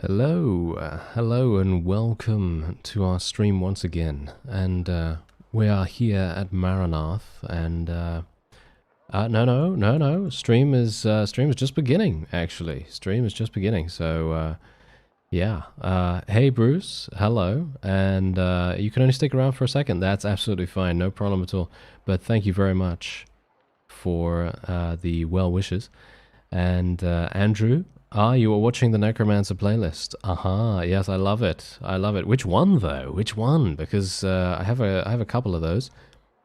Hello and welcome to our stream once again. And we are here at Maranath, and no. Stream is just beginning. Actually, stream is just beginning. So yeah. Hey Bruce, hello, and you can only stick around for a second. That's absolutely fine, no problem at all. But thank you very much for the well wishes. And Andrew. You were watching the Necromancer playlist. Aha, yes, I love it. I love it. Which one though? Which one? Because I have a couple of those.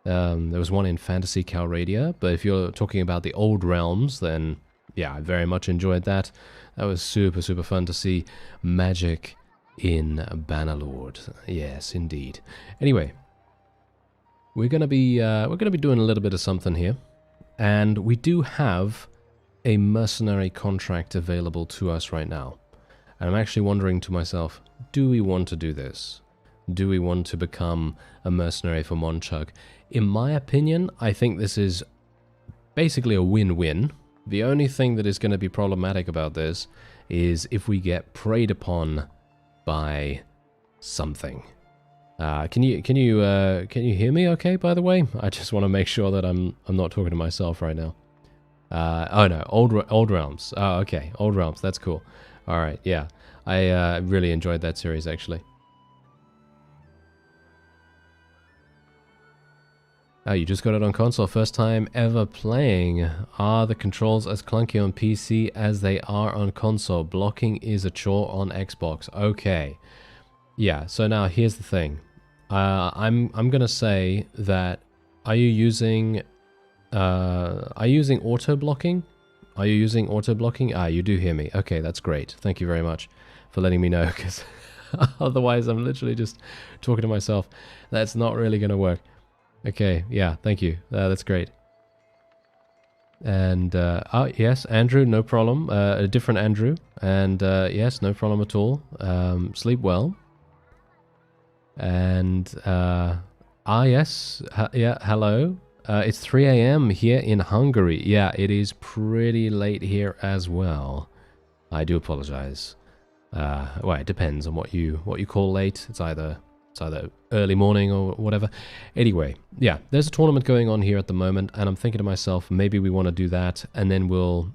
There was one in Fantasy Calradia, but if you're talking about the old realms, then yeah, I very much enjoyed that. That was super fun to see magic in Bannerlord. Yes, indeed. Anyway, we're gonna be doing a little bit of something here, and we do have a mercenary contract available to us right now. And I'm actually wondering to myself, do we want to do this? Do we want to become a mercenary for Monchug? In my opinion, I think this is basically a win-win. The only thing that is going to be problematic about this is if we get preyed upon by something. Can you hear me okay, by the way? I just want to make sure that I'm not talking to myself right now. Oh no, old realms. Oh, okay, old realms. That's cool. All right, yeah, I really enjoyed that series actually. Oh, you just got it on console. First time ever playing. Are the controls as clunky on PC as they are on console? Blocking is a chore on Xbox. Okay, yeah. So now here's the thing. I'm gonna say that. Are you using auto blocking? Are you using auto blocking? You do hear me. Okay, that's great. Thank you very much for letting me know, because otherwise I'm literally just talking to myself. That's not really going to work. Okay, yeah, thank you. That's great. And, yes, Andrew, no problem. A different Andrew. And, yes, no problem at all. Sleep well. And, yes, yeah, hello. It's 3 a.m. here in Hungary. Yeah, it is pretty late here as well. I do apologize. Well, it depends on what you call late. It's either early morning or whatever. Anyway, yeah, there's a tournament going on here at the moment, and I'm thinking to myself, maybe we want to do that, and then we'll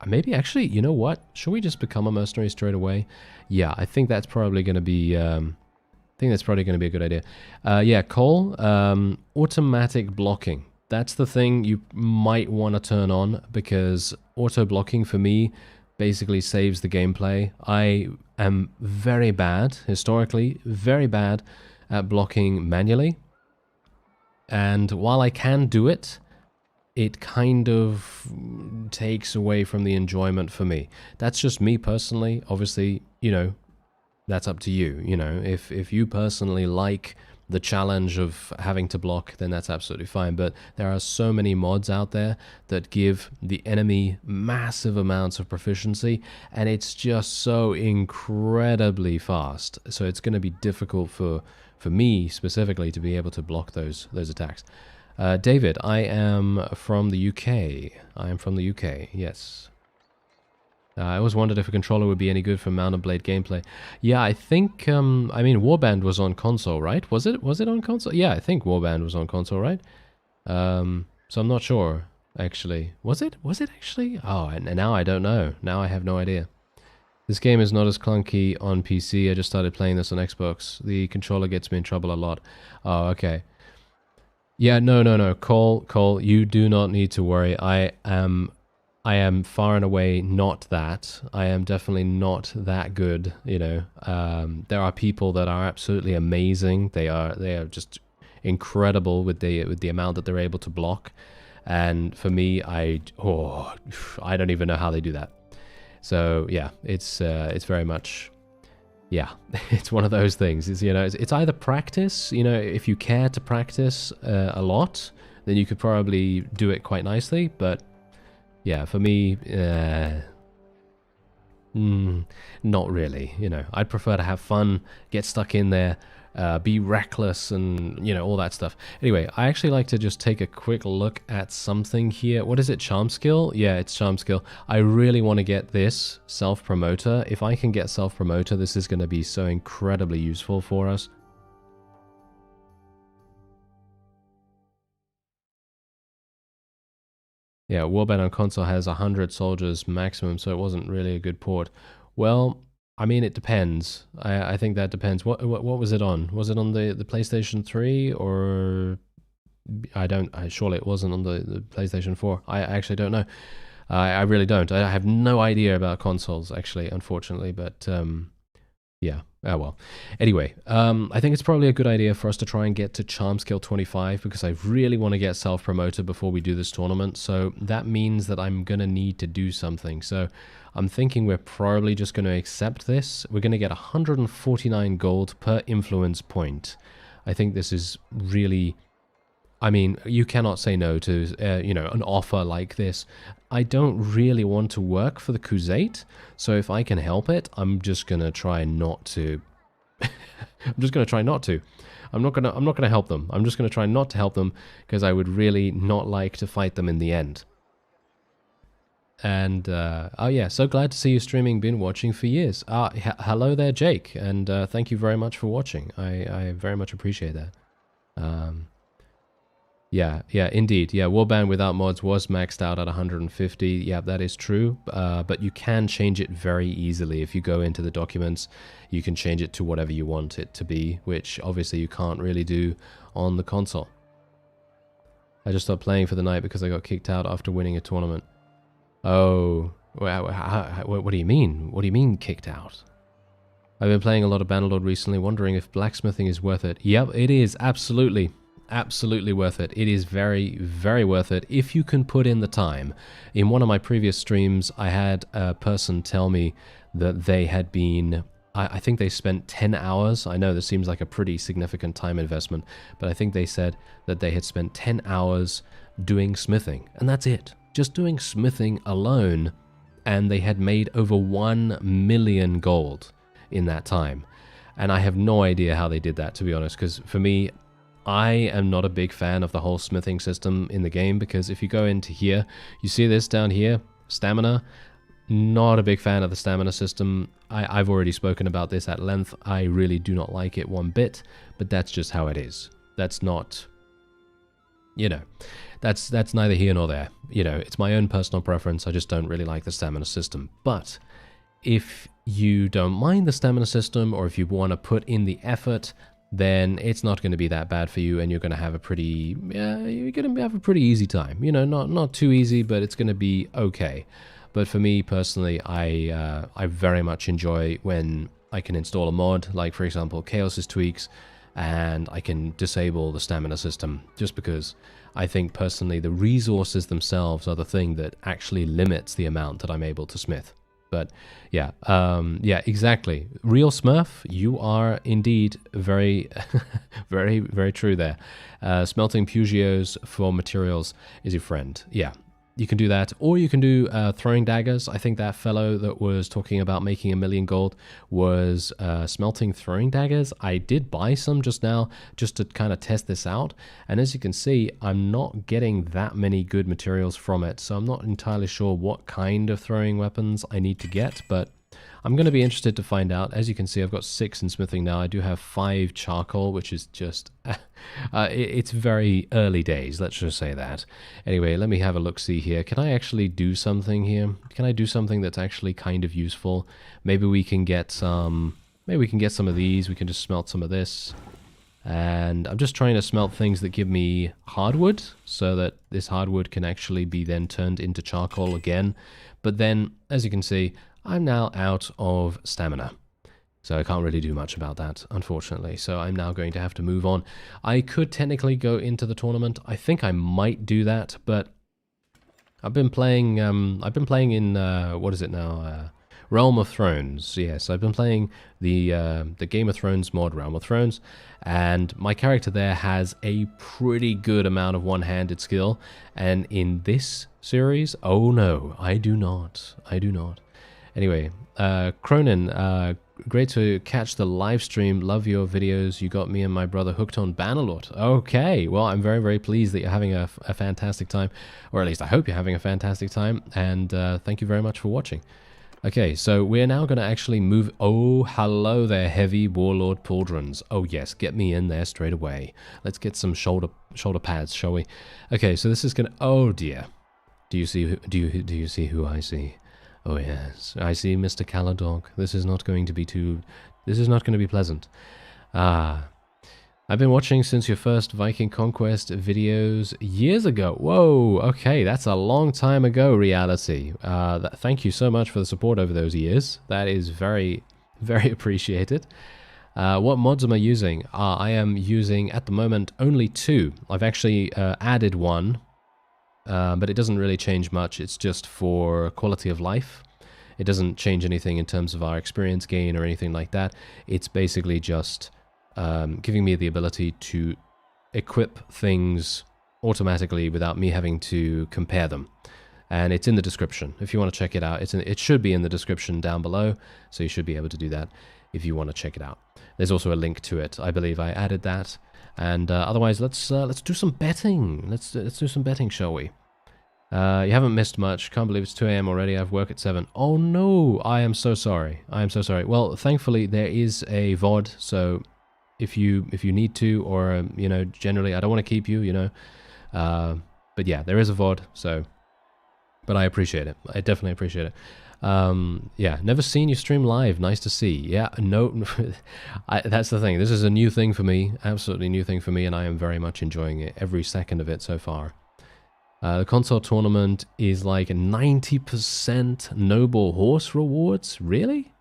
maybe actually, you know what? Should we just become a mercenary straight away? Yeah, I think that's probably going to be. I think that's probably going to be a good idea. Yeah, Cole, automatic blocking. That's the thing you might want to turn on, because auto-blocking for me basically saves the gameplay. I am very bad, historically, very bad at blocking manually. And while I can do it, it kind of takes away from the enjoyment for me. That's just me personally. Obviously, you know, that's up to you. You know, if you personally like the challenge of having to block, then that's absolutely fine. But there are so many mods out there that give the enemy massive amounts of proficiency, and it's just so incredibly fast. So it's going to be difficult for me specifically to be able to block those attacks. David, I am from the UK. I am from the UK, yes. I always wondered if a controller would be any good for Mount and Blade gameplay. Yeah, I think, I mean, Warband was on console, right? Was it on console? Yeah, I think Warband was on console, right? So I'm not sure, actually. Was it actually? Oh, and now I don't know. Now I have no idea. This game is not as clunky on PC. I just started playing this on Xbox. The controller gets me in trouble a lot. Oh, okay. Yeah, no. Cole, you do not need to worry. I am far and away not that. I am definitely not that good, you know. There are people that are absolutely amazing. They are just incredible with the amount that they're able to block. And for me, I don't even know how they do that. So yeah, it's very much, yeah, it's one of those things. It's, you know, it's either practice. You know, if you care to practice a lot, then you could probably do it quite nicely. But yeah, for me, not really. You know, I'd prefer to have fun, get stuck in there, be reckless and, you know, all that stuff. Anyway, I actually like to just take a quick look at something here. What is it, charm skill? Yeah, it's charm skill. I really want to get this self-promoter. If I can get self-promoter, this is going to be so incredibly useful for us. Yeah, Warband on console has 100 soldiers maximum, so it wasn't really a good port. Well, I mean, it depends. I think that depends. What was it on? Was it on the PlayStation 3 or surely it wasn't on the PlayStation 4. I actually don't know. I really don't. I have no idea about consoles actually, unfortunately, but yeah. Oh well. Anyway, I think it's probably a good idea for us to try and get to charm skill 25 because I really want to get self-promoted before we do this tournament. So that means that I'm going to need to do something. So I'm thinking we're probably just going to accept this. We're going to get 149 gold per influence point. I think this is really... I mean, you cannot say no to, you know, an offer like this. I don't really want to work for the Crusade, so if I can help it, I'm just gonna try not to. I'm just gonna try not to. I'm not gonna help them. I'm just gonna try not to help them because I would really not like to fight them in the end. And oh yeah, so glad to see you streaming. Been watching for years. Hello there, Jake, and thank you very much for watching. I very much appreciate that. Yeah, indeed. Yeah, Warband without mods was maxed out at 150. Yeah, that is true. But you can change it very easily. If you go into the documents, you can change it to whatever you want it to be, which obviously you can't really do on the console. I just stopped playing for the night because I got kicked out after winning a tournament. Oh, what do you mean? What do you mean kicked out? I've been playing a lot of Bannerlord recently, wondering if blacksmithing is worth it. Yep, it is, absolutely. Absolutely worth it. It is very, very worth it if you can put in the time. In one of my previous streams, I had a person tell me that they had been, I think they spent 10 hours. I know this seems like a pretty significant time investment, but I think they said that they had spent 10 hours doing smithing, and that's it. Just doing smithing alone, and they had made over 1 million gold in that time. And I have no idea how they did that, to be honest, because for me, I am not a big fan of the whole smithing system in the game because if you go into here, you see this down here, stamina. Not a big fan of the stamina system. I've already spoken about this at length. I really do not like it one bit, but that's just how it is. That's not, you know, that's neither here nor there. You know, it's my own personal preference. I just don't really like the stamina system. But if you don't mind the stamina system or if you want to put in the effort, then it's not going to be that bad for you, and you're going to have a pretty, you're going to have a pretty easy time. You know, not too easy, but it's going to be okay. But for me personally, I very much enjoy when I can install a mod, like for example, Chaos's Tweaks, and I can disable the stamina system, just because I think personally the resources themselves are the thing that actually limits the amount that I'm able to smith. But yeah, yeah, exactly. Real Smurf, you are indeed very, very, very true there. Smelting Pugios for materials is your friend. Yeah, you can do that. Or you can do throwing daggers. I think that fellow that was talking about making 1 million gold was smelting throwing daggers. I did buy some just now just to kind of test this out. And as you can see, I'm not getting that many good materials from it. So I'm not entirely sure what kind of throwing weapons I need to get, but I'm going to be interested to find out. As you can see, I've got 6 in smithing now. I do have 5 charcoal, which is just... it's very early days, let's just say that. Anyway, let me have a look-see here. Can I actually do something here? Can I do something that's actually kind of useful? Maybe we can get some... Maybe we can get some of these. We can just smelt some of this. And I'm just trying to smelt things that give me hardwood, so that this hardwood can actually be then turned into charcoal again. But then, as you can see, I'm now out of stamina. So I can't really do much about that, unfortunately. So I'm now going to have to move on. I could technically go into the tournament. I think I might do that, but I've been playing in, what is it now? Realm of Thrones. Yes, I've been playing the Game of Thrones mod, Realm of Thrones, and my character there has a pretty good amount of one-handed skill. And in this series, oh no, I do not. I do not. Anyway, Cronin, great to catch the live stream. Love your videos. You got me and my brother hooked on Bannerlord. Okay, well, I'm very, very pleased that you're having a fantastic time, or at least I hope you're having a fantastic time, and thank you very much for watching. Okay, so we're now going to actually move... Oh, hello there, heavy warlord pauldrons. Oh yes, get me in there straight away. Let's get some shoulder pads, shall we? Okay, so this is going to... Oh dear. Do you see who I see? Oh yes, I see Mr. Caladog. This is not going to be pleasant. I've been watching since your first Viking Conquest videos years ago. Whoa, okay, that's a long time ago, reality. Thank you so much for the support over those years. That is very, very appreciated. What mods am I using? I am using, at the moment, only 2. I've actually added one, but it doesn't really change much. It's just for quality of life. It doesn't change anything in terms of our experience gain or anything like that. It's basically just... giving me the ability to equip things automatically without me having to compare them. And it's in the description. If you want to check it out, it should be in the description down below, so you should be able to do that if you want to check it out. There's also a link to it. I believe I added that. And otherwise, let's do some betting. Let's do some betting, shall we? You haven't missed much. Can't believe it's 2 AM already. I have work at 7. Oh no! I am so sorry. I am so sorry. Well, thankfully there is a VOD, so... If you need to, or you know, generally I don't want to keep you, you know, but yeah, there is a VOD, so, but I appreciate it. I definitely appreciate it. Yeah, never seen you stream live. Nice to see. Yeah, no, that's the thing. This is a new thing for me, absolutely new thing for me, and I am very much enjoying it, every second of it so far. The console tournament is like 90% noble horse rewards. Really?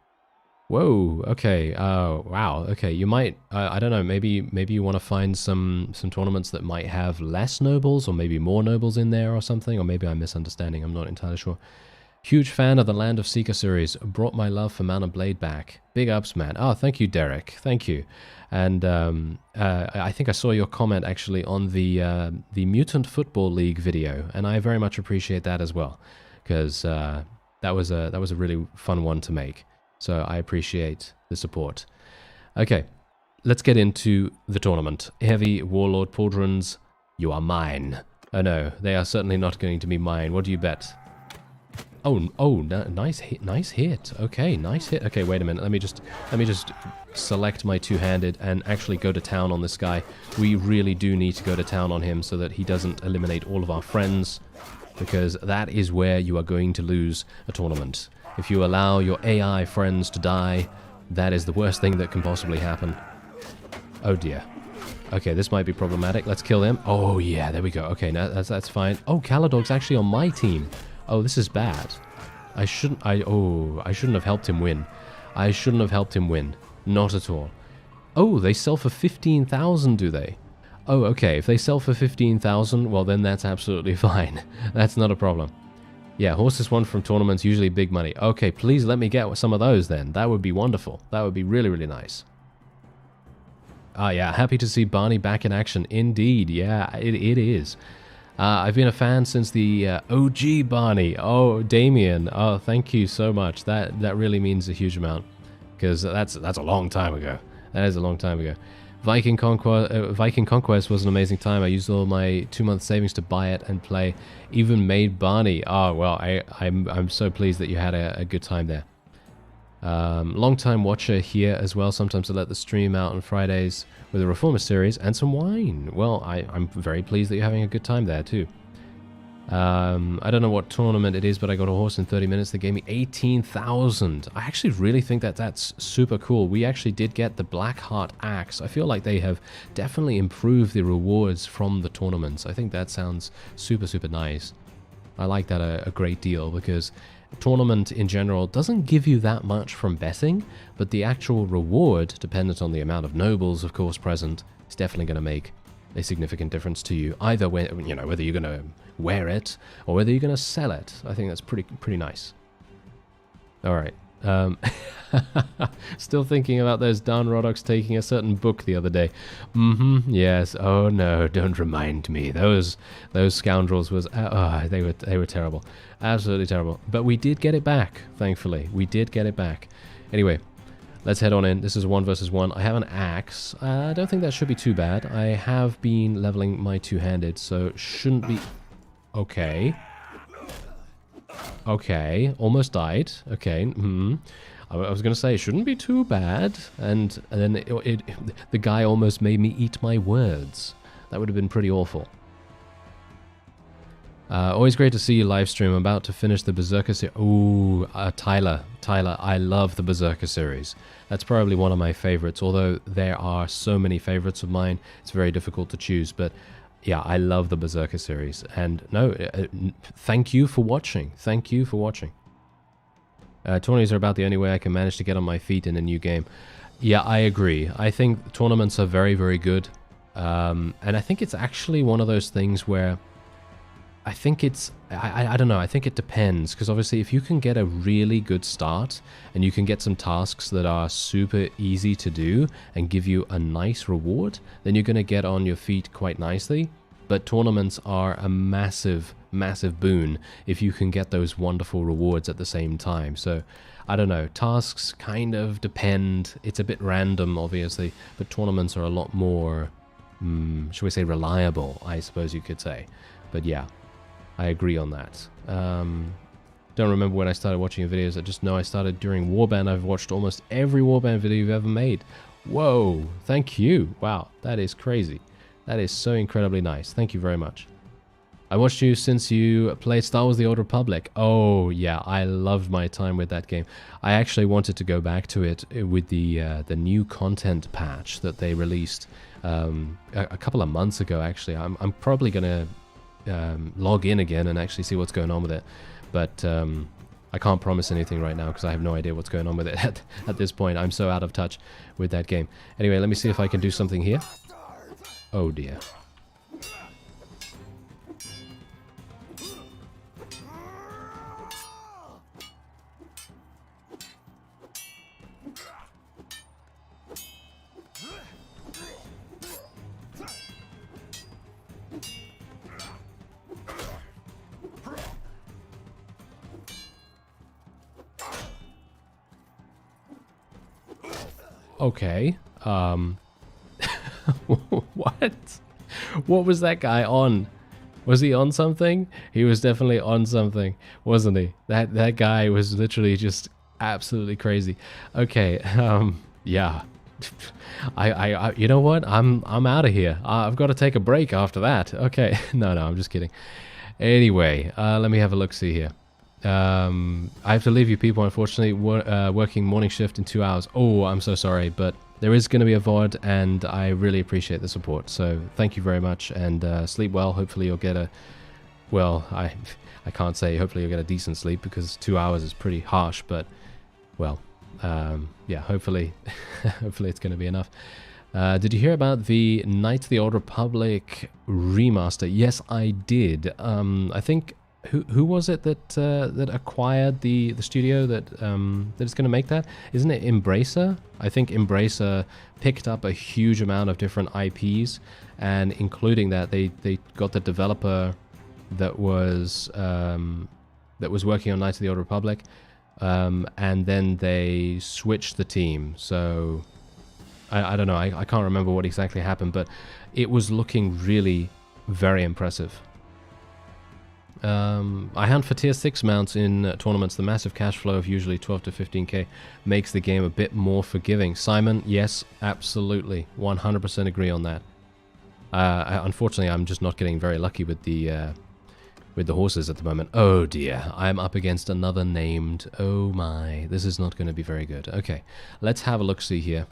Whoa, okay, wow, okay, you might, I don't know, maybe you want to find some tournaments that might have less nobles, or maybe more nobles in there or something, or maybe I'm misunderstanding, I'm not entirely sure. Huge fan of the Land of Seeker series, brought my love for Mount and Blade back. Big ups, man. Oh, thank you, Derek, thank you. And I think I saw your comment actually on the Mutant Football League video, and I very much appreciate that as well, because that was a really fun one to make. So I appreciate the support. Okay, let's get into the tournament. Heavy Warlord Pauldrons, you are mine. Oh no, they are certainly not going to be mine. What do you bet? Oh, nice hit. Okay, nice hit. Okay, wait a minute. Let me just select my two-handed and actually go to town on this guy. We really do need to go to town on him so that he doesn't eliminate all of our friends, because that is where you are going to lose a tournament. If you allow your AI friends to die, that is the worst thing that can possibly happen. Oh dear. Okay, this might be problematic. Let's kill him. Oh yeah, there we go. Okay, now that's fine. Oh, Caladog's actually on my team. Oh, this is bad. I shouldn't have helped him win. I shouldn't have helped him win. Not at all. Oh, they sell for 15,000, do they? Oh, okay. If they sell for 15,000, well then that's absolutely fine. That's not a problem. Yeah, horses won from tournaments, usually big money. Okay, please let me get some of those then. That would be wonderful. That would be really, really nice. Ah, yeah, happy to see Barney back in action. Indeed, yeah, it is. I've been a fan since the OG Barney. Oh, Damien. Oh, thank you so much. That really means a huge amount, because that's a long time ago. That is a long time ago. Viking Conquest was an amazing time. I used all my 2-month savings to buy it and play. Even made Barney. Oh, well, I'm so pleased that you had a good time there. Long-time watcher here as well. Sometimes I let the stream out on Fridays with a Reformer series and some wine. Well, I'm very pleased that you're having a good time there too. I don't know what tournament it is, but I got a horse in 30 minutes that gave me 18,000. I actually really think that that's super cool. We actually did get the Blackheart Axe. I feel like they have definitely improved the rewards from the tournaments. I think that sounds super, super nice. I like that a great deal, because tournament in general doesn't give you that much from betting, but the actual reward, dependent on the amount of nobles, of course, present, is definitely going to make a significant difference to you. Either way, you know, whether you're going to wear it or whether you're going to sell it. I think that's pretty nice. All right. Still thinking about those darn Rodoks taking a certain book the other day. Yes. Oh no, don't remind me. Those scoundrels was they were terrible. Absolutely terrible. But we did get it back, thankfully. We did get it back. Anyway, Let's head on in. This is 1 versus 1. I have an axe. I don't think that should be too bad. I have been leveling my two-handed, so shouldn't be... Okay. Okay. Almost died. Okay. I was going to say, shouldn't be too bad. And then the guy almost made me eat my words. That would have been pretty awful. Always great to see you live stream. I'm about to finish the Berserker series. Ooh, Tyler, I love the Berserker series. That's probably one of my favorites, although there are so many favorites of mine, it's very difficult to choose, but yeah, I love the Berserker series. And no, thank you for watching. Thank you for watching. Tourneys are about the only way I can manage to get on my feet in a new game. Yeah, I agree. I think tournaments are very, very good. And I think it's actually one of those things where I think it's, I don't know, I think it depends, because obviously if you can get a really good start and you can get some tasks that are super easy to do and give you a nice reward, then you're going to get on your feet quite nicely. But tournaments are a massive, massive boon if you can get those wonderful rewards at the same time. So, I don't know, tasks kind of depend, it's a bit random obviously, but tournaments are a lot more, shall we say, reliable, I suppose you could say. But yeah. I agree on that. Don't remember when I started watching your videos. I just know I started during Warband. I've watched almost every Warband video you've ever made. Whoa, thank you. Wow, that is crazy. That is so incredibly nice. Thank you very much. I watched you since you played Star Wars The Old Republic. Oh, yeah, I loved my time with that game. I actually wanted to go back to it with the new content patch that they released a couple of months ago, actually. I'm probably going to log in again and actually see what's going on with it, but I can't promise anything right now because I have no idea what's going on with it at this point. I'm so out of touch with that game. Anyway, let me see if I can do something here. Oh dear. Okay. What? What was that guy on? Was he on something? He was definitely on something, wasn't he? That guy was literally just absolutely crazy. Okay. Yeah. I you know what? I'm out of here. I've got to take a break after that. Okay. No, I'm just kidding. Anyway, let me have a look-see here. I have to leave you people, unfortunately, working morning shift in 2 hours. Oh, I'm so sorry, but there is going to be a VOD, and I really appreciate the support. So thank you very much, and sleep well. Hopefully you'll get a, well, I can't say hopefully you'll get a decent sleep because 2 hours is pretty harsh, but, well, yeah, hopefully, hopefully it's going to be enough. Did you hear about the Knights of the Old Republic remaster? Yes, I did. I think... Who was it that that acquired the studio that is going to make that? Isn't it Embracer? I think Embracer picked up a huge amount of different IPs, and including that, they got the developer that was working on Knights of the Old Republic, and then they switched the team. So I don't know. I can't remember what exactly happened, but it was looking really very impressive. I hunt for tier 6 mounts in tournaments. The massive cash flow of usually 12 to 15k makes the game a bit more forgiving. Simon, yes, absolutely. 100% agree on that. Unfortunately, I'm just not getting very lucky with the horses at the moment. Oh dear, I'm up against another named. Oh my, this is not going to be very good. Okay, let's have a look-see here.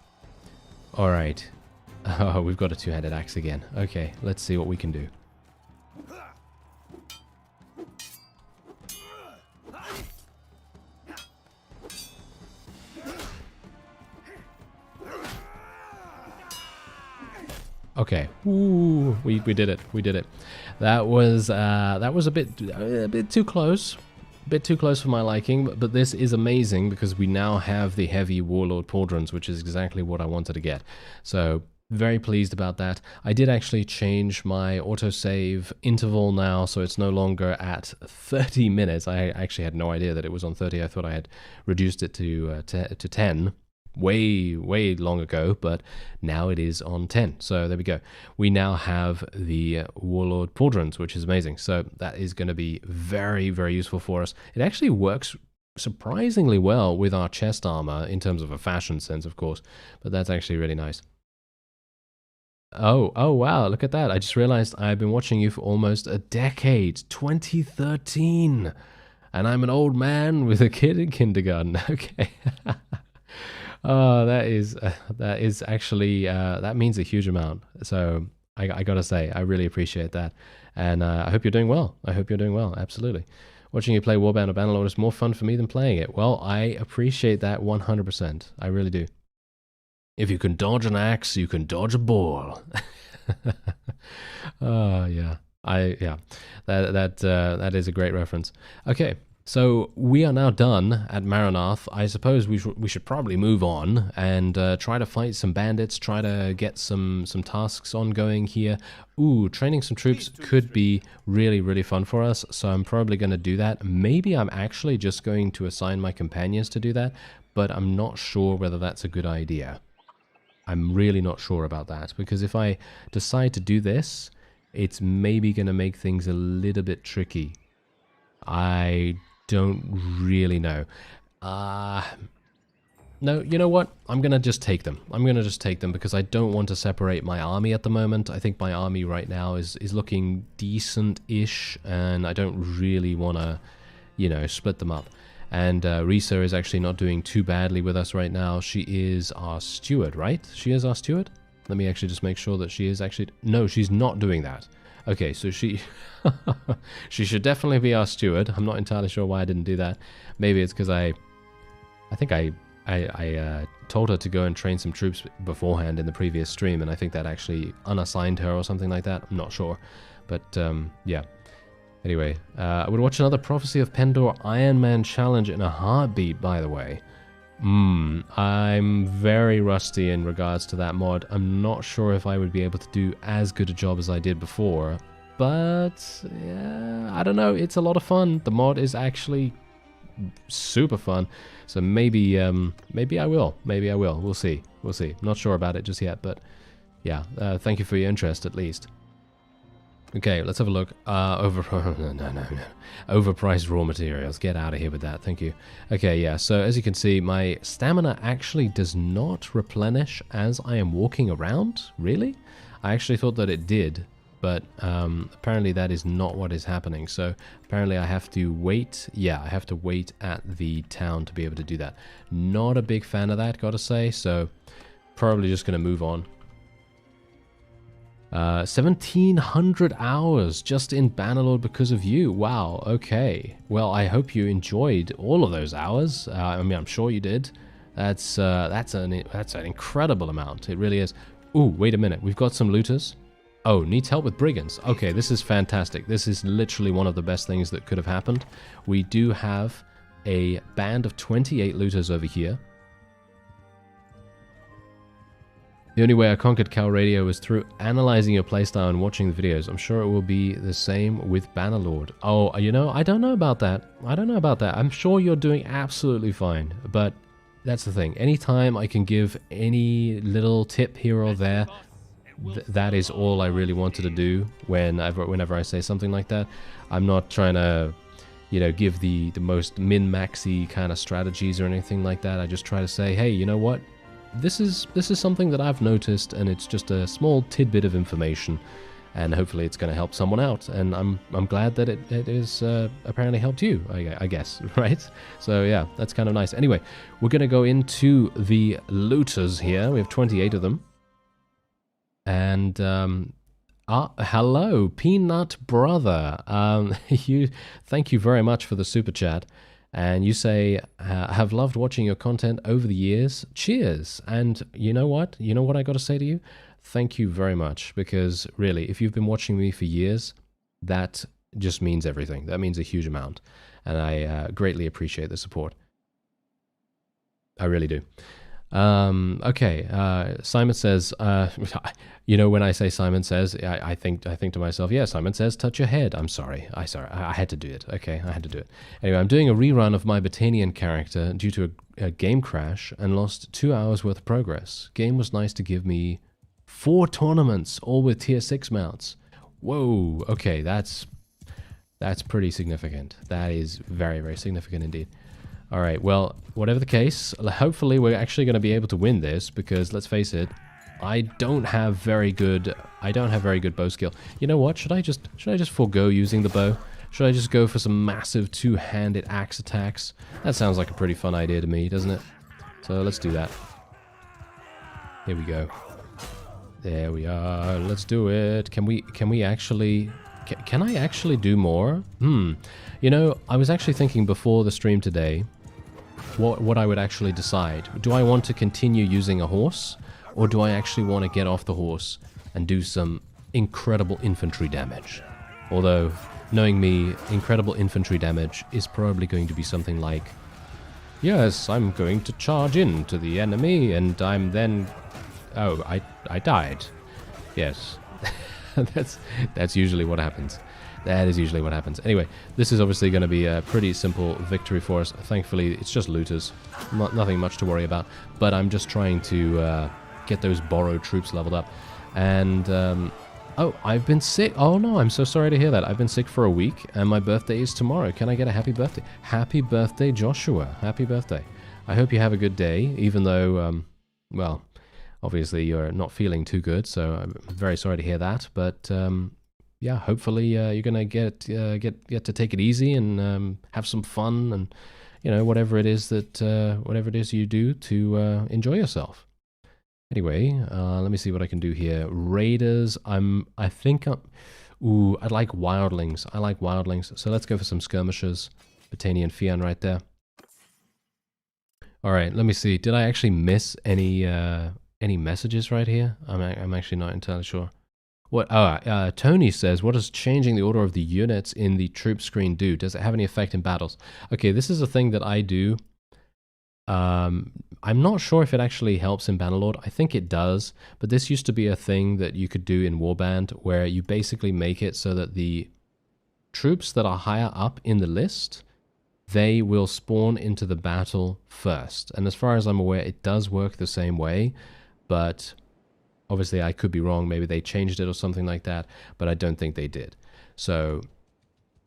Alright. Oh, we've got a two-handed axe again. Okay, let's see what we can do. Okay, ooh, we did it. We did it. That was a bit too close. A bit too close for my liking, but this is amazing because we now have the heavy Warlord Pauldrons, which is exactly what I wanted to get. So, very pleased about that. I did actually change my autosave interval now, so it's no longer at 30 minutes. I actually had no idea that it was on 30. I thought I had reduced it to 10. way long ago, but now it is on 10. So there we go. We now have the Warlord Pauldrons, which is amazing. So that is going to be very useful for us. It actually works surprisingly well with our chest armor in terms of a fashion sense, of course, but that's actually really nice. Oh wow, look at that. I just realized I've been watching you for almost a decade, 2013. And I'm an old man with a kid in kindergarten. Okay. Oh, that is actually, that means a huge amount. So I gotta say, I really appreciate that. And I hope you're doing well. I hope you're doing well. Absolutely. Watching you play Warband or Bannerlord is more fun for me than playing it. Well, I appreciate that 100%. I really do. If you can dodge an axe, you can dodge a ball. Oh yeah, that is a great reference. Okay, so we are now done at Maranath. I suppose we should probably move on and try to fight some bandits. Try to get some tasks ongoing here. Ooh, training some troops could be really fun for us. So I'm probably going to do that. Maybe I'm actually just going to assign my companions to do that, but I'm not sure whether that's a good idea. I'm really not sure about that, because if I decide to do this, it's maybe going to make things a little bit tricky. I don't really know. No, you know what? I'm going to just take them. I'm going to just take them because I don't want to separate my army at the moment. I think my army right now is looking decent-ish, and I don't really want to, you know, split them up. And Risa is actually not doing too badly with us right now. She is our steward, right? She is our steward? Let me actually just make sure that she is actually... No, she's not doing that. Okay, so she... she should definitely be our steward. I'm not entirely sure why I didn't do that. Maybe it's because I think I told her to go and train some troops beforehand in the previous stream, and I think that actually unassigned her or something like that. I'm not sure. But, yeah. Anyway, I would watch another Prophecy of Pendor Iron Man challenge in a heartbeat, by the way. I'm very rusty in regards to that mod. I'm not sure if I would be able to do as good a job as I did before. But, yeah, I don't know. It's a lot of fun. The mod is actually super fun. So maybe I will. Maybe I will. We'll see. We'll see. Not sure about it just yet, but yeah. Thank you for your interest, at least. Okay, let's have a look. No. Overpriced raw materials. Get out of here with that. Thank you. Okay, yeah. So as you can see, my stamina actually does not replenish as I am walking around. Really? I actually thought that it did, but apparently that is not what is happening. So apparently I have to wait. Yeah, I have to wait at the town to be able to do that. Not a big fan of that, gotta say. So probably just going to move on. 1,700 hours just in Bannerlord because of you. Wow, okay. Well, I hope you enjoyed all of those hours. I mean, I'm sure you did. That's an incredible amount. It really is. Ooh, wait a minute. We've got some looters. Oh, needs help with brigands. Okay, this is fantastic. This is literally one of the best things that could have happened. We do have a band of 28 looters over here. The only way I conquered Cal Radio was through analyzing your playstyle and watching the videos. I'm sure it will be the same with Bannerlord. Oh, you know, I don't know about that. I don't know about that. I'm sure you're doing absolutely fine. But that's the thing. Anytime I can give any little tip here or there, that is all I really wanted to do whenever I say something like that. I'm not trying to, you know, give the most min-maxy kind of strategies or anything like that. I just try to say, hey, you know what? This is something that I've noticed, and it's just a small tidbit of information, and hopefully it's going to help someone out. And I'm glad that it is apparently helped you, I guess, right? So yeah, that's kind of nice. Anyway, we're going to go into the looters here. We have 28 of them, and hello, Peanut Brother. Thank you very much for the super chat. And you say, have loved watching your content over the years. Cheers. And you know what? You know what I got to say to you? Thank you very much. Because really, if you've been watching me for years, that just means everything. That means a huge amount. And I greatly appreciate the support. I really do. Okay. Simon says, you know, when I say Simon says, I think to myself, yeah, Simon says, touch your head. I'm sorry. I had to do it. Okay, I had to do it. Anyway, I'm doing a rerun of my Botanian character due to a game crash and lost 2 hours worth of progress. Game was nice to give me 4 tournaments, all with tier 6 mounts. Whoa. Okay, that's pretty significant. That is very, very significant indeed. All right, well, whatever the case, hopefully we're actually going to be able to win this because, let's face it, I don't have very good bow skill. You know what? Should I just forego using the bow? Should I just go for some massive two-handed axe attacks? That sounds like a pretty fun idea to me, doesn't it? So let's do that. Here we go. There we are. Let's do it. Can we actually... Can I actually do more? You know, I was actually thinking before the stream today what I would actually decide. Do I want to continue using a horse, or do I actually want to get off the horse and do some incredible infantry damage? Although, knowing me, incredible infantry damage is probably going to be something like, yes, I'm going to charge into the enemy, and I'm then... Oh, I died. Yes. That's usually what happens. That is usually what happens. Anyway, this is obviously going to be a pretty simple victory for us. Thankfully, it's just looters. Nothing much to worry about. But I'm just trying to get those borrowed troops leveled up. And, oh, I've been sick. Oh, no, I'm so sorry to hear that. I've been sick for a week, and my birthday is tomorrow. Can I get a happy birthday? Happy birthday, Joshua. Happy birthday. I hope you have a good day, even though, well... Obviously, you're not feeling too good, so I'm very sorry to hear that. But yeah, hopefully you're gonna get to take it easy and have some fun, and you know whatever it is you do to enjoy yourself. Anyway, let me see what I can do here. Raiders. I like wildlings. I like wildlings. So let's go for some skirmishers. Botanian Fian right there. All right. Let me see. Did I actually miss any messages right here? I'm actually not entirely sure. What? Oh, Tony says, what does changing the order of the units in the troop screen do? Does it have any effect in battles? Okay, this is a thing that I do. I'm not sure if it actually helps in Bannerlord. I think it does, but this used to be a thing that you could do in Warband where you basically make it so that the troops that are higher up in the list, they will spawn into the battle first. And as far as I'm aware, it does work the same way. But obviously I could be wrong. Maybe they changed it or something like that, but I don't think they did. So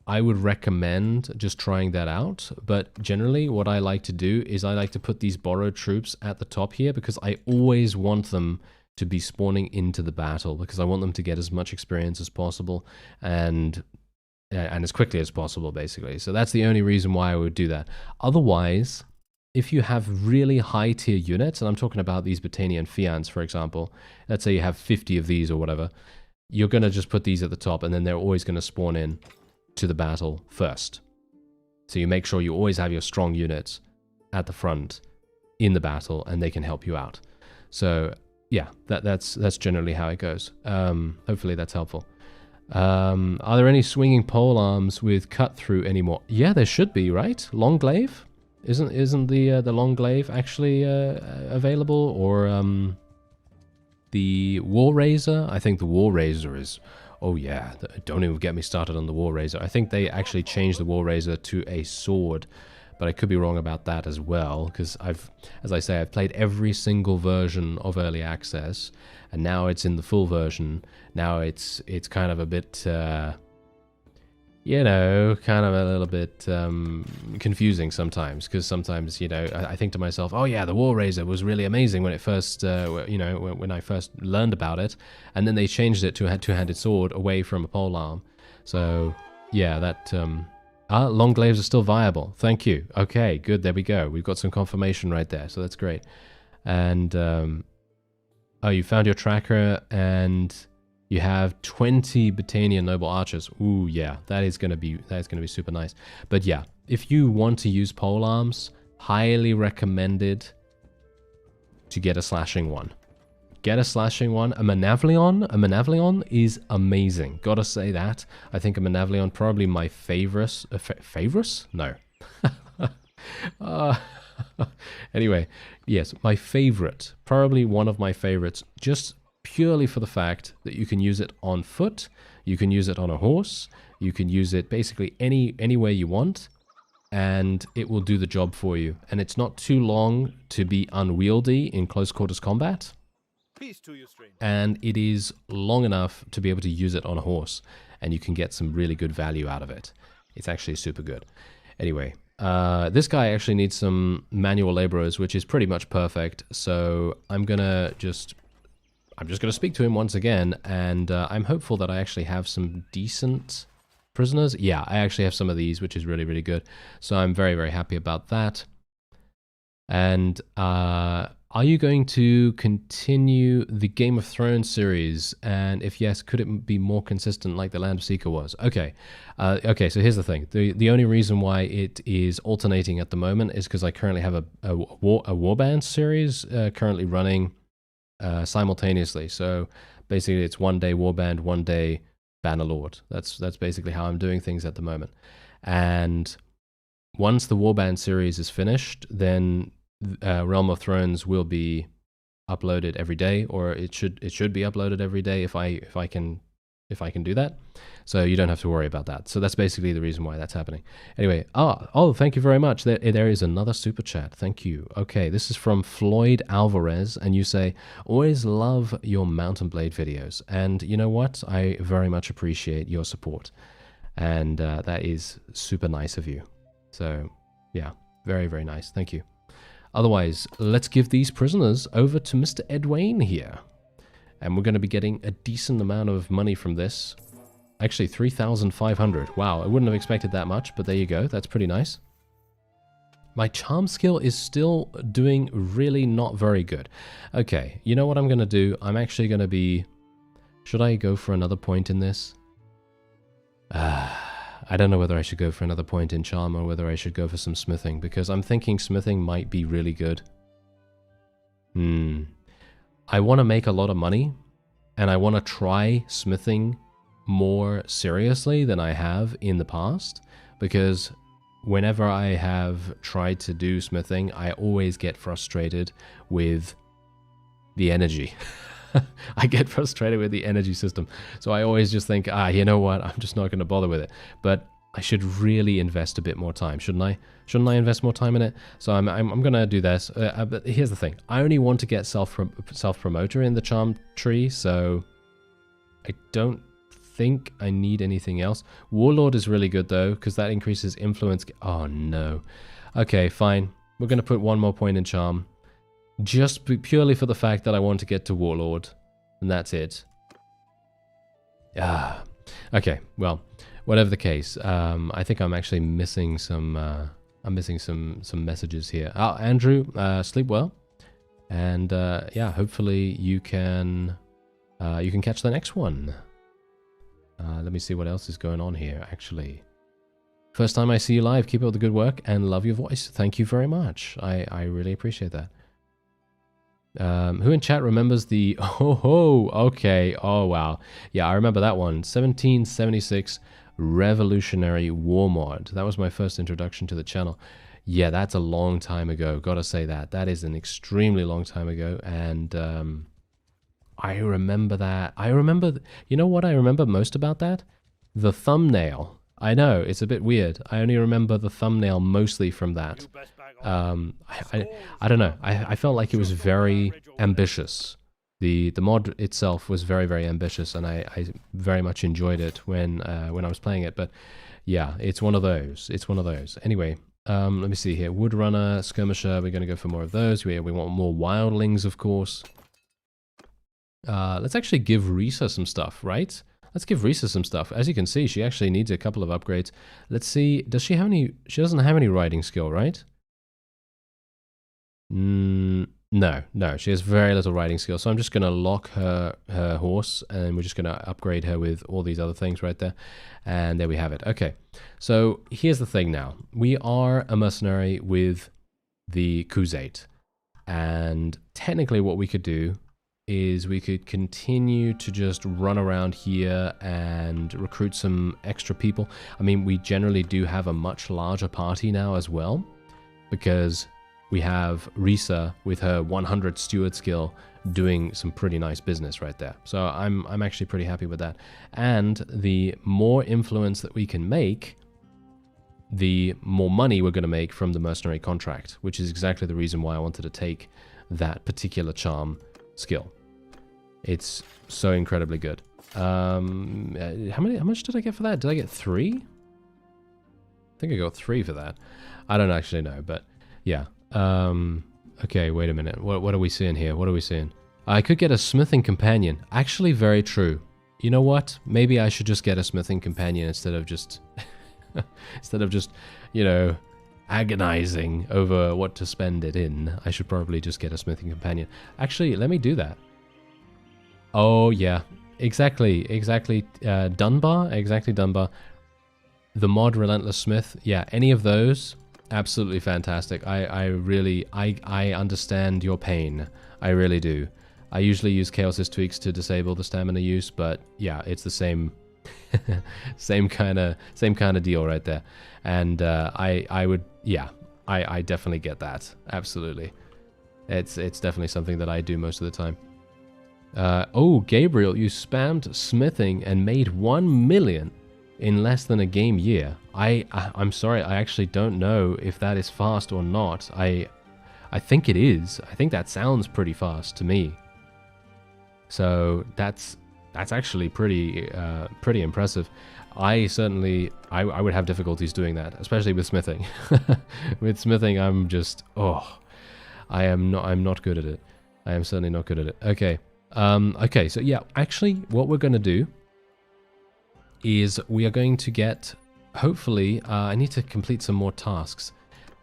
I would recommend just trying that out. But generally what I like to do is I like to put these borrowed troops at the top here because I always want them to be spawning into the battle because I want them to get as much experience as possible and as quickly as possible, basically. So that's the only reason why I would do that. Otherwise... If you have really high tier units, and I'm talking about these Botanian Fians, for example, let's say you have 50 of these or whatever, you're going to just put these at the top and then they're always going to spawn in to the battle first. So you make sure you always have your strong units at the front in the battle and they can help you out. So yeah, that's generally how it goes. Hopefully that's helpful. Are there any swinging pole arms with cut through anymore? Yeah, there should be, right? Long glaive? Isn't the long glaive actually available, or the war razor? I think the war razor is. Oh yeah, don't even get me started on the war razor. I think they actually changed the war razor to a sword, but I could be wrong about that as well because as I say, I've played every single version of Early Access, and now it's in the full version. Now it's kind of a bit. You know, kind of a little bit confusing sometimes, because sometimes, you know, I think to myself, oh yeah, the War Razor was really amazing when it first, you know, when I first learned about it, and then they changed it to a two-handed sword away from a polearm. So, yeah, that, long glaives are still viable. Thank you. Okay, good, there we go. We've got some confirmation right there, so that's great. And, oh, you found your tracker, and... You have 20 Botanian Noble Archers. Ooh, yeah, that is gonna be super nice. But yeah, if you want to use polearms, highly recommended to get a slashing one. Get a slashing one. A Manavlion is amazing. Gotta say that. I think a Manavlion probably my favorite. Favorite? No. Anyway, yes, my favorite, probably one of my favorites, just purely for the fact that you can use it on foot, you can use it on a horse, you can use it basically any way you want, and it will do the job for you. And it's not too long to be unwieldy in close quarters combat. Peace to you, stranger. And it is long enough to be able to use it on a horse, and you can get some really good value out of it. It's actually super good. Anyway, this guy actually needs some manual laborers, which is pretty much perfect. So I'm just gonna speak to him once again, and I'm hopeful that I actually have some decent prisoners. Yeah, I actually have some of these, which is really, really good. So I'm very, very happy about that. And are you going to continue the Game of Thrones series? And if yes, could it be more consistent like the Land of Seeker was? Okay, okay. So here's the thing: the only reason why it is alternating at the moment is because I currently have a warband series currently running simultaneously. So basically, it's one day warband, one day Bannerlord. That's basically how I'm doing things at the moment. And once the warband series is finished, then Realm of Thrones will be uploaded every day, or it should be uploaded every day if I can do that. So you don't have to worry about that. So that's basically the reason why that's happening. Anyway, oh, thank you very much. There is another super chat. Thank you. Okay, this is from Floyd Alvarez, and you say, always love your Mountain Blade videos. And you know what? I very much appreciate your support. And that is super nice of you. So yeah, very, very nice. Thank you. Otherwise, let's give these prisoners over to Mr. Edwayne here. And we're going to be getting a decent amount of money from this. Actually, 3,500. Wow, I wouldn't have expected that much, but there you go. That's pretty nice. My charm skill is still doing really not very good. Okay, you know what I'm going to do? I'm actually going to be... Should I go for another point in this? I don't know whether I should go for another point in charm or whether I should go for some smithing, because I'm thinking smithing might be really good. I want to make a lot of money, and I want to try smithing more seriously than I have in the past, because whenever I have tried to do smithing, I always get frustrated with the energy. I get frustrated with the energy system. So I always just think, you know what? I'm just not going to bother with it. But I should really invest a bit more time, shouldn't I? Shouldn't I invest more time in it? So I'm going to do this. But here's the thing. I only want to get self-promoter in the charm tree, so I don't think I need anything else. Warlord is really good, though, because that increases influence. Oh, no. Okay, fine. We're going to put one more point in charm. Just purely for the fact that I want to get to Warlord. And that's it. Okay, well, whatever the case, I think I'm actually missing some some messages here. Andrew, sleep well. And yeah, hopefully you can catch the next one. Let me see what else is going on here, actually. First time I see you live, keep up the good work and love your voice. Thank you very much. I really appreciate that. Who in chat remembers the... okay. Oh, wow. Yeah, I remember that one. 1776 Revolutionary War Mod. That was my first introduction to the channel. Yeah, that's a long time ago. Gotta say that. That is an extremely long time ago. And I remember that. You know what I remember most about that? The thumbnail. I know, it's a bit weird. I only remember the thumbnail mostly from that. I don't know. I felt like it was very ambitious. The mod itself was very, very ambitious, and I very much enjoyed it when I was playing it. But yeah, it's one of those. It's one of those. Anyway, let me see here. Woodrunner, Skirmisher, we're going to go for more of those. We want more wildlings, of course. Let's actually give Risa some stuff, right? Let's give Risa some stuff. As you can see, she actually needs a couple of upgrades. Let's see. Does she have any... She doesn't have any riding skill, right? No, she has very little riding skill. So I'm just going to lock her horse, and we're just going to upgrade her with all these other things right there. And there we have it. Okay, so here's the thing now. We are a mercenary with the Crusade. And technically what we could do is we could continue to just run around here and recruit some extra people. I mean, we generally do have a much larger party now as well, because we have Risa with her 100 steward skill doing some pretty nice business right there. So I'm actually pretty happy with that. And the more influence that we can make, the more money we're going to make from the mercenary contract, which is exactly the reason why I wanted to take that particular charm skill. It's so incredibly good. How much did I get for that? Did I get 3? I think I got 3 for that. I don't actually know, but yeah. Okay, wait a minute. What are we seeing here? What are we seeing? I could get a smithing companion. Actually, very true. You know what? Maybe I should just get a smithing companion instead of just... you know, agonizing over what to spend it in. I should probably just get a smithing companion. Actually, let me do that. Oh, yeah. Exactly. Dunbar. Exactly, Dunbar. The mod Relentless Smith. Yeah, any of those... absolutely fantastic. I understand your pain. I really do. I usually use Chaos's Tweaks to disable the stamina use, but yeah, it's the same same kind of deal right there. And I definitely get that. Absolutely. It's definitely something that I do most of the time. Oh, Gabriel, you spammed smithing and made 1 million in less than a game year. I'm sorry, I actually don't know if that is fast or not. I think it is. I think that sounds pretty fast to me. So that's actually pretty impressive. I would have difficulties doing that, especially with smithing. With smithing, I'm not good at it. I am certainly not good at it. Okay. Okay, so yeah, actually what we're going to do is we are going to get, hopefully, I need to complete some more tasks.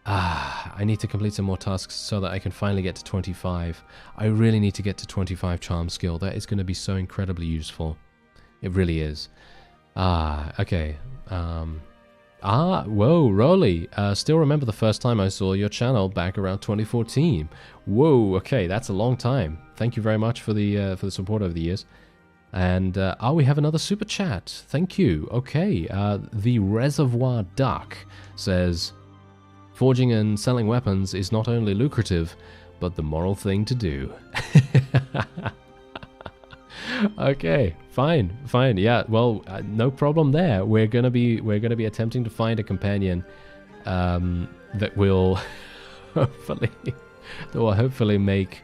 I need to complete some more tasks so that I can finally get to 25. I really need to get to 25 charm skill. That is going to be so incredibly useful. It really is. Okay. Whoa, Rolly. Still remember the first time I saw your channel back around 2014. Whoa, okay, that's a long time. Thank you very much for the support over the years. And, we have another super chat. Thank you. Okay, the Reservoir Duck says, forging and selling weapons is not only lucrative, but the moral thing to do. Okay, fine. Yeah, well, no problem there. We're gonna be attempting to find a companion that will hopefully make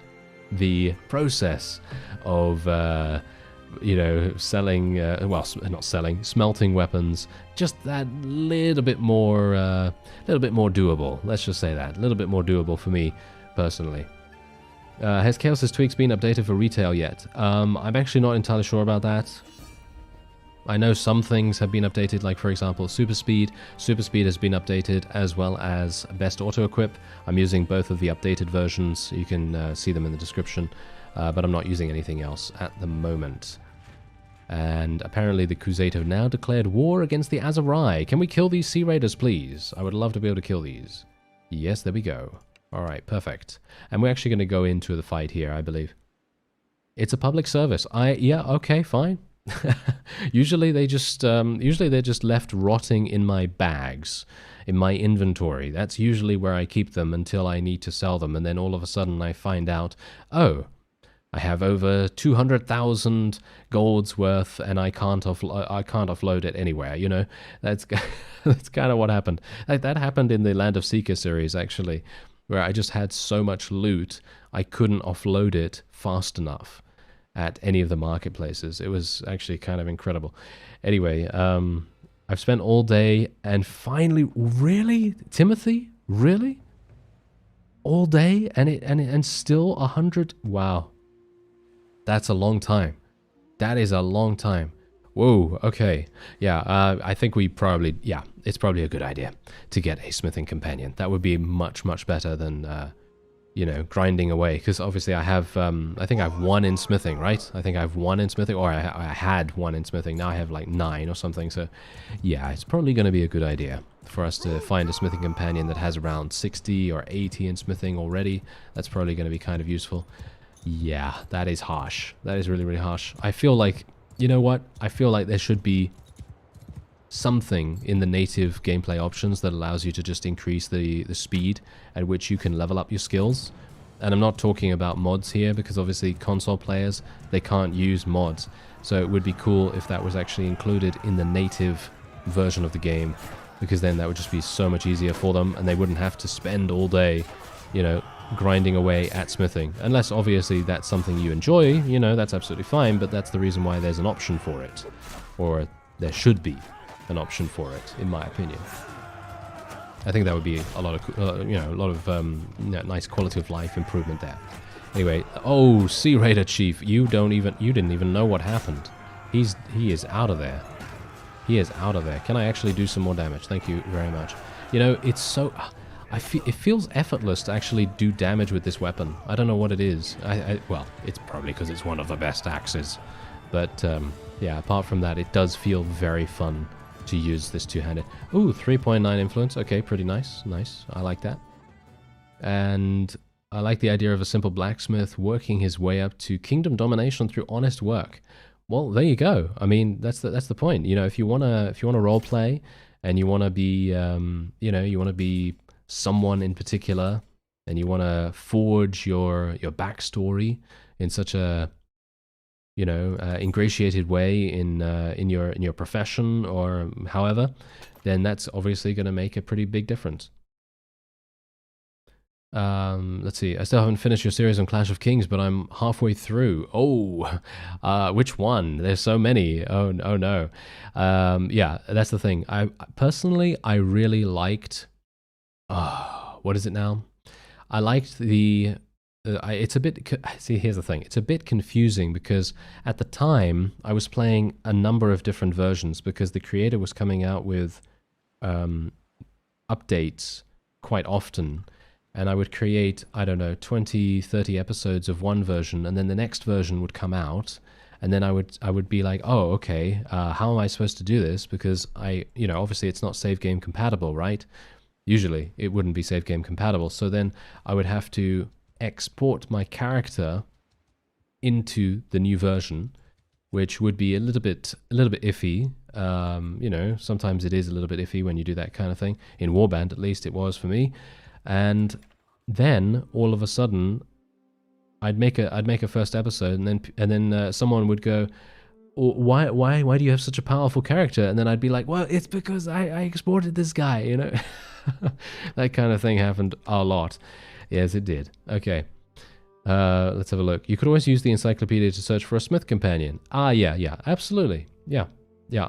the process of smelting weapons just that little bit more doable. Let's just say that, a little bit more doable for me personally. Has Chaos's Tweaks been updated for retail yet? I'm actually not entirely sure about that. I know some things have been updated, like for example Super Speed. Super Speed has been updated, as well as Best Auto Equip. I'm using both of the updated versions. You can see them in the description, but I'm not using anything else at the moment. And apparently the Crusade have now declared war against the Azarai. Can we kill these Sea Raiders, please? I would love to be able to kill these. Yes, there we go. Alright, perfect. And we're actually going to go into the fight here, I believe. It's a public service. Yeah, okay, fine. Usually they're just left rotting in my bags, in my inventory. That's usually where I keep them until I need to sell them, and then all of a sudden I find out, oh, I have over 200,000 golds worth, and I can't offload it anywhere. You know, that's kind of what happened. That happened in the Land of Seeker series, actually, where I just had so much loot I couldn't offload it fast enough at any of the marketplaces. It was actually kind of incredible. Anyway, I've spent all day, and finally, really, Timothy, really, all day, and still 100. Wow. That's a long time. That is a long time. Whoa, okay. Yeah, I think it's probably a good idea to get a smithing companion. That would be much, much better than, grinding away. Because obviously I have, I think I have 1 in smithing, right? I think I have 1 in smithing, or I had 1 in smithing. Now I have like 9 or something. So yeah, it's probably going to be a good idea for us to find a smithing companion that has around 60 or 80 in smithing already. That's probably going to be kind of useful. Yeah, that is harsh. That is really, really harsh. I feel like, you know what? I feel like there should be something in the native gameplay options that allows you to just increase the speed at which you can level up your skills. And I'm not talking about mods here, because obviously console players, they can't use mods. So it would be cool if that was actually included in the native version of the game, because then that would just be so much easier for them, and they wouldn't have to spend all day, you know, grinding away at smithing. Unless obviously that's something you enjoy, you know, that's absolutely fine, but that's the reason why there's an option for it. Or there should be an option for it, in my opinion. I think that would be a lot of, you know, a lot of nice quality of life improvement there. Anyway, oh, Sea Raider Chief, you didn't even know what happened. He is out of there. He is out of there. Can I actually do some more damage? Thank you very much. You know, it's so, it feels effortless to actually do damage with this weapon. I don't know what it is. Well, it's probably because it's one of the best axes, but yeah, apart from that, it does feel very fun to use this two-handed. Ooh, 3.9 influence. Okay, pretty nice. Nice. I like that. And I like the idea of a simple blacksmith working his way up to kingdom domination through honest work. Well, there you go. I mean, that's the point. You know, if you wanna role play and you wanna be, you know, you wanna be someone in particular, and you wanna forge your backstory in such a, you know, ingratiated way in your profession or however, then that's obviously going to make a pretty big difference. Let's see. I still haven't finished your series on Clash of Kings, but I'm halfway through. Oh, which one? There's so many. Oh no. Yeah, that's the thing. I personally, I really liked. What is it now? I liked the. It's a bit. See, here's the thing. It's a bit confusing because at the time I was playing a number of different versions because the creator was coming out with updates quite often. And I would create, I don't know, 20, 30 episodes of one version, and then the next version would come out, and then I would be like, oh, okay, how am I supposed to do this? Because you know, obviously it's not save game compatible, right? Usually it wouldn't be save game compatible. So then I would have to export my character into the new version, which would be a little bit iffy. You know, sometimes it is a little bit iffy when you do that kind of thing. In Warband, at least, it was for me. And then all of a sudden, I'd make a first episode, and then someone would go, why do you have such a powerful character? And then I'd be like, well, it's because I exported this guy, you know. That kind of thing happened a lot. Yes, it did. Okay. Let's have a look. You could always use the encyclopedia to search for a smith companion. Yeah, absolutely. Yeah,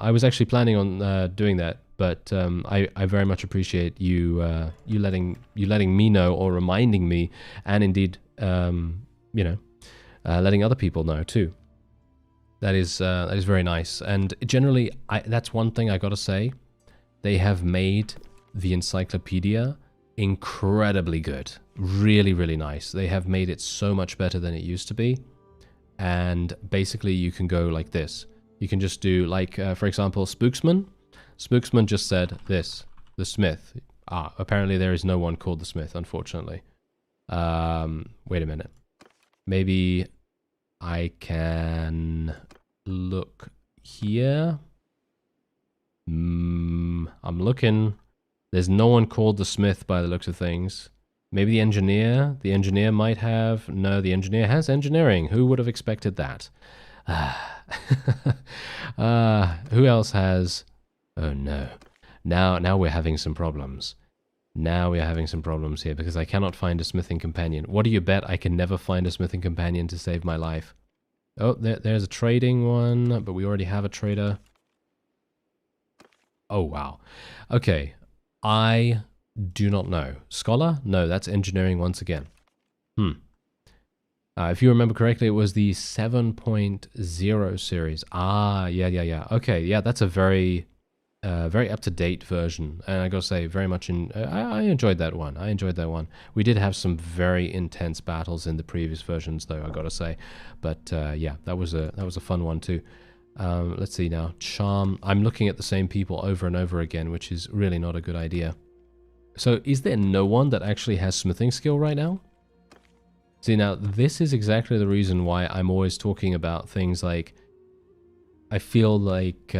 I was actually planning on doing that, but I very much appreciate you letting me know, or reminding me, and indeed, you know, letting other people know too. That is very nice. And generally, that's one thing I gotta say. They have made the encyclopedia incredibly good. Really, really nice. They have made it so much better than it used to be. And basically, you can go like this. You can just do, like, for example, Spooksman. Spooksman just said this, the Smith. Apparently there is no one called the Smith, unfortunately. Wait a minute. Maybe I can look here. I'm looking. There's no one called the Smith by the looks of things. Maybe the engineer? The engineer might have. No, the engineer has engineering. Who would have expected that? Who else has... Oh no. Now we're having some problems. Now we're having some problems here because I cannot find a smithing companion. What do you bet I can never find a smithing companion to save my life? Oh, there's a trading one, but we already have a trader. Oh, wow. Okay. I do not know. Scholar? No, that's engineering once again. If you remember correctly, it was the 7.0 series. Yeah. Okay, yeah, that's a very up-to-date version. And I gotta say, very much I enjoyed that one. We did have some very intense battles in the previous versions, though, I gotta say. But yeah, that was a fun one too. Let's see now. Charm. I'm looking at the same people over and over again, which is really not a good idea. So, is there no one that actually has smithing skill right now? See, now, this is exactly the reason why I'm always talking about things like... I feel like...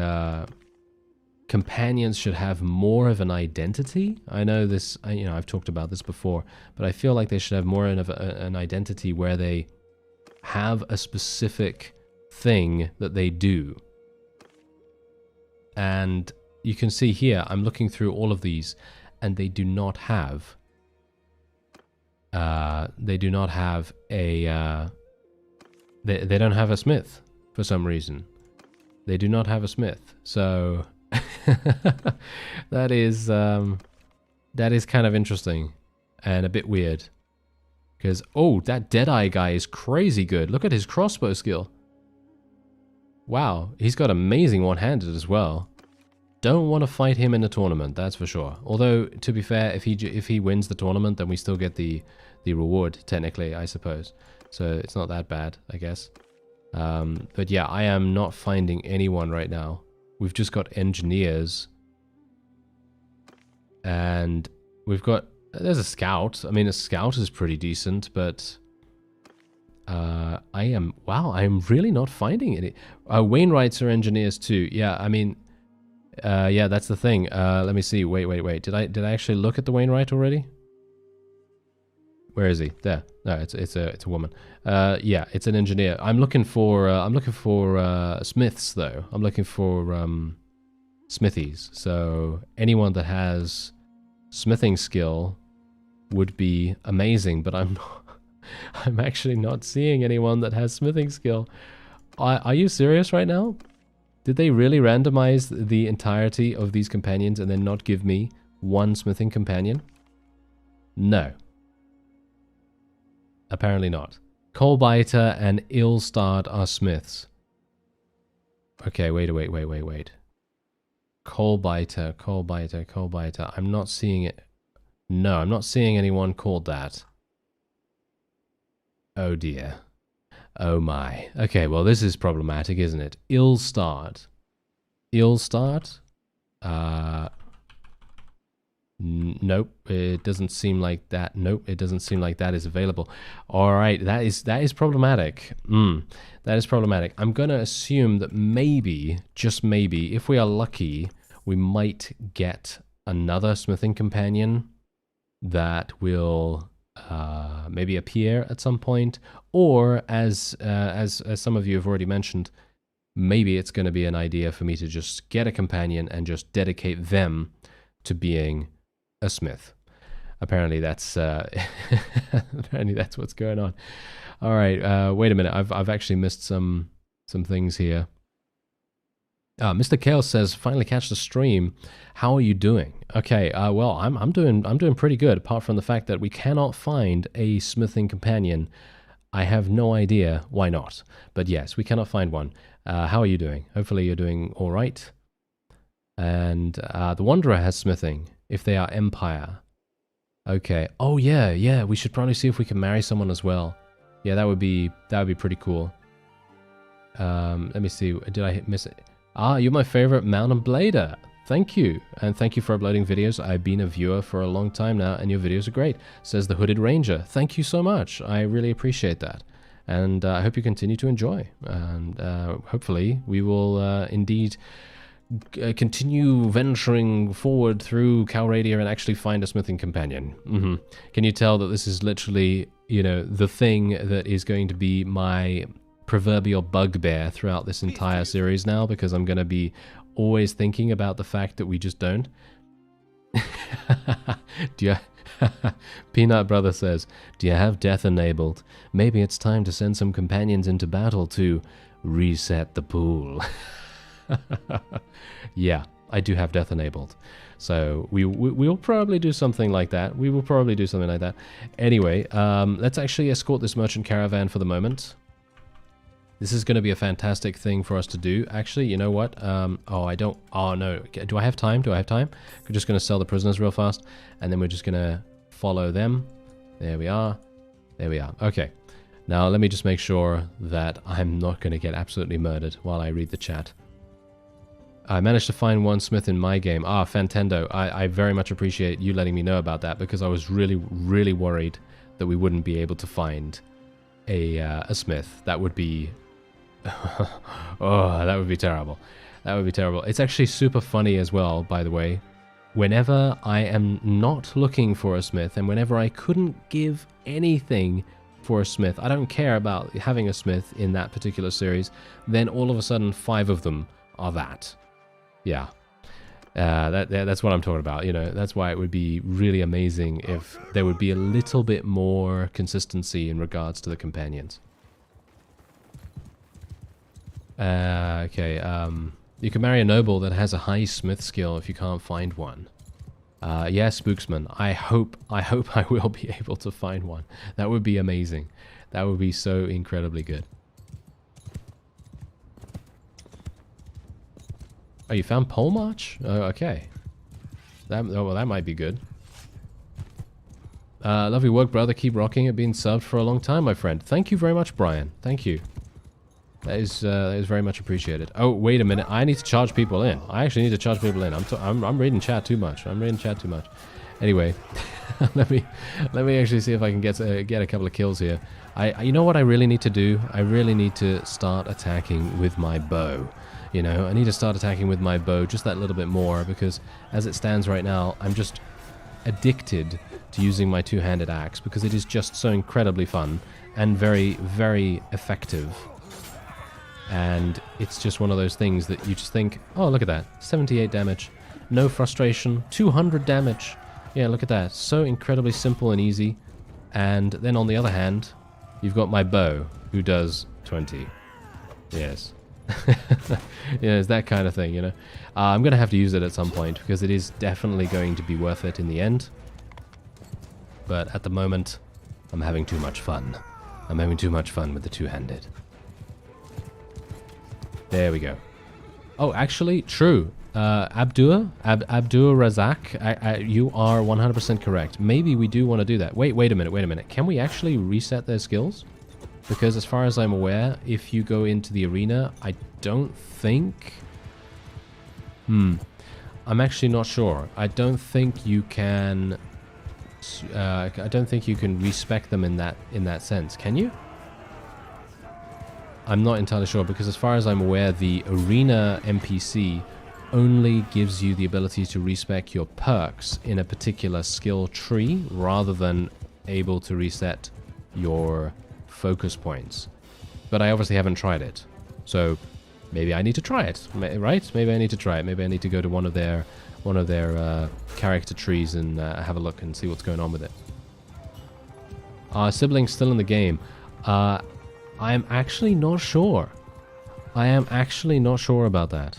companions should have more of an identity. I know this, you know, I've talked about this before, but I feel like they should have more of an identity where they have a specific thing that they do. And you can see here, I'm looking through all of these, and they do not have they don't have a smith for some reason. They do not have a smith. So that is kind of interesting and a bit weird. Because, oh, that Deadeye guy is crazy good. Look at his crossbow skill. Wow, he's got amazing one-handed as well. Don't want to fight him in a tournament, that's for sure. Although, to be fair, if he wins the tournament, then we still get the reward, technically, I suppose. So it's not that bad, I guess. But yeah, I am not finding anyone right now. We've just got engineers. And we've got... There's a scout. I mean, a scout is pretty decent, but... Wow, I'm really not finding any... Wainwrights are engineers too. Yeah, I mean... yeah, that's the thing. Let me see. Wait. Did I actually look at the Wainwright already? Where is he? There. No, it's a woman. Yeah, it's an engineer. I'm looking for smiths though. I'm looking for smithies. So anyone that has smithing skill would be amazing, but I'm actually not seeing anyone that has smithing skill. Are you serious right now? Did they really randomize the entirety of these companions and then not give me one smithing companion? No. Apparently not. Coalbiter and Ill-starred are smiths. Okay, wait. Coalbiter. I'm not seeing it. No, I'm not seeing anyone called that. Oh dear. Oh my. Okay, well this is problematic, isn't it? Ill-starred. Ill-starred? Nope, it doesn't seem like that. Nope, it doesn't seem like that is available. Alright, that is problematic. That is problematic. I'm gonna assume that maybe, just maybe, if we are lucky, we might get another smithing companion that will maybe appear at some point, or as some of you have already mentioned, maybe it's going to be an idea for me to just get a companion and just dedicate them to being a smith. Apparently that's apparently that's what's going on. All right, wait a minute. I've actually missed some things here. Mr. Kale says, finally catch the stream. How are you doing? Okay, well, I'm doing pretty good, apart from the fact that we cannot find a smithing companion. I have no idea why not. But yes, we cannot find one. How are you doing? Hopefully you're doing all right. And the Wanderer has smithing, if they are Empire. Okay. Oh yeah, we should probably see if we can marry someone as well. Yeah, that would be pretty cool. Let me see. Did I miss it? Ah, you're my favorite mountain blader. Thank you. And thank you for uploading videos. I've been a viewer for a long time now, and your videos are great. Says the Hooded Ranger. Thank you so much. I really appreciate that. And I hope you continue to enjoy. And hopefully we will indeed continue venturing forward through Calradia and actually find a smithing companion. Can you tell that this is literally, you know, the thing that is going to be my proverbial bugbear throughout this entire series now, because I'm going to be always thinking about the fact that we just don't. Peanut Brother says, do you have death enabled? Maybe it's time to send some companions into battle to reset the pool. Yeah, I do have death enabled. So we'll probably do something like that. We will probably do something like that. Anyway, let's actually escort this merchant caravan for the moment. This is going to be a fantastic thing for us to do. Actually, you know what? Oh no. Do I have time? We're just going to sell the prisoners real fast, and then we're just going to follow them. There we are. Okay. Now, let me just make sure that I'm not going to get absolutely murdered while I read the chat. I managed to find one smith in my game. Ah, Fantendo. I very much appreciate you letting me know about that, because I was really, really worried that we wouldn't be able to find a smith. That would be... oh, that would be terrible. That would be terrible. It's actually super funny as well, by the way. Whenever I am not looking for a smith, and whenever I couldn't give anything for a smith, I don't care about having a smith in that particular series, then all of a sudden 5 of them are that. Yeah. That's what I'm talking about, you know. That's why it would be really amazing if there would be a little bit more consistency in regards to the companions. Okay, you can marry a noble that has a high smith skill if you can't find one. Yeah, Spooksman. I hope I will be able to find one. That would be amazing. That would be so incredibly good. Oh, you found Pole March? Oh, okay. Well, that might be good. Love your work, brother. Keep rocking it. Been subbed for a long time, my friend. Thank you very much, Brian. Thank you. That is very much appreciated. Oh, wait a minute. I need to charge people in. I actually need to charge people in. I'm reading chat too much. I'm reading chat too much. Anyway, let me actually see if I can get a couple of kills here. You know what I really need to do? I really need to start attacking with my bow. You know, I need to start attacking with my bow just that little bit more, because as it stands right now, I'm just addicted to using my two-handed axe because it is just so incredibly fun and very, very effective. And it's just one of those things that you just think, oh, look at that, 78 damage, no frustration, 200 damage. Yeah, look at that, so incredibly simple and easy. And then on the other hand, you've got my bow, who does 20. Yes. Yeah, it's that kind of thing, you know. I'm going to have to use it at some point because it is definitely going to be worth it in the end. But at the moment, I'm having too much fun. I'm having too much fun with the two-handed. There we go. Oh, actually, true. Abdur Razak, you are 100% correct. Maybe we do want to do that. Wait a minute. Can we actually reset their skills? Because as far as I'm aware, if you go into the arena, I don't think... I'm actually not sure. I don't think you can... I don't think you can respec them in that sense. Can you? I'm not entirely sure, because as far as I'm aware, the arena NPC only gives you the ability to respec your perks in a particular skill tree, rather than able to reset your focus points. But I obviously haven't tried it, so maybe I need to try it, right? Maybe I need to try it. Maybe I need to go to one of their character trees and have a look and see what's going on with it. Are siblings still in the game? I am actually not sure. I am actually not sure about that.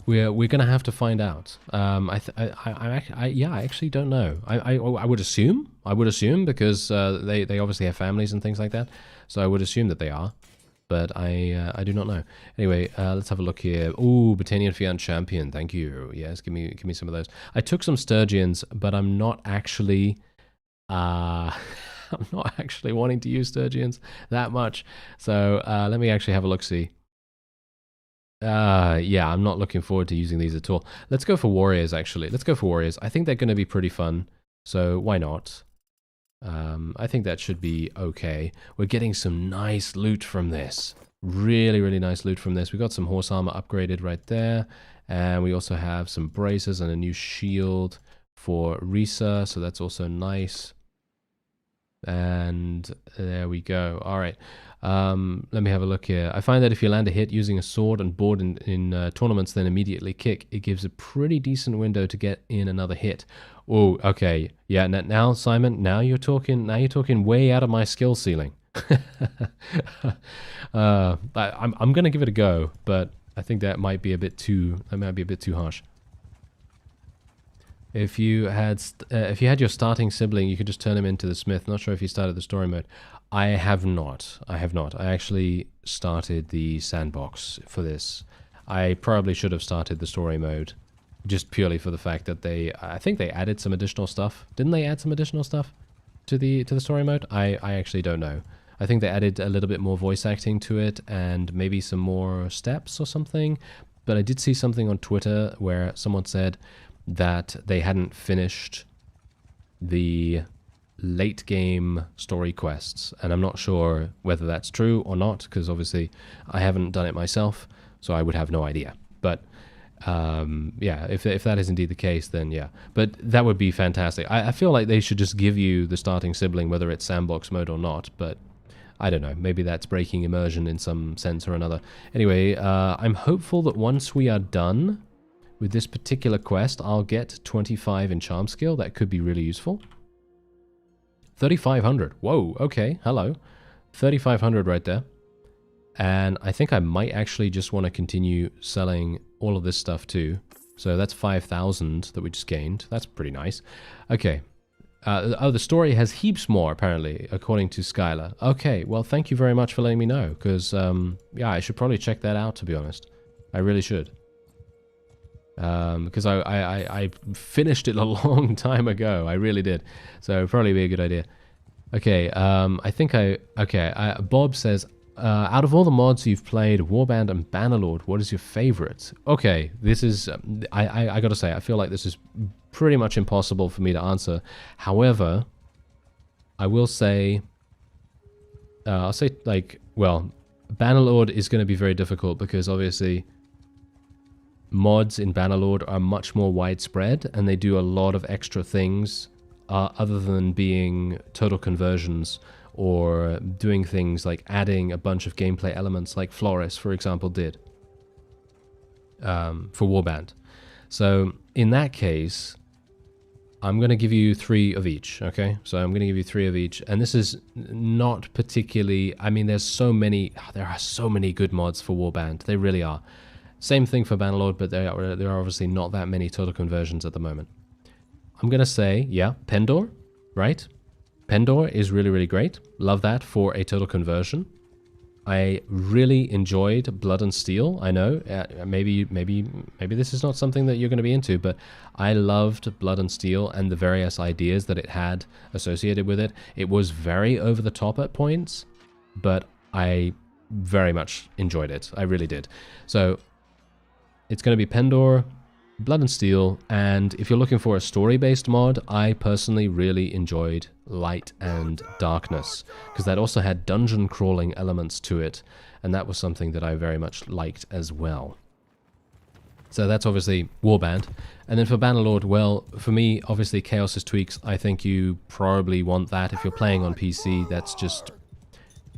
We're gonna have to find out. I actually don't know. I would assume. Because they obviously have families and things like that. So I would assume that they are, but I do not know. Anyway, let's have a look here. Ooh, Britannian Fiant Champion. Thank you. Yes, give me some of those. I took some Sturgeons, but I'm not actually. I'm not actually wanting to use Sturgeons that much. So let me actually have a look. See. Yeah, I'm not looking forward to using these at all. Let's go for warriors, actually. Let's go for warriors. I think they're going to be pretty fun, so why not? I think that should be okay. We're getting some nice loot from this. Really, really nice loot from this. We got some horse armor upgraded right there, and we also have some braces and a new shield for Risa, so that's also nice. And there we go. All right. Let me have a look here. I find that if you land a hit using a sword and board in tournaments, then immediately kick, it gives a pretty decent window to get in another hit. Oh, okay. Yeah, now, Simon, now you're talking way out of my skill ceiling. I'm going to give it a go, but I think that might be a bit too harsh. If you had your starting sibling, you could just turn him into the smith. Not sure if you started the story mode. I have not. I actually started the sandbox for this. I probably should have started the story mode, just purely for the fact that I think they added some additional stuff. Didn't they add some additional stuff to the story mode? I actually don't know. I think they added a little bit more voice acting to it and maybe some more steps or something. But I did see something on Twitter where someone said that they hadn't finished the late game story quests, and I'm not sure whether that's true or not, because obviously I haven't done it myself, so I would have no idea. But yeah, if that is indeed the case, then yeah. But that would be fantastic. I feel like they should just give you the starting sibling, whether it's sandbox mode or not, but I don't know. Maybe that's breaking immersion in some sense or another. Anyway, I'm hopeful that once we are done with this particular quest, I'll get 25 in charm skill. That could be really useful. 3,500. Whoa, okay, hello. 3,500 right there. And I think I might actually just want to continue selling all of this stuff too. So that's 5,000 that we just gained. That's pretty nice. Okay. Oh, the story has heaps more, apparently, according to Skylar. Okay, well, thank you very much for letting me know, because, yeah, I should probably check that out, to be honest. I really should. Because I finished it a long time ago. I really did. So it'd probably be a good idea. Okay, I think Bob says, out of all the mods you've played, Warband and Bannerlord, what is your favorite? Okay, this is, I gotta say, I feel like this is pretty much impossible for me to answer. However, I will say, I'll say, like, well, Bannerlord is going to be very difficult because obviously mods in Bannerlord are much more widespread and they do a lot of extra things other than being total conversions or doing things like adding a bunch of gameplay elements like Floris, for example, did for Warband. So in that case, I'm going to give you 3 of each, okay? So I'm going to give you 3 of each. And this is not particularly... I mean, there are so many good mods for Warband. They really are. Same thing for Bannerlord, but there are obviously not that many total conversions at the moment. I'm going to say, yeah, Pendor, right? Pendor is really, really great. Love that for a total conversion. I really enjoyed Blood and Steel. I know, maybe this is not something that you're going to be into, but I loved Blood and Steel and the various ideas that it had associated with it. It was very over the top at points, but I very much enjoyed it. I really did. So it's going to be Pendor, Blood and Steel, and if you're looking for a story-based mod, I personally really enjoyed Light and Darkness, because that also had dungeon crawling elements to it, and that was something that I very much liked as well. So that's obviously Warband. And then for Bannerlord, well, for me, obviously Chaos's Tweaks, I think you probably want that. If you're playing on PC, that's just...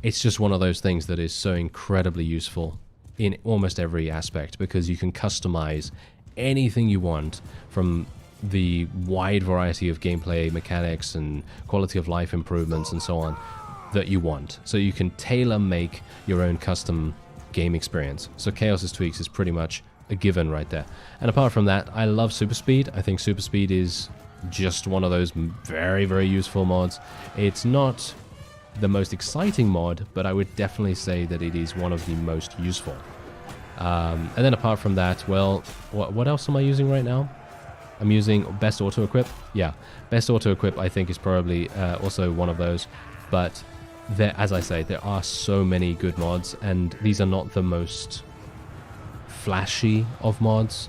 it's just one of those things that is so incredibly useful in almost every aspect, because you can customize anything you want from the wide variety of gameplay mechanics and quality of life improvements and so on that you want. So you can tailor make your own custom game experience. So Chaos's Tweaks is pretty much a given right there. And apart from that, I love Super Speed. I think Super Speed is just one of those very, very useful mods. It's not the most exciting mod, but I would definitely say that it is one of the most useful. And then apart from that, well, what else am I using right now? I'm using Best Auto Equip. Yeah, Best Auto Equip I think is probably also one of those. But there, as I say, there are so many good mods, and these are not the most flashy of mods,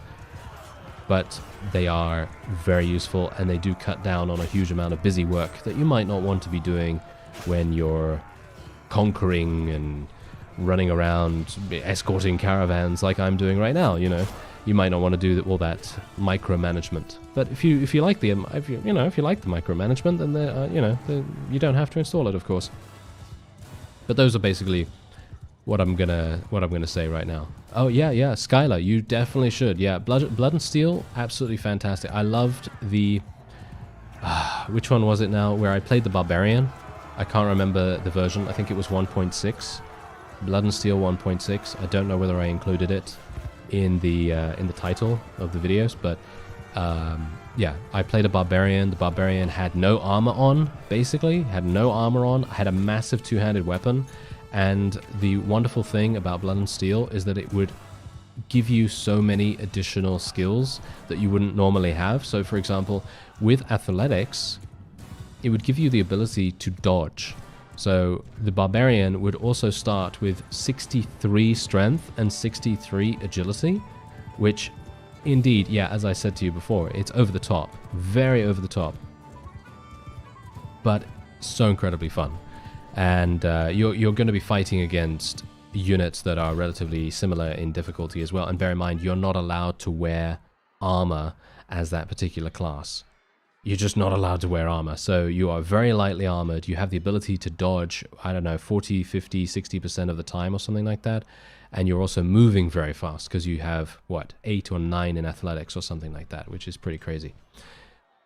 but they are very useful, and they do cut down on a huge amount of busy work that you might not want to be doing when you're conquering and running around escorting caravans like I'm doing right now. You know, you might not want to do all that micromanagement. But if you like the if you like the micromanagement, then you don't have to install it, of course. But those are basically what I'm gonna say right now. Oh yeah, Skylar, you definitely should. Yeah, Blood and Steel, absolutely fantastic. I loved the which one was it now? Where I played the Barbarian. I can't remember the version. I think it was 1.6. Blood and Steel 1.6. I don't know whether I included it in the title of the videos, but yeah, I played a Barbarian. The Barbarian had no armor on, basically. Had no armor on. Had a massive two-handed weapon. And the wonderful thing about Blood and Steel is that it would give you so many additional skills that you wouldn't normally have. So, for example, with athletics, it would give you the ability to dodge. So the Barbarian would also start with 63 strength and 63 agility, which indeed, yeah, as I said to you before, it's over the top, very over the top, but so incredibly fun. And you're going to be fighting against units that are relatively similar in difficulty as well. And bear in mind, you're not allowed to wear armor as that particular class. You're just not allowed to wear armor. So you are very lightly armored. You have the ability to dodge, I don't know, 40, 50, 60% of the time or something like that. And you're also moving very fast because you have, what, 8 or 9 in athletics or something like that, which is pretty crazy.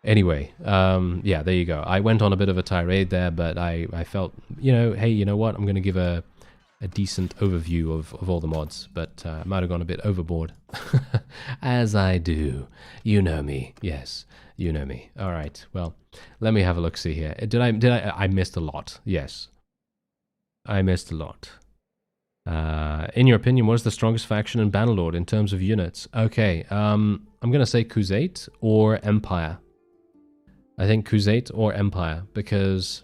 Anyway, yeah, there you go. I went on a bit of a tirade there, but I felt, you know, hey, you know what? I'm going to give a decent overview of all the mods, but I might have gone a bit overboard. As I do. You know me. Yes, you know me. All right, well, let me have a look-see here. I missed a lot. Yes, I missed a lot. In your opinion, what is the strongest faction in Bannerlord in terms of units? Okay, I'm going to say Khuzait or Empire. I think Khuzait or Empire, because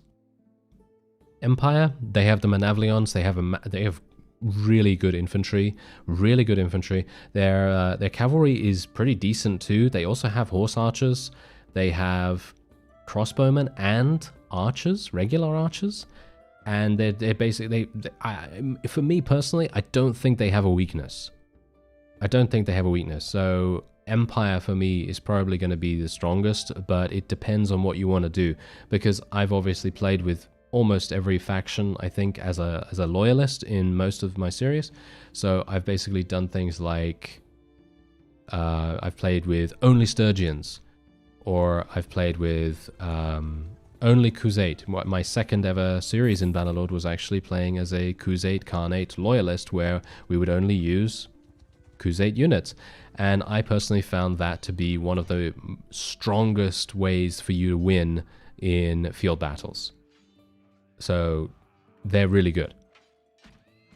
Empire, they have the Manavlions, they have really good infantry, really good infantry. Their cavalry is pretty decent too. They also have horse archers. They have crossbowmen and archers, regular archers. And they're basically, for me personally, I don't think they have a weakness. I don't think they have a weakness. So Empire for me is probably going to be the strongest, but it depends on what you want to do, because I've obviously played with almost every faction, I think, as a loyalist in most of my series. So I've basically done things like I've played with only Sturgians, or I've played with only Khuzait. My second ever series in Bannerlord was actually playing as a Khuzait Khanate loyalist, where we would only use Khuzait units. And I personally found that to be one of the strongest ways for you to win in field battles. So they're really good.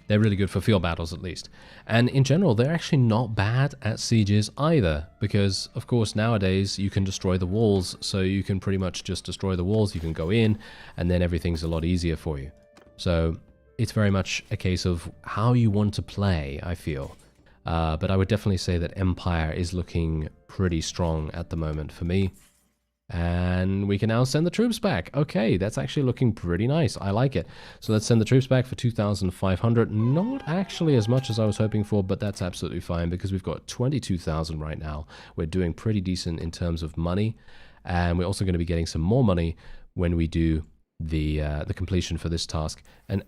They're really good for field battles, at least. And in general, they're actually not bad at sieges either, because, of course, nowadays you can destroy the walls, so you can pretty much just destroy the walls, you can go in, and then everything's a lot easier for you. So it's very much a case of how you want to play, I feel. But I would definitely say that Empire is looking pretty strong at the moment for me. And we can now send the troops back. Okay, that's actually looking pretty nice. I like it. So let's send the troops back for 2,500. Not actually as much as I was hoping for, but that's absolutely fine because we've got 22,000 right now. We're doing pretty decent in terms of money. And we're also going to be getting some more money when we do the completion for this task. And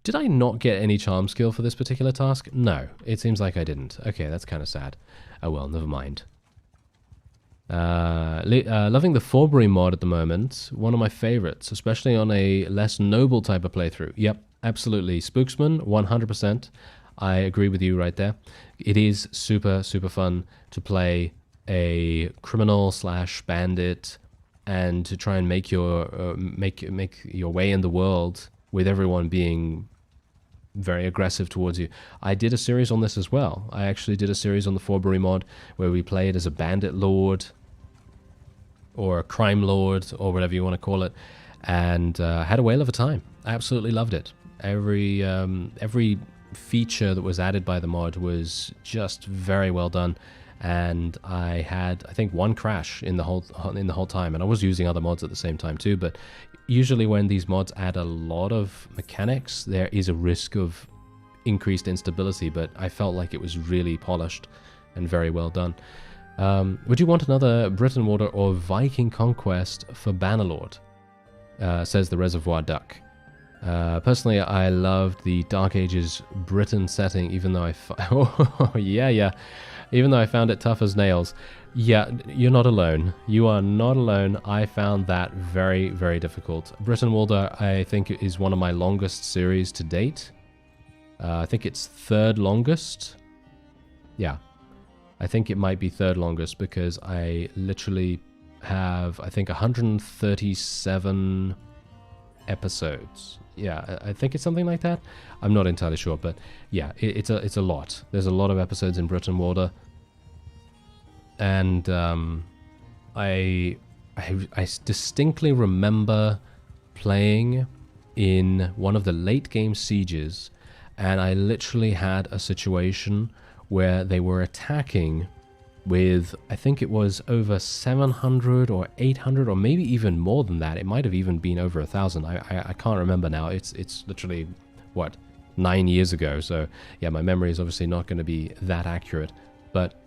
did I not get any charm skill for this particular task? No, it seems like I didn't. Okay, that's kind of sad. Oh well, never mind. Loving the Forbury mod at the moment. One of my favorites, especially on a less noble type of playthrough. Yep, absolutely. Spooksman, 100%. I agree with you right there. It is super, super fun to play a criminal / bandit and to try and make your make your way in the world with everyone being very aggressive towards you. I did a series on this as well. I actually did a series on the Forbury mod where we played as a bandit lord or a crime lord or whatever you want to call it, and had a whale of a time. I absolutely loved it. Every feature that was added by the mod was just very well done, and I had, I think, one crash in the whole time, and I was using other mods at the same time too. But usually when these mods add a lot of mechanics, there is a risk of increased instability, but I felt like it was really polished and very well done. Would you want another Britain Water or Viking Conquest for Bannerlord? Says the Reservoir Duck. Personally, I loved the Dark Ages Britain setting, even though even though I found it tough as nails. Yeah, you're not alone. You are not alone. I found that very, very difficult. Britain Walder, I think, is one of my longest series to date. I think it's third longest. Yeah, I think it might be third longest because I literally have, I think, 137 episodes. Yeah, I think it's something like that. I'm not entirely sure, but yeah, it's a lot. There's a lot of episodes in Britain Water, and I distinctly remember playing in one of the late game sieges, and I literally had a situation where they were attacking with, I think it was over 700 or 800 or maybe even more than that. It might have even been over 1,000. I can't remember now. It's literally, what, 9 years ago. So yeah, my memory is obviously not going to be that accurate. But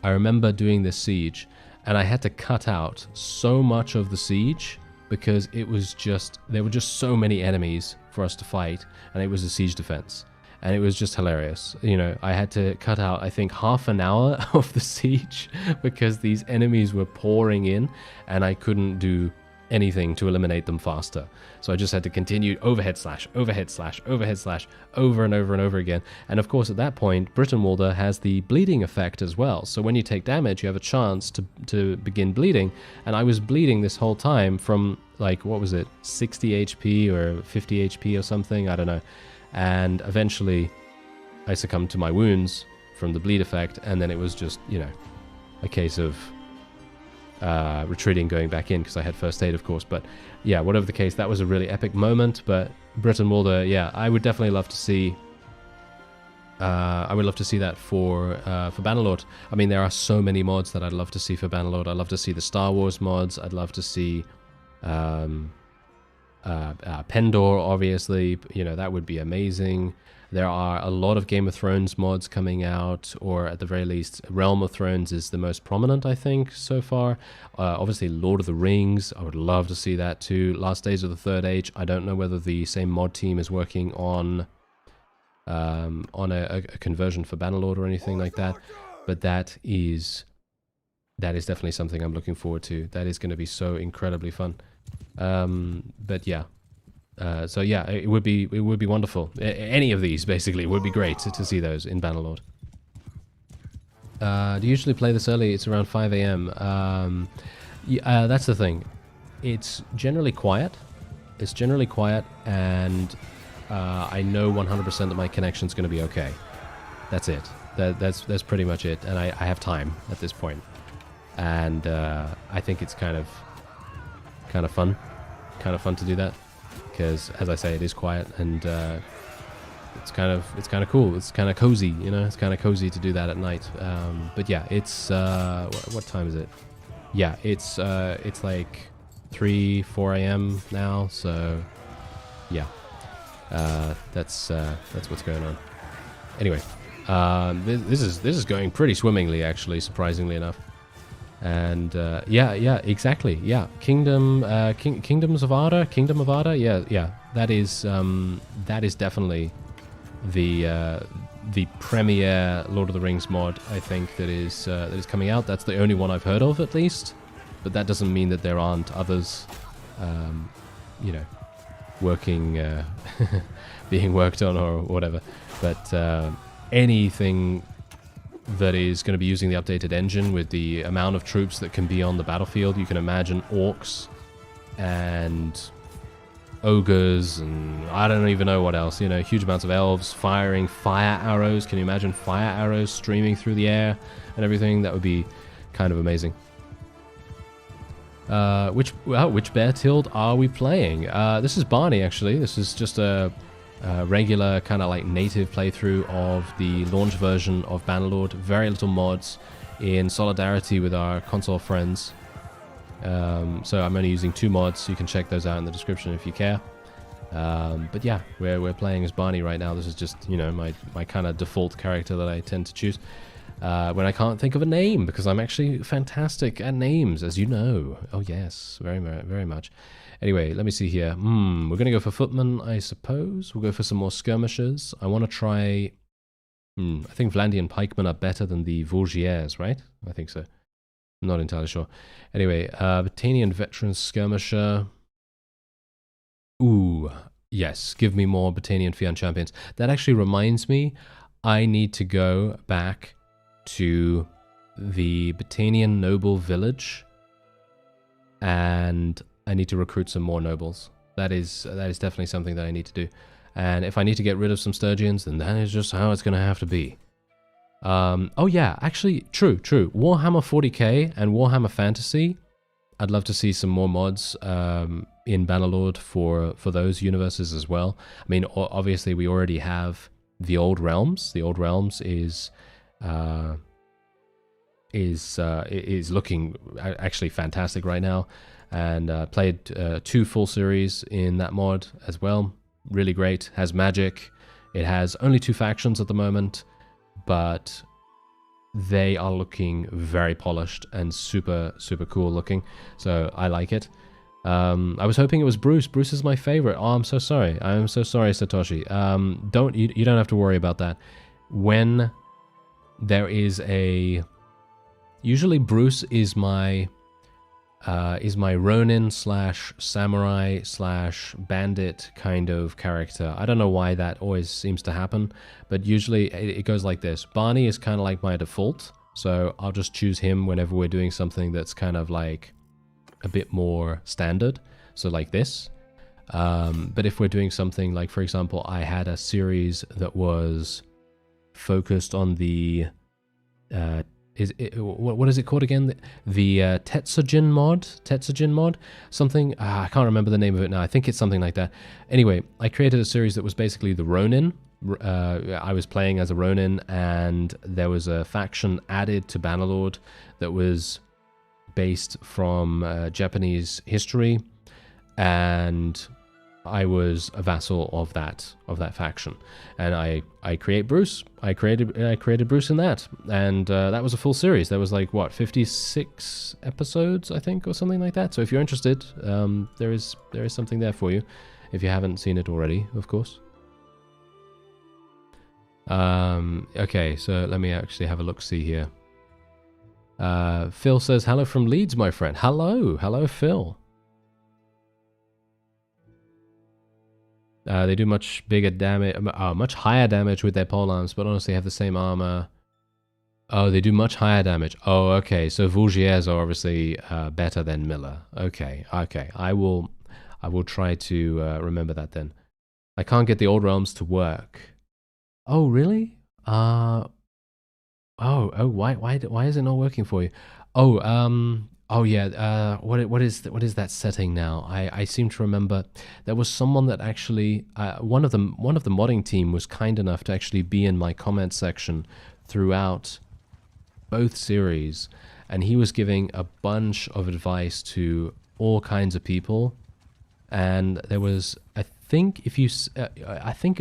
I remember doing this siege, and I had to cut out so much of the siege because it was just, there were just so many enemies for us to fight, and it was a siege defense. And it was just hilarious. You know, I had to cut out, I think, half an hour of the siege because these enemies were pouring in, and I couldn't do anything to eliminate them faster. So I just had to continue overhead slash, overhead slash, overhead slash, over and over and over again. And of course, at that point, Brittenwalder has the bleeding effect as well. So when you take damage, you have a chance to begin bleeding. And I was bleeding this whole time from, like, what was it, 60 HP or 50 HP or something? I don't know. And eventually, I succumbed to my wounds from the bleed effect, and then it was just, you know, a case of retreating, going back in, because I had first aid, of course. But yeah, whatever the case, that was a really epic moment. But Brittenwalder, yeah, I would definitely love to see. I would love to see that for Bannerlord. I mean, there are so many mods that I'd love to see for Bannerlord. I'd love to see the Star Wars mods. I'd love to see Pendor, obviously. You know, that would be amazing. There are a lot of Game of Thrones mods coming out, or at the very least, Realm of Thrones is the most prominent, I think, so far. Obviously, Lord of the Rings, I would love to see that too. Last Days of the Third Age, I don't know whether the same mod team is working on a conversion for Bannerlord or anything like that, but that is definitely something I'm looking forward to. That is going to be so incredibly fun. But yeah. So yeah, it would be wonderful. Any of these basically would be great to see those in Bannerlord. Do you usually play this early? It's around 5 a.m. Yeah, that's the thing. It's generally quiet. It's generally quiet, and I know 100% that my connection's going to be okay. That's it. That's pretty much it. And I have time at this point, and I think it's kind of fun to do that. Because, as I say, it is quiet, and it's kind of cool. It's kind of cozy, you know. It's kind of cozy to do that at night. But yeah, it's what time is it? Yeah, it's like 3-4 a.m. now. So yeah, that's what's going on. Anyway, this is going pretty swimmingly, actually, surprisingly enough. And yeah, exactly. Yeah, Kingdoms of Arda, Kingdom of Arda. Yeah. That is definitely the premier Lord of the Rings mod, I think, that is coming out. That's the only one I've heard of, at least. But that doesn't mean that there aren't others, you know, working, being worked on or whatever. But anything that is going to be using the updated engine with the amount of troops that can be on the battlefield. You can imagine orcs and ogres and I don't even know what else, you know, huge amounts of elves firing fire arrows. Can you imagine fire arrows streaming through the air and everything? That would be kind of amazing. Which bear tilt are we playing? This is Barney, actually. This is just a regular kind of like native playthrough of the launch version of Bannerlord. Very little mods, in solidarity with our console friends. So I'm only using 2 mods. You can check those out in the description if you care. But yeah, we're playing as Barney right now. This is just, you know, my kind of default character that I tend to choose when I can't think of a name, because I'm actually fantastic at names, as you know. Oh yes, very much. Anyway, let me see here. We're going to go for footmen, I suppose. We'll go for some more skirmishers. I want to try... I think Vlandian pikemen are better than the Vosgiers, right? I think so. I'm not entirely sure. Anyway, Britannian veteran skirmisher. Ooh, yes. Give me more Britannian Fian champions. That actually reminds me, I need to go back to the Britannian noble village, and I need to recruit some more nobles. That is definitely something that I need to do. And if I need to get rid of some Sturgians, then that is just how it's going to have to be. Oh yeah, actually, true. Warhammer 40k and Warhammer Fantasy. I'd love to see some more mods in Bannerlord for those universes as well. I mean, obviously we already have the Old Realms. The Old Realms is looking actually fantastic right now. And played 2 full series in that mod as well. Really great. Has magic. It has only 2 factions at the moment, but they are looking very polished and super, super cool looking. So I like it. I was hoping it was Bruce. Bruce is my favorite. Oh, I'm so sorry. I am so sorry, Satoshi. You don't have to worry about that. When there is a... Usually Bruce is my Ronin slash samurai slash bandit kind of character. I don't know why that always seems to happen, but usually it goes like this. Barney is kind of like my default, so I'll just choose him whenever we're doing something that's kind of like a bit more standard, so like this. But if we're doing something like, for example, I had a series that was focused on the what is it called again? The Tetsujin mod? Something, I can't remember the name of it now. I think it's something like that. Anyway, I created a series that was basically the Ronin. I was playing as a Ronin, and there was a faction added to Bannerlord that was based from Japanese history, and I was a vassal of that faction, and I create Bruce. I created Bruce in that, and that was a full series. There was like what 56 episodes, I think, or something like that. So if you're interested, there is something there for you, if you haven't seen it already, of course. Okay, so let me actually have a look. See here. Phil says hello from Leeds, my friend. Hello, Phil. They do much bigger damage, much higher damage with their polearms, but honestly have the same armor. Oh, they do much higher damage. Oh, okay. So Vougiers are obviously better than Miller. Okay. I will try to remember that then. I can't get the old realms to work. Oh, really? Why is it not working for you? Oh yeah. What is that setting now? I seem to remember there was someone that actually one of the modding team was kind enough to actually be in my comment section throughout both series, and he was giving a bunch of advice to all kinds of people. And there was, I think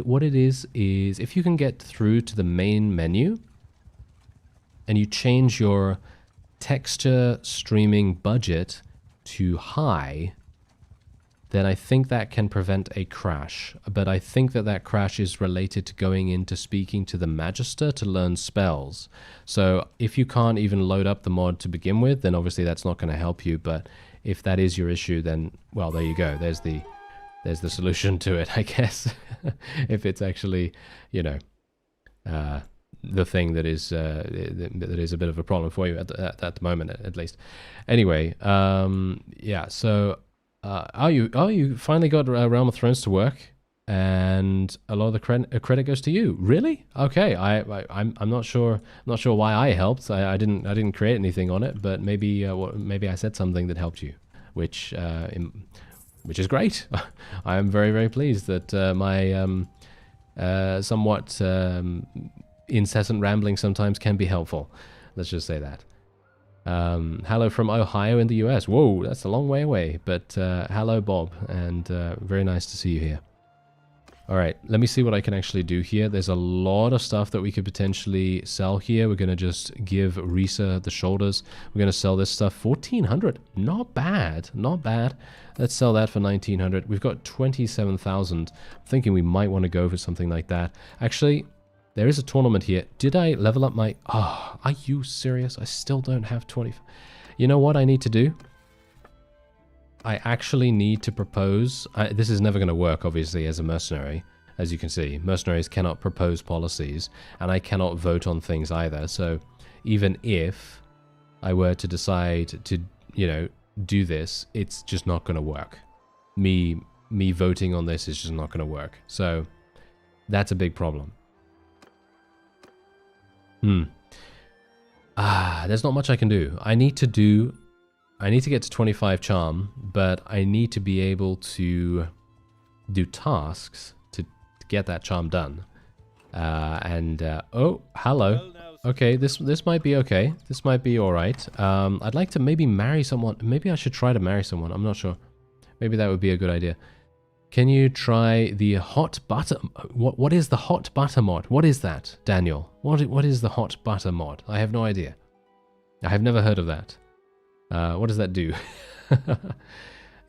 what it is if you can get through to the main menu and you change your texture streaming budget to high, then I think that can prevent a crash. But I think that crash is related to going into speaking to the Magister to learn spells. So if you can't even load up the mod to begin with, then obviously that's not going to help you. But if that is your issue, then, well, there you go. There's the solution to it, I guess. If it's actually, you know, the thing that is a bit of a problem for you at the moment, at least. Anyway, yeah. So, you finally got Realm of Thrones to work, and a lot of the credit goes to you. Really? Okay. I'm not sure why I helped. I didn't create anything on it, but maybe I said something that helped you, which is great. I am very, very pleased that my somewhat incessant rambling sometimes can be helpful. Let's just say that. Hello from Ohio in the US. Whoa, that's a long way away. But hello, Bob, and very nice to see you here. All right, let me see what I can actually do here. There's a lot of stuff that we could potentially sell here. We're going to just give Risa the shoulders. We're going to sell this stuff. 1,400. Not bad. Not bad. Let's sell that for 1,900. We've got 27,000. I'm thinking we might want to go for something like that. Actually, there is a tournament here. Did I level up my... Oh, are you serious? I still don't have 20... You know what I need to do? I actually need to propose... this is never going to work, obviously, as a mercenary. As you can see, mercenaries cannot propose policies, and I cannot vote on things either. So even if I were to decide to, you know, do this, it's just not going to work. Me voting on this is just not going to work. So that's a big problem. There's not much I can do. I need to get to 25 charm, but I need to be able to do tasks to get that charm done. Oh, hello. Okay, this might be okay. This might be all right. I'd like to maybe marry someone. Maybe I should try to marry someone. I'm not sure. Maybe that would be a good idea. Can you try the hot butter? What is the hot butter mod? What is that, Daniel? What is the hot butter mod? I have no idea. I have never heard of that. What does that do?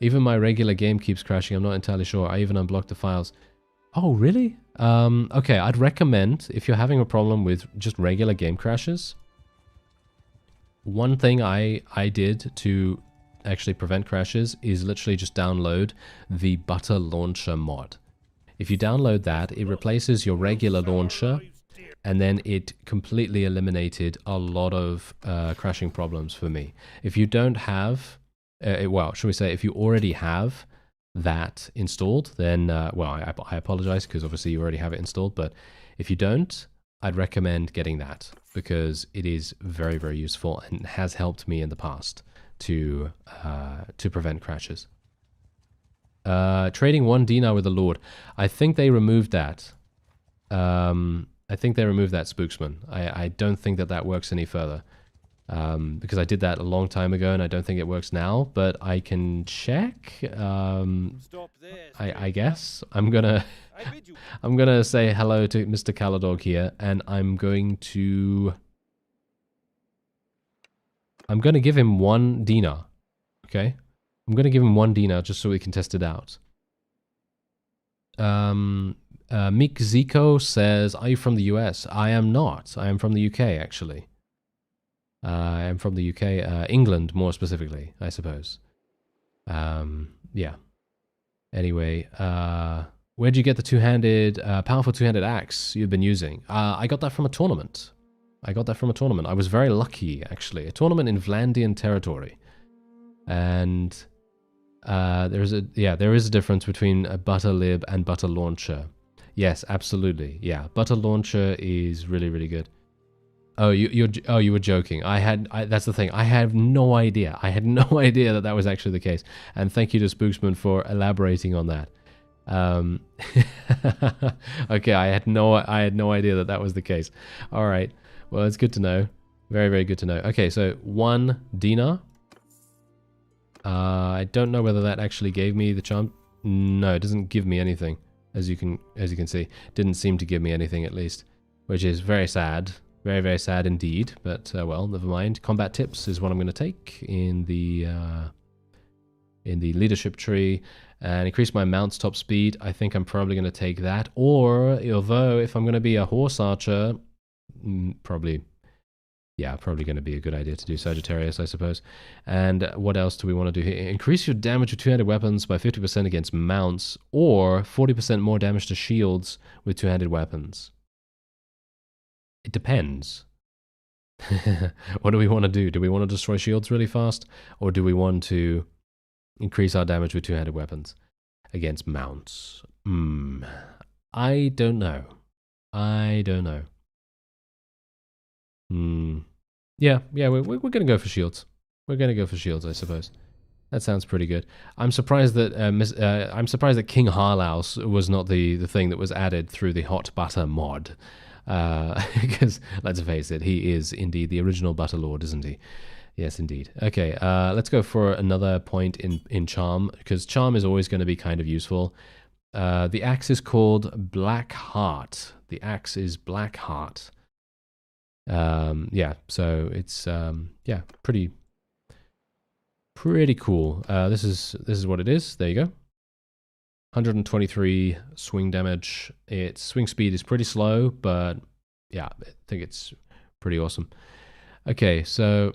Even my regular game keeps crashing. I'm not entirely sure. I even unblocked the files. Oh, really? Okay, I'd recommend, if you're having a problem with just regular game crashes, one thing I did to actually prevent crashes is literally just download the Butter Launcher mod. If you download that, it replaces your regular launcher, and then it completely eliminated a lot of crashing problems for me. If you don't have, well, should we say, if you already have that installed, then, well, I apologize because obviously you already have it installed, but if you don't, I'd recommend getting that because it is very, very useful and has helped me in the past to prevent crashes. Trading 1 dinar with the Lord. I think they removed that. I think they removed that, Spooksman. I don't think that works any further. Because I did that a long time ago and I don't think it works now, but I can check. I guess I'm gonna say hello to Mr. Caladog here, and I'm gonna give him 1 dinar. Okay, I'm gonna give him 1 dinar just so we can test it out. Mick Zico says, "Are you from the US?" I am not. I am from the UK actually. I am from the UK, England more specifically, I suppose. Yeah. Anyway, where'd you get the two-handed, powerful two-handed axe you've been using? I got that from a tournament. I was very lucky, actually. A tournament in Vlandian territory. And there is a difference between a butter lib and butter launcher. Yes, absolutely. Yeah, butter launcher is really, really good. Oh, you were joking. That's the thing. I have no idea. I had no idea that was actually the case. And thank you to Spooksman for elaborating on that. Okay, I had no idea that was the case. All right. Well, it's good to know. Very, very good to know. Okay, so 1 dinar. I don't know whether that actually gave me the charm. No, it doesn't give me anything. As you can see, didn't seem to give me anything at least, which is very sad. Very, very sad indeed, but well, never mind. Combat tips is what I'm going to take in the leadership tree, and increase my mount's top speed. I think I'm probably going to take that, or although if I'm going to be a horse archer, probably going to be a good idea to do Sagittarius, I suppose. And what else do we want to do here? Increase your damage with two-handed weapons by 50% against mounts, or 40% more damage to shields with two-handed weapons. It depends. What do we want to do? Do we want to destroy shields really fast? Or do we want to increase our damage with two-handed weapons against mounts? I don't know. Yeah, we're going to go for shields. We're going to go for shields, I suppose. That sounds pretty good. I'm surprised that King Harlaus was not the thing that was added through the hot butter mod. Because let's face it, he is indeed the original Bannerlord, isn't he? Yes, indeed. Okay, let's go for another point in charm, because charm is always going to be kind of useful. The axe is called Black Heart. The axe is Black Heart. Yeah, so it's yeah, pretty cool. This is what it is. There you go. 123 swing damage. Its swing speed is pretty slow, but yeah, I think it's pretty awesome. Okay, so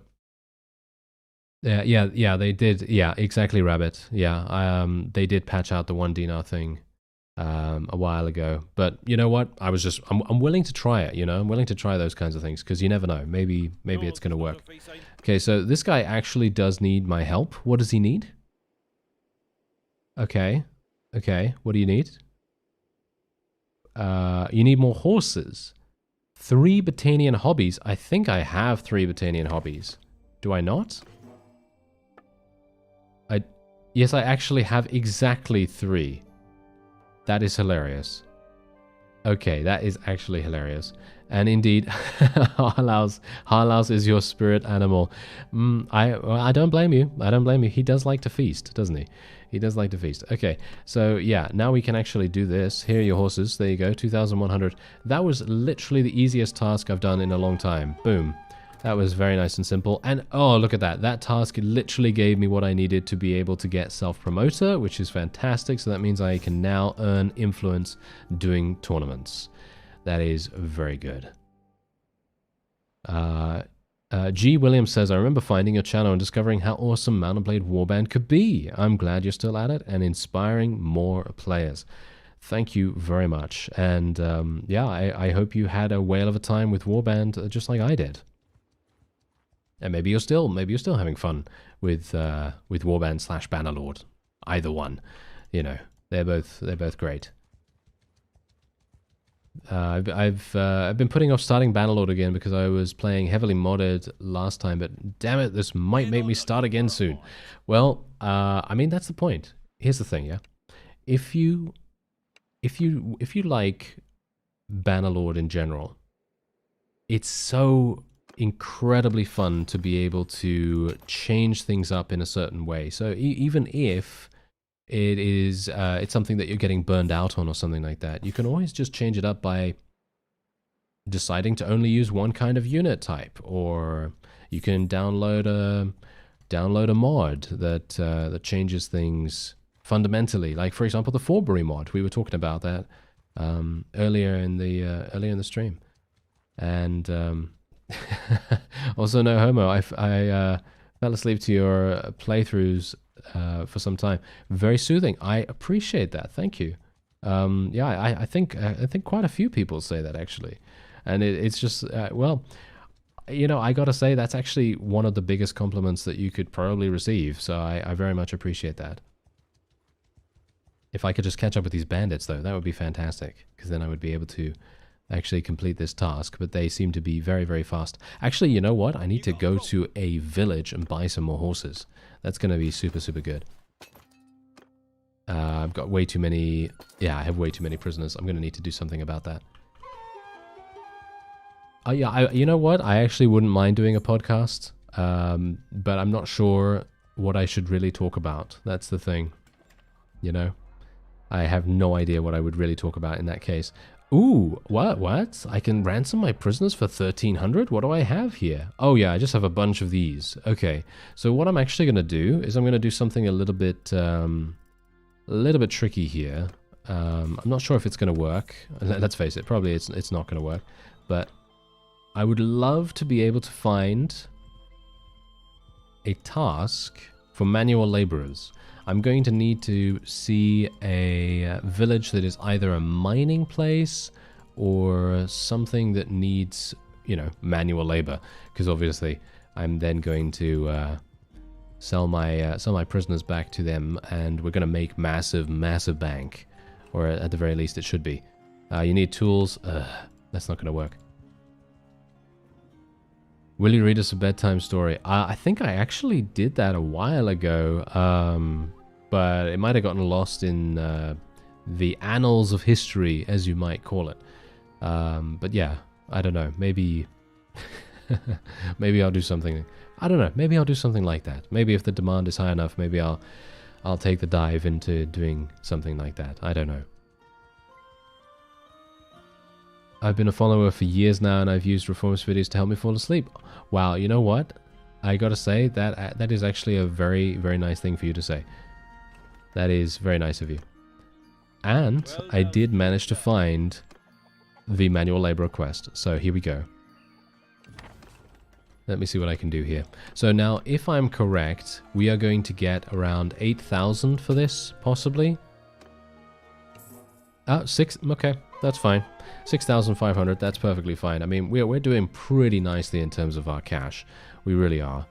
yeah, they did. Yeah, exactly, Rabbit. Yeah, they did patch out the 1 dinar thing a while ago. But you know what? I'm willing to try it. You know, I'm willing to try those kinds of things because you never know. Maybe it's gonna work. Okay, so this guy actually does need my help. What does he need? Okay, what do you need? You need more horses. 3 Botanian hobbies. I think I have 3 Botanian hobbies. Do I not? Yes, I actually have exactly 3. That is hilarious. Okay, that is actually hilarious. And indeed, Harlaus is your spirit animal. I don't blame you. He does like to feast, doesn't he? He does like to feast. Okay, so yeah, now we can actually do this. Here are your horses. There you go, 2,100. That was literally the easiest task I've done in a long time. Boom. That was very nice and simple. And oh, look at that. That task literally gave me what I needed to be able to get self-promoter, which is fantastic. So that means I can now earn influence doing tournaments. That is very good. G. Williams says, I remember finding your channel and discovering how awesome Mount & Blade Warband could be. I'm glad you're still at it and inspiring more players. Thank you very much. And yeah, I hope you had a whale of a time with Warband just like I did. And maybe you're still having fun with Warband / Bannerlord. Either one, you know, they're both great. I've been putting off starting Bannerlord again because I was playing heavily modded last time, but damn it, this might make me start again soon. Well, I mean that's the point. Here's the thing, yeah. If you like Bannerlord in general, it's so incredibly fun to be able to change things up in a certain way. So even if it's something that you're getting burned out on or something like that, you can always just change it up by deciding to only use one kind of unit type, or you can download a mod that changes things fundamentally. Like for example, the Forbury mod. We were talking about that earlier in the stream, and also no homo. I fell asleep to your playthroughs for some time. Very soothing. I appreciate that. Thank you. Yeah, I think quite a few people say that actually, and it's just well, you know, I gotta say that's actually one of the biggest compliments that you could probably receive. So I very much appreciate that. If I could just catch up with these bandits though, that would be fantastic, because then I would be able to actually complete this task, but they seem to be very, very fast. Actually, you know what? I need to go to a village and buy some more horses. That's going to be super, super good. I've got way too many... Yeah, I have way too many prisoners. I'm going to need to do something about that. Oh, yeah, you know what? I actually wouldn't mind doing a podcast, but I'm not sure what I should really talk about. That's the thing, you know? I have no idea what I would really talk about in that case. Ooh, what? I can ransom my prisoners for 1,300? What do I have here? Oh yeah, I just have a bunch of these. Okay, so what I'm actually going to do is I'm going to do something a little bit tricky here. I'm not sure if it's going to work. Let's face it, probably it's not going to work. But I would love to be able to find a task for manual laborers. I'm going to need to see a village that is either a mining place or something that needs, you know, manual labor, because obviously I'm then going to sell my prisoners back to them, and we're going to make massive bank, or at the very least it should be. You need tools. That's not going to work. Will you read us a bedtime story? I think I actually did that a while ago. But it might have gotten lost in the annals of history, as you might call it. But yeah, I don't know. Maybe, maybe I'll do something. I don't know. Maybe I'll do something like that. Maybe if the demand is high enough, maybe I'll take the dive into doing something like that. I don't know. I've been a follower for years now, and I've used reformist videos to help me fall asleep. Wow, you know what? I gotta say that is actually a very, very nice thing for you to say. That is very nice of you. And well, I did manage to find the manual labor quest. So here we go. Let me see what I can do here. So now, if I'm correct, we are going to get around 8,000 for this, possibly. Okay, that's fine. 6,500, that's perfectly fine. I mean, we're doing pretty nicely in terms of our cash. We really are.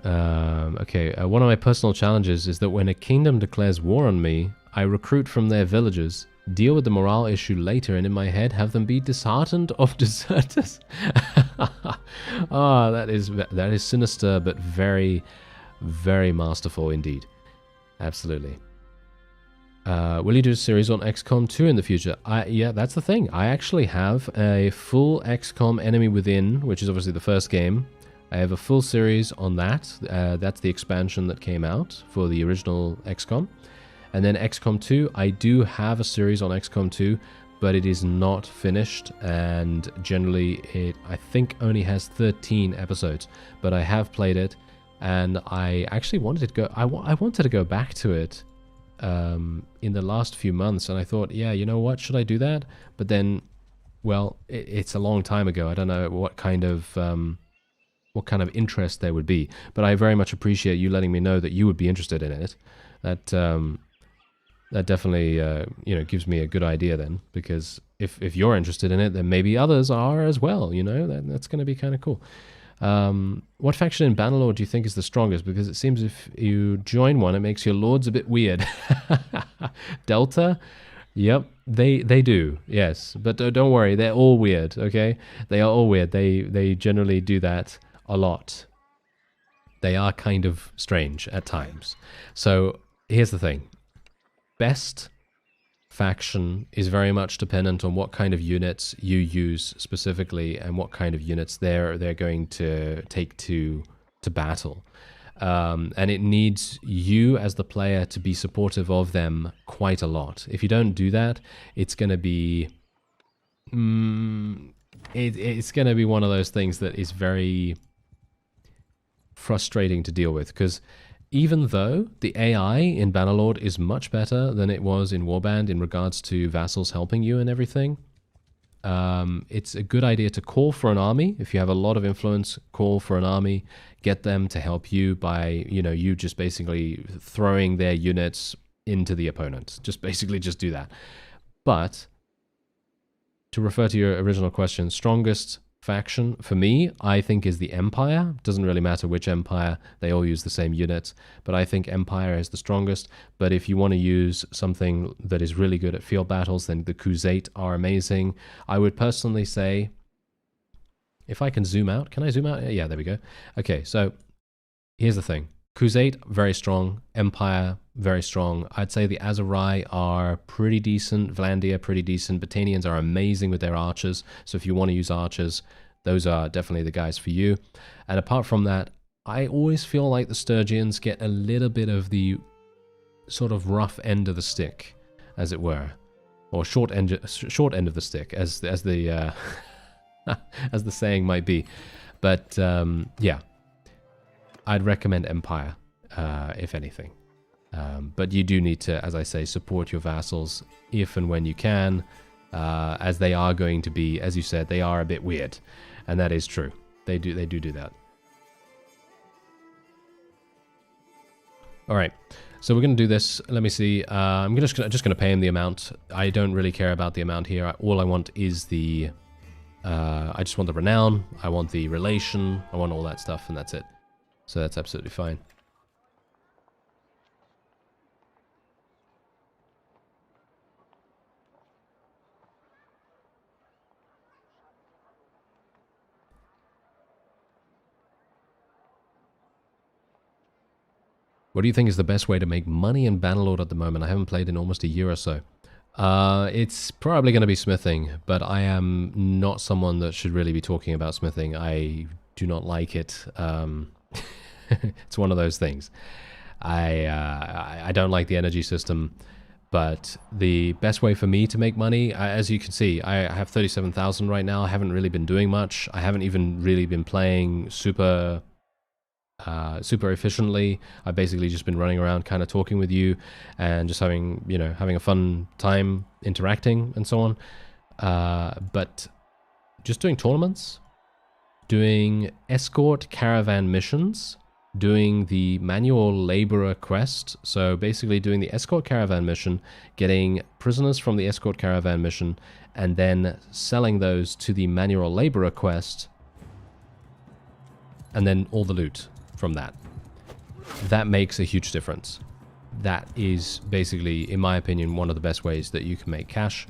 Okay, one of my personal challenges is that when a kingdom declares war on me, I recruit from their villages, deal with the morale issue later, and in my head have them be disheartened of deserters. Ah, that is sinister, but very, very masterful indeed. Absolutely. Will you do a series on XCOM 2 in the future? Yeah, that's the thing. I actually have a full XCOM Enemy Within, which is obviously the first game, I have a full series on that. That's the expansion that came out for the original XCOM. And then XCOM 2, I do have a series on XCOM 2, but it is not finished, and generally it, I think, only has 13 episodes. But I have played it, and I actually wanted to go. I wanted to go back to it in the last few months, and I thought, yeah, you know what, should I do that? But then, well, it's a long time ago. I don't know what kind of interest there would be. But I very much appreciate you letting me know that you would be interested in it. That definitely gives me a good idea then, because if you're interested in it, then maybe others are as well. That's going to be kind of cool. What faction in Bannerlord do you think is the strongest? Because it seems if you join one, it makes your lords a bit weird. Delta? Yep, they do, yes. But don't worry, they're all weird, okay? They are all weird. They generally do that a lot. They are kind of strange at times. So here's the thing. Best faction is very much dependent on what kind of units you use specifically and what kind of units they're going to take to battle. And it needs you as the player to be supportive of them quite a lot. If you don't do that, it's going to be it's going to be one of those things that is very frustrating to deal with, because even though the AI in Bannerlord is much better than it was in Warband in regards to vassals helping you and everything, it's a good idea to call for an army. If you have a lot of influence, call for an army, get them to help you by, you just basically throwing their units into the opponent. Just do that. But to refer to your original question, strongest faction for me, I think, is the Empire. Doesn't really matter which Empire, they all use the same units, but I think Empire is the strongest. But if you want to use something that is really good at field battles, then the Crusade are amazing. I would personally say, if I can zoom out, can I zoom out? Yeah, there we go. Okay, so here's the thing. Crusade, very strong. Empire, very strong. I'd say the Azurai are pretty decent. Vlandia, pretty decent. Battanians are amazing with their archers. So if you want to use archers, those are definitely the guys for you. And apart from that, I always feel like the Sturgians get a little bit of the sort of rough end of the stick, as it were. Or short end of the stick, as the as the saying might be. But yeah. I'd recommend Empire, if anything. But you do need to, as I say, support your vassals if and when you can, as they are going to be, as you said, they are a bit weird. And that is true. They do that. All right. So we're going to do this. Let me see. I'm just going to pay him the amount. I don't really care about the amount here. All I want is the... I just want the renown. I want the relation. I want all that stuff, and that's it. So that's absolutely fine. What do you think is the best way to make money in Bannerlord at the moment? I haven't played in almost a year or so. It's probably going to be smithing, but I am not someone that should really be talking about smithing. I do not like it. It's one of those things. I don't like the energy system, but the best way for me to make money, as you can see, I have 37,000 right now. I haven't really been doing much. I haven't even really been playing super efficiently. I've basically just been running around kind of talking with you and just having a fun time interacting and so on. But just doing tournaments, doing escort caravan missions, doing the manual laborer quest. So basically doing the escort caravan mission, getting prisoners from the escort caravan mission, and then selling those to the manual laborer quest, and then all the loot from that. That makes a huge difference. That is basically, in my opinion, one of the best ways that you can make cash.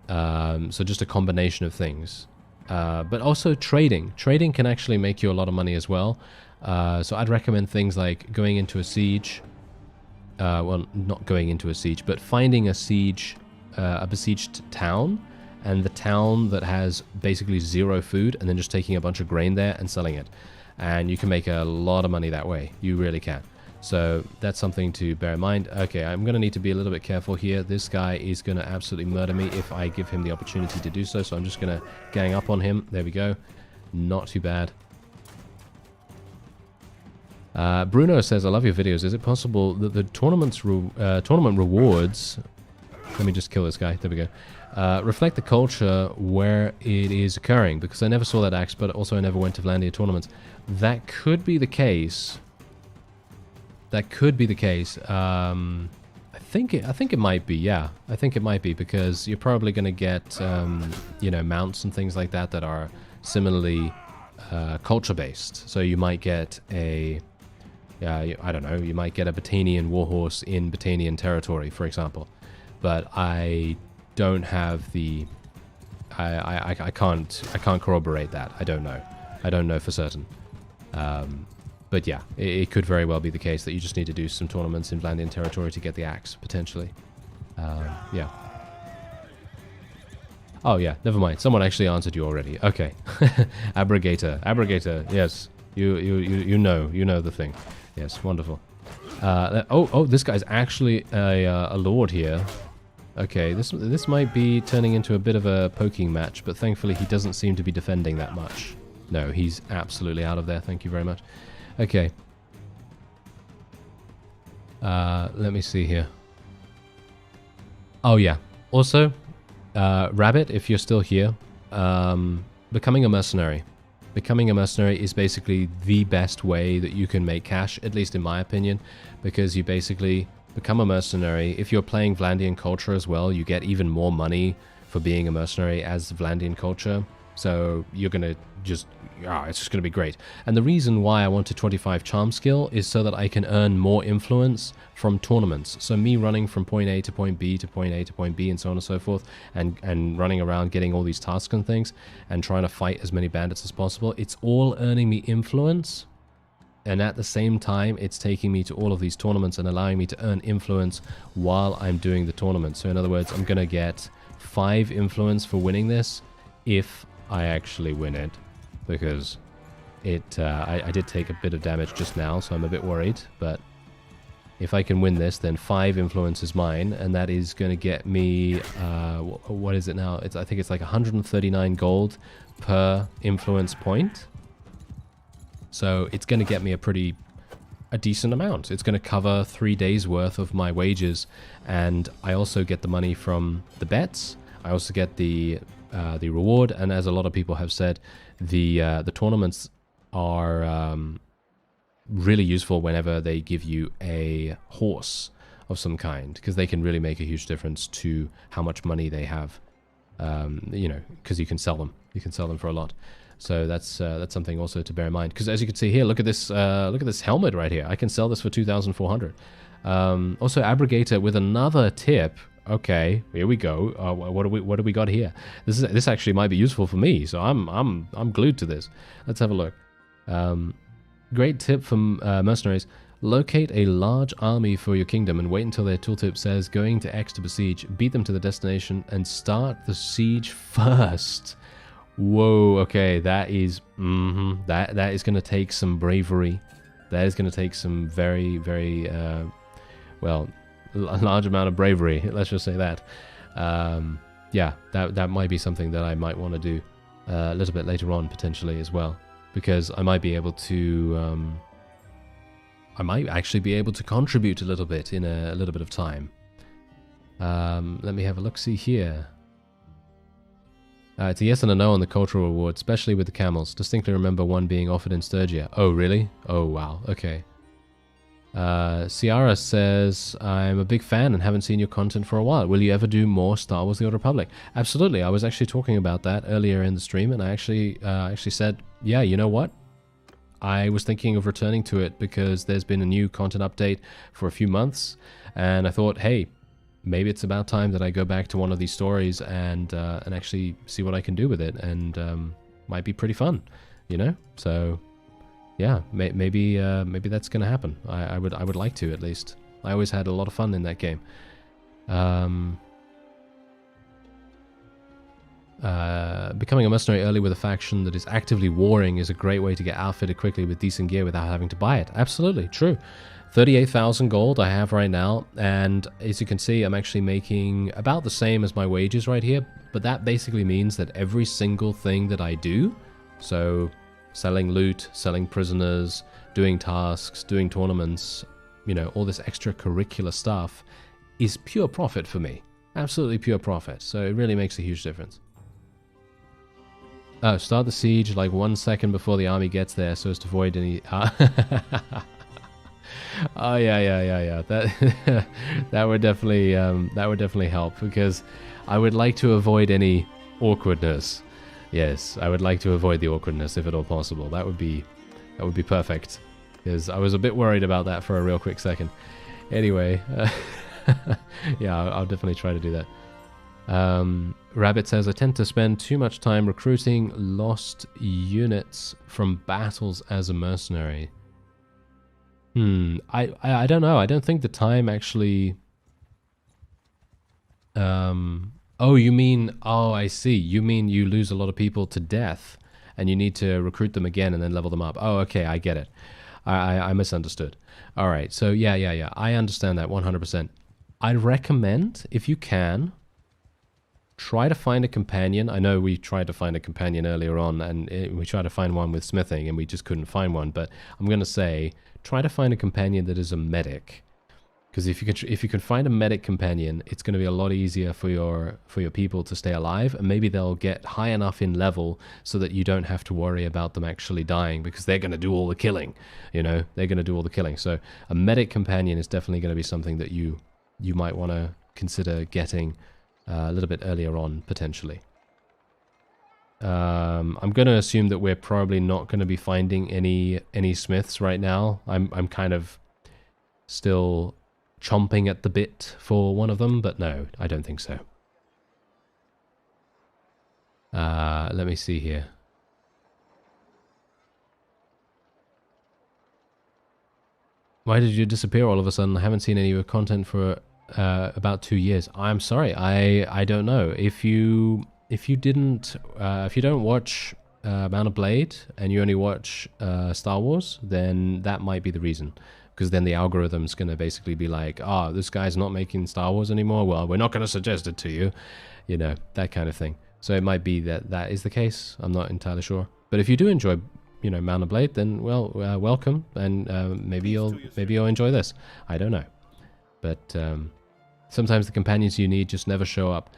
So just a combination of things. But also trading. Trading can actually make you a lot of money as well. So I'd recommend things like going into a siege. Well, not going into a siege, but finding a siege, a besieged town, and the town that has basically zero food, and then just taking a bunch of grain there and selling it. and you can make a lot of money that way. You really can. So that's something to bear in mind. Okay, I'm going to need to be a little bit careful here. This guy is going to absolutely murder me if I give him the opportunity to do so. So I'm just going to gang up on him. There we go. Not too bad. Bruno says, I love your videos. Is it possible that the tournament rewards... Let me just kill this guy. There we go. Reflect the culture where it is occurring. Because I never saw that axe, but also I never went to Vlandia tournaments. That could be the case. That could be the case. I think it might be, yeah. I think it might be, because you're probably going to get, you know, mounts and things like that that are similarly culture-based. So you might get a... Yeah, I don't know, you might get a Batanian warhorse in Batanian territory, for example. But I don't have the... I can't corroborate that. I don't know. I don't know for certain. But yeah, it could very well be the case that you just need to do some tournaments in Vlandian territory to get the axe, potentially. Yeah. Oh yeah, never mind. Someone actually answered you already. Okay. Abrogator, yes. You know the thing. Yes, wonderful. This guy's actually a lord here. Okay, this might be turning into a bit of a poking match, but thankfully he doesn't seem to be defending that much. No, he's absolutely out of there. Thank you very much. Okay. Let me see here. Oh yeah. Also, Rabbit, if you're still here, becoming a mercenary. Becoming a mercenary is basically the best way that you can make cash, at least in my opinion, because you basically become a mercenary. If you're playing Vlandian culture as well, you get even more money for being a mercenary as Vlandian culture. So you're going to just... it's just going to be great. And the reason why I wanted 25 charm skill is so that I can earn more influence from tournaments. So me running from point A to point B to point A to point B and so on and so forth, and running around getting all these tasks and things, and trying to fight as many bandits as possible, it's all earning me influence. And at the same time, it's taking me to all of these tournaments and allowing me to earn influence while I'm doing the tournament. So in other words, I'm going to get 5 influence for winning this if I actually win it. Because I did take a bit of damage just now, so I'm a bit worried. But if I can win this, then 5 influence is mine, and that is going to get me... what is it now? I think it's like 139 gold per influence point. So it's going to get me a decent amount. It's going to cover 3 days worth of my wages, and I also get the money from the bets. I also get the reward, and as a lot of people have said, the tournaments are really useful whenever they give you a horse of some kind, because they can really make a huge difference to how much money they have. You know, because you can sell them. You can sell them for a lot. So that's something also to bear in mind. Because as you can see here, look at this helmet right here. I can sell this for 2,400. Also, Abrogator with another tip. Okay, here we go. What do we got here? This actually might be useful for me, so I'm glued to this. Let's have a look. Great tip from mercenaries: locate a large army for your kingdom and wait until their tooltip says going to X to besiege. Beat them to the destination and start the siege first. Whoa. Okay, that is that is going to take some bravery. That is going to take some very well, a large amount of bravery, let's just say that. Yeah, that might be something that I might want to do a little bit later on, potentially, as well. Because I might be able to... I might actually be able to contribute a little bit in a little bit of time. Let me have a look-see here. It's a yes and a no on the cultural reward, especially with the camels. Distinctly remember one being offered in Sturgia. Oh, really? Oh, wow. Okay. Ciara says, I'm a big fan and haven't seen your content for a while. Will you ever do more Star Wars The Old Republic? Absolutely. I was actually talking about that earlier in the stream, and I actually said, yeah, you know what? I was thinking of returning to it because there's been a new content update for a few months, and I thought, hey, maybe it's about time that I go back to one of these stories and actually see what I can do with it, and might be pretty fun, you know? So... yeah, maybe that's gonna happen. I would like to, at least. I always had a lot of fun in that game. Becoming a mercenary early with a faction that is actively warring is a great way to get outfitted quickly with decent gear without having to buy it. Absolutely, true. 38,000 gold I have right now, and as you can see, I'm actually making about the same as my wages right here, but that basically means that every single thing that I do, so selling loot, selling prisoners, doing tasks, doing tournaments, you know, all this extracurricular stuff is pure profit for me. Absolutely pure profit, so it really makes a huge difference. Oh, start the siege like 1 second before the army gets there so as to avoid any... Oh yeah. That that would definitely help, because I would like to avoid any awkwardness. Yes, I would like to avoid the awkwardness if at all possible. That would be perfect, because I was a bit worried about that for a real quick second. Anyway, yeah, I'll definitely try to do that. Rabbit says, I tend to spend too much time recruiting lost units from battles as a mercenary. I don't know. I don't think the time actually... Oh, you mean... Oh, I see. You mean you lose a lot of people to death, and you need to recruit them again and then level them up. Oh, okay, I get it. I misunderstood. All right, so yeah. I understand that 100%. I'd recommend, if you can, try to find a companion. I know we tried to find a companion earlier on, and we tried to find one with smithing, and we just couldn't find one. But I'm going to say, try to find a companion that is a medic, because if you can find a medic companion, it's going to be a lot easier for your people to stay alive, and maybe they'll get high enough in level so that you don't have to worry about them actually dying, because they're going to do all the killing. You know, they're going to do all the killing. So a medic companion is definitely going to be something that you might want to consider getting a little bit earlier on, potentially. I'm going to assume that we're probably not going to be finding any smiths right now. I'm kind of still chomping at the bit for one of them, but no, I don't think so. Let me see here. Why did you disappear all of a sudden? I haven't seen any of your content for about 2 years. I'm sorry, I don't know. If you don't watch Bannerlord and you only watch Star Wars, then that might be the reason. Because then the algorithm's going to basically be like, oh, this guy's not making Star Wars anymore. Well, we're not going to suggest it to you, you know, that kind of thing. So it might be that is the case. I'm not entirely sure. But if you do enjoy, you know, Bannerlord, then well, welcome, and maybe you'll enjoy this. I don't know, but sometimes the companions you need just never show up.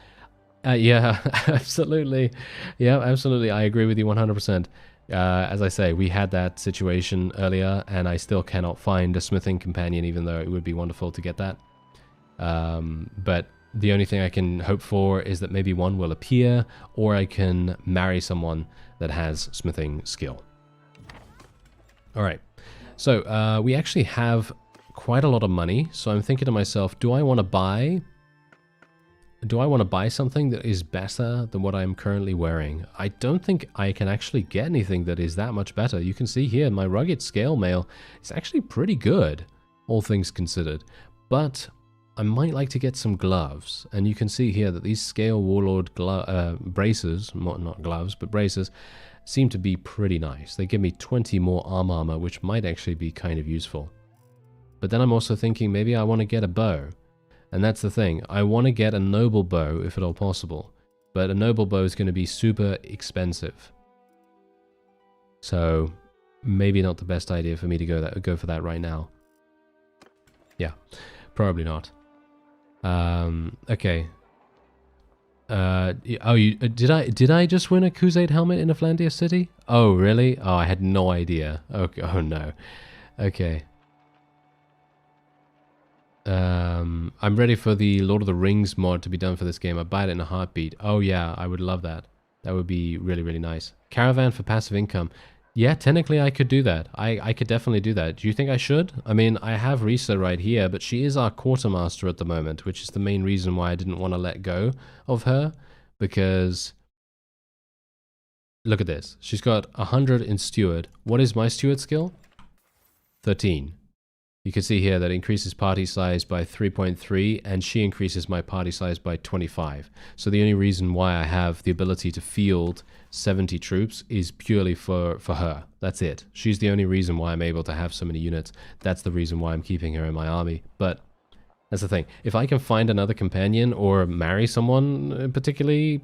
Yeah, absolutely. Yeah, absolutely. I agree with you 100%. As I say, we had that situation earlier, and I still cannot find a smithing companion, even though it would be wonderful to get that. But the only thing I can hope for is that maybe one will appear, or I can marry someone that has smithing skill. All right. So we actually have quite a lot of money, so I'm thinking to myself, do I want to buy something that is better than what I'm currently wearing? I don't think I can actually get anything that is that much better. You can see here, my rugged scale mail is actually pretty good, all things considered. But I might like to get some gloves. And you can see here that these scale warlord braces, not gloves, but braces, seem to be pretty nice. They give me 20 more armor, which might actually be kind of useful. But then I'm also thinking maybe I want to get a bow. And that's the thing, I want to get a noble bow if at all possible, but a noble bow is going to be super expensive. So maybe not the best idea for me to go for that right now. Yeah, probably not. Okay. Did I just win a Crusade helmet in a Flandria city? Oh, really? Oh, I had no idea. Okay. Oh no. Okay. I'm ready for the Lord of the Rings mod to be done for this game. I'd buy it in a heartbeat. Oh yeah, I would love that. That would be really, really nice. Caravan for passive income. Yeah, technically I could do that. I could definitely do that. Do you think I should? I mean, I have Risa right here, but she is our quartermaster at the moment, which is the main reason why I didn't want to let go of her, because look at this. She's got 100 in steward. What is my steward skill? 13. You can see here that it increases party size by 3.3, and she increases my party size by 25. So the only reason why I have the ability to field 70 troops is purely for her. That's it. She's the only reason why I'm able to have so many units. That's the reason why I'm keeping her in my army. But that's the thing. If I can find another companion or marry someone potentially,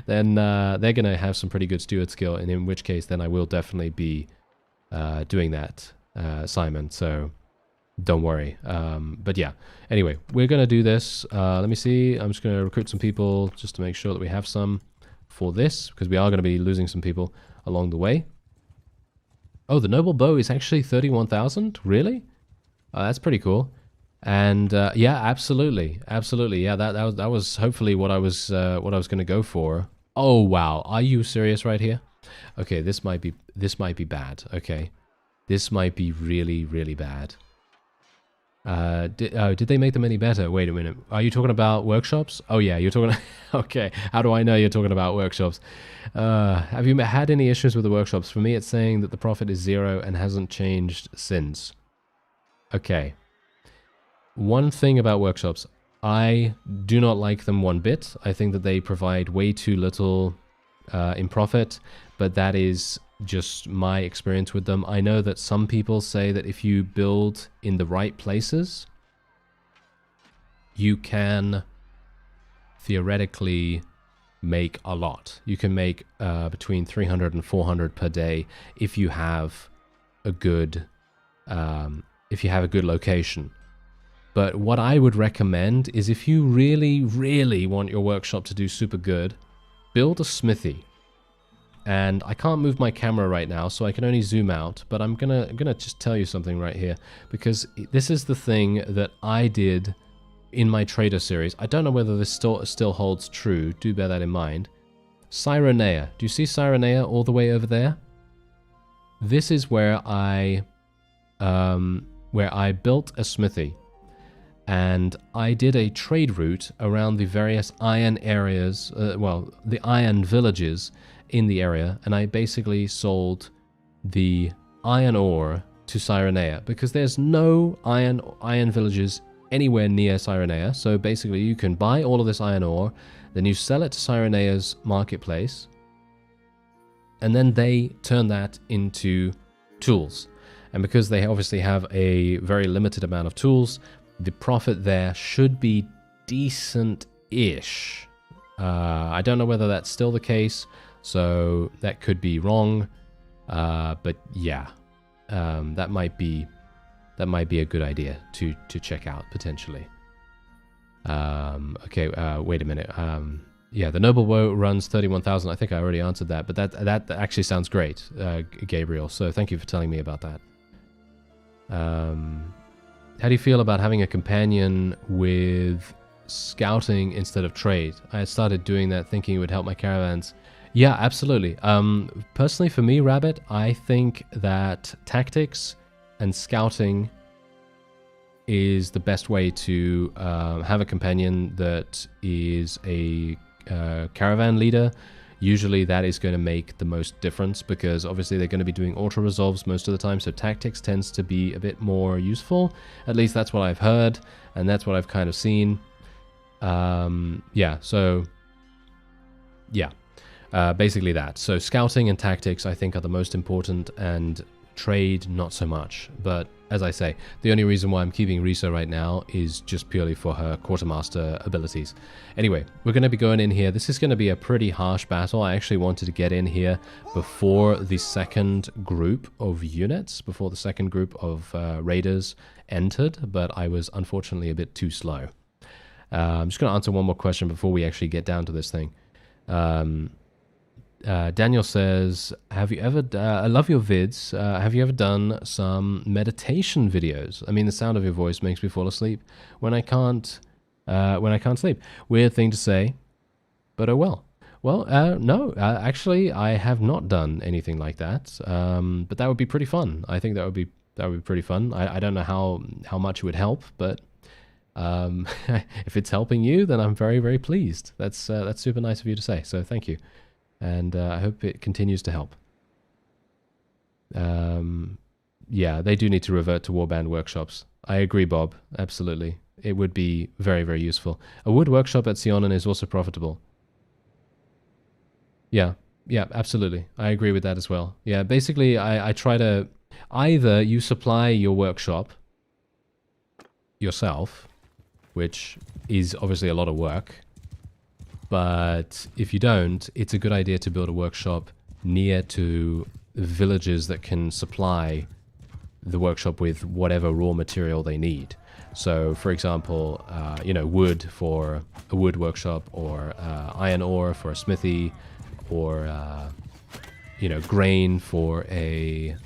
then they're going to have some pretty good steward skill, and in which case then I will definitely be doing that, Simon. So don't worry. But yeah, anyway, we're going to do this. Let me see. I'm just going to recruit some people just to make sure that we have some for this, because we are going to be losing some people along the way. Oh, the noble bow is actually 31,000? Really? That's pretty cool. And yeah, absolutely, yeah. That was hopefully what I was going to go for. Oh wow, are you serious right here? Okay, this might be bad. Okay, this might be really bad. Did they make them any better? Wait a minute. Are you talking about workshops? Oh yeah, you're talking. Okay, how do I know you're talking about workshops? Have you had any issues with the workshops? For me, it's saying that the profit is 0 and hasn't changed since. Okay. One thing about workshops, I do not like them one bit. I think that they provide way too little in profit, but that is just my experience with them. I know that some people say that if you build in the right places, you can theoretically make a lot. You can make between 300 and 400 per day if you have a good location. But what I would recommend is, if you really want your workshop to do super good, build a smithy. And I can't move my camera right now, so I can only zoom out, but I'm gonna just tell you something right here, because this is the thing that I did in my trader series. I don't know whether this still holds true, do bear that in mind. Cyrenea. Do you see Cyrenea all the way over there? This is where I built a smithy. And I did a trade route around the various iron areas, the iron villages in the area, and I basically sold the iron ore to Cyrenea, because there's no iron villages anywhere near Cyrenea. So basically you can buy all of this iron ore, then you sell it to Cyrenea's marketplace, and then they turn that into tools. And because they obviously have a very limited amount of tools, the profit there should be decent-ish. I don't know whether that's still the case, so that could be wrong. But yeah, that might be a good idea to check out potentially. Okay, wait a minute. Yeah, the noble bow runs 31,000. I think I already answered that, but that actually sounds great, Gabriel. So thank you for telling me about that. How do you feel about having a companion with scouting instead of trade? I had started doing that thinking it would help my caravans. Yeah, absolutely. Personally for me, Rabbit, I think that tactics and scouting is the best way to have a companion that is a caravan leader. Usually that is going to make the most difference, because obviously they're going to be doing auto-resolves most of the time, so tactics tends to be a bit more useful. At least that's what I've heard, and that's what I've kind of seen. Yeah, so... yeah. Basically that. So scouting and tactics, I think, are the most important, and trade, not so much. But as I say, the only reason why I'm keeping Risa right now is just purely for her quartermaster abilities. Anyway, we're going to be going in here. This is going to be a pretty harsh battle. I actually wanted to get in here before the second group of units, before the second group of raiders entered, but I was unfortunately a bit too slow. I'm just going to answer one more question before we actually get down to this thing. Daniel says, have you ever, I love your vids, have you ever done some meditation videos? I mean, the sound of your voice makes me fall asleep when I can't sleep. Weird thing to say, but oh well. Well, no, actually, I have not done anything like that, but that would be pretty fun. I think that would be pretty fun. I don't know how much it would help, but if it's helping you, then I'm very, very pleased. That's super nice of you to say, so thank you. And I hope it continues to help. yeah, they do need to revert to warband workshops. I agree, Bob. Absolutely. It would be very, very useful. A wood workshop at Sionen is also profitable. Yeah, yeah, absolutely. I agree with that as well. Yeah, basically, I try to... Either you supply your workshop yourself, which is obviously a lot of work, but if you don't, it's a good idea to build a workshop near to villages that can supply the workshop with whatever raw material they need. So, for example, wood for a wood workshop, or iron ore for a smithy, or grain for a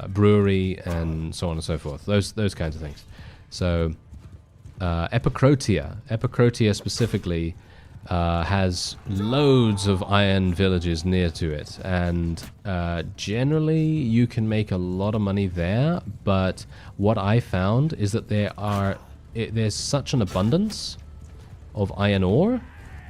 brewery, and so on and so forth. Those kinds of things. So, Epicrotia specifically has loads of iron villages near to it, and generally you can make a lot of money there, but what I found is that there's such an abundance of iron ore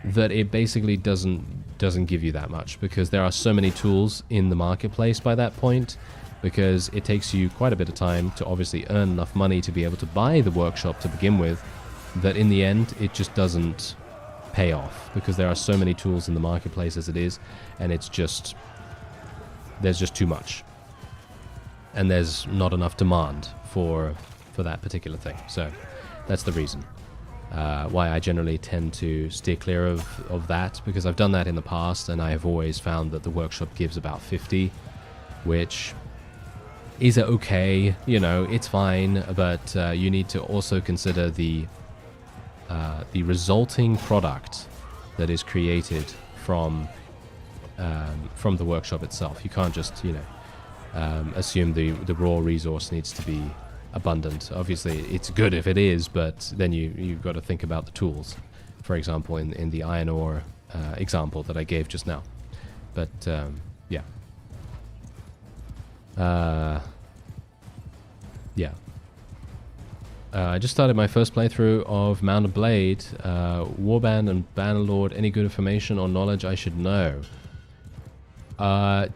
that it basically doesn't give you that much, because there are so many tools in the marketplace by that point, because it takes you quite a bit of time to obviously earn enough money to be able to buy the workshop to begin with, that in the end it just doesn't pay off, because there are so many tools in the marketplace as it is, and there's just too much, and there's not enough demand for that particular thing. So that's the reason why I generally tend to steer clear of that, because I've done that in the past and I have always found that the workshop gives about 50, which is okay, it's fine, but you need to also consider the resulting product that is created from the workshop itself. You can't just assume the raw resource needs to be abundant. Obviously it's good if it is, but then you've got to think about the tools, for example in the iron ore example that I gave just now. But yeah. I just started my first playthrough of Mount and Blade. Warband and Bannerlord, any good information or knowledge I should know?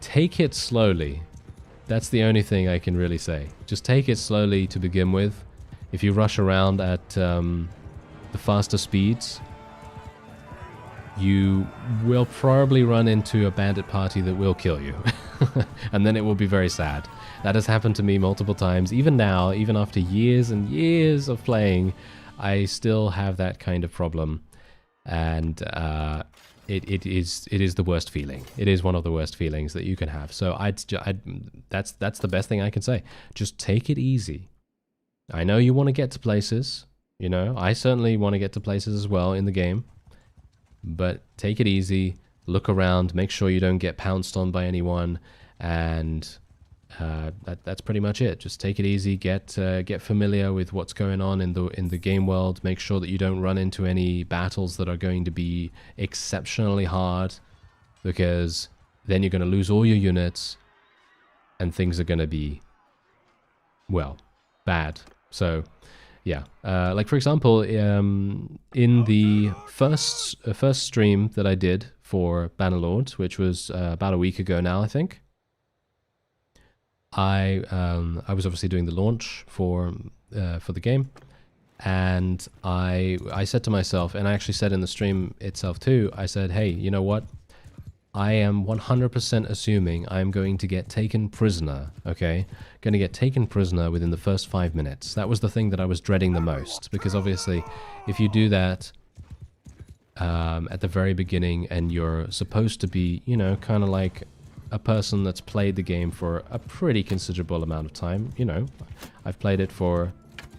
Take it slowly. That's the only thing I can really say. Just take it slowly to begin with. If you rush around at the faster speeds, you will probably run into a bandit party that will kill you. And then it will be very sad. That has happened to me multiple times. Even now, even after years and years of playing, I still have that kind of problem. And it is the worst feeling. It is one of the worst feelings that you can have. So that's the best thing I can say. Just take it easy. I know you want to get to places. I certainly want to get to places as well in the game. But take it easy. Look around. Make sure you don't get pounced on by anyone. And that's pretty much it. Just take it easy. Get familiar with what's going on in the game world. Make sure that you don't run into any battles that are going to be exceptionally hard, because then you're going to lose all your units, and things are going to be, well, bad. So, yeah. Like for example, in the first stream that I did for Bannerlord, which was about a week ago now, I think. I was obviously doing the launch for the game, and I said to myself, and I actually said in the stream itself too, I said, hey, you know what? I am 100% assuming I'm going to get taken prisoner, okay? Going to get taken prisoner within the first 5 minutes. That was the thing that I was dreading the most, because obviously if you do that at the very beginning, and you're supposed to be, kind of like a person that's played the game for a pretty considerable amount of time, I've played it for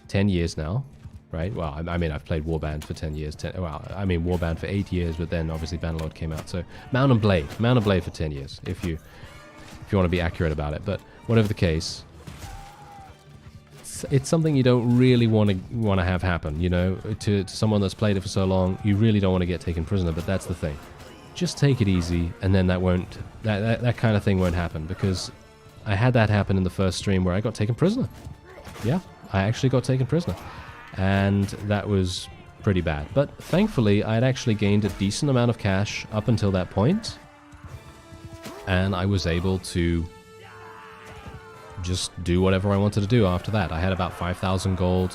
10 years now, right? Well, I mean, I've played Warband for 10 years. Warband for 8 years, but then obviously Bannerlord came out. So Mount and Blade for 10 years, if you want to be accurate about it. But whatever the case, it's something you don't really want to have happen, to someone that's played it for so long. You really don't want to get taken prisoner, but that's the thing. Just take it easy, and then that kind of thing won't happen, because I had that happen in the first stream where I got taken prisoner. Yeah, I actually got taken prisoner, and that was pretty bad. But thankfully, I had actually gained a decent amount of cash up until that point, and I was able to just do whatever I wanted to do after that. I had about 5,000 gold.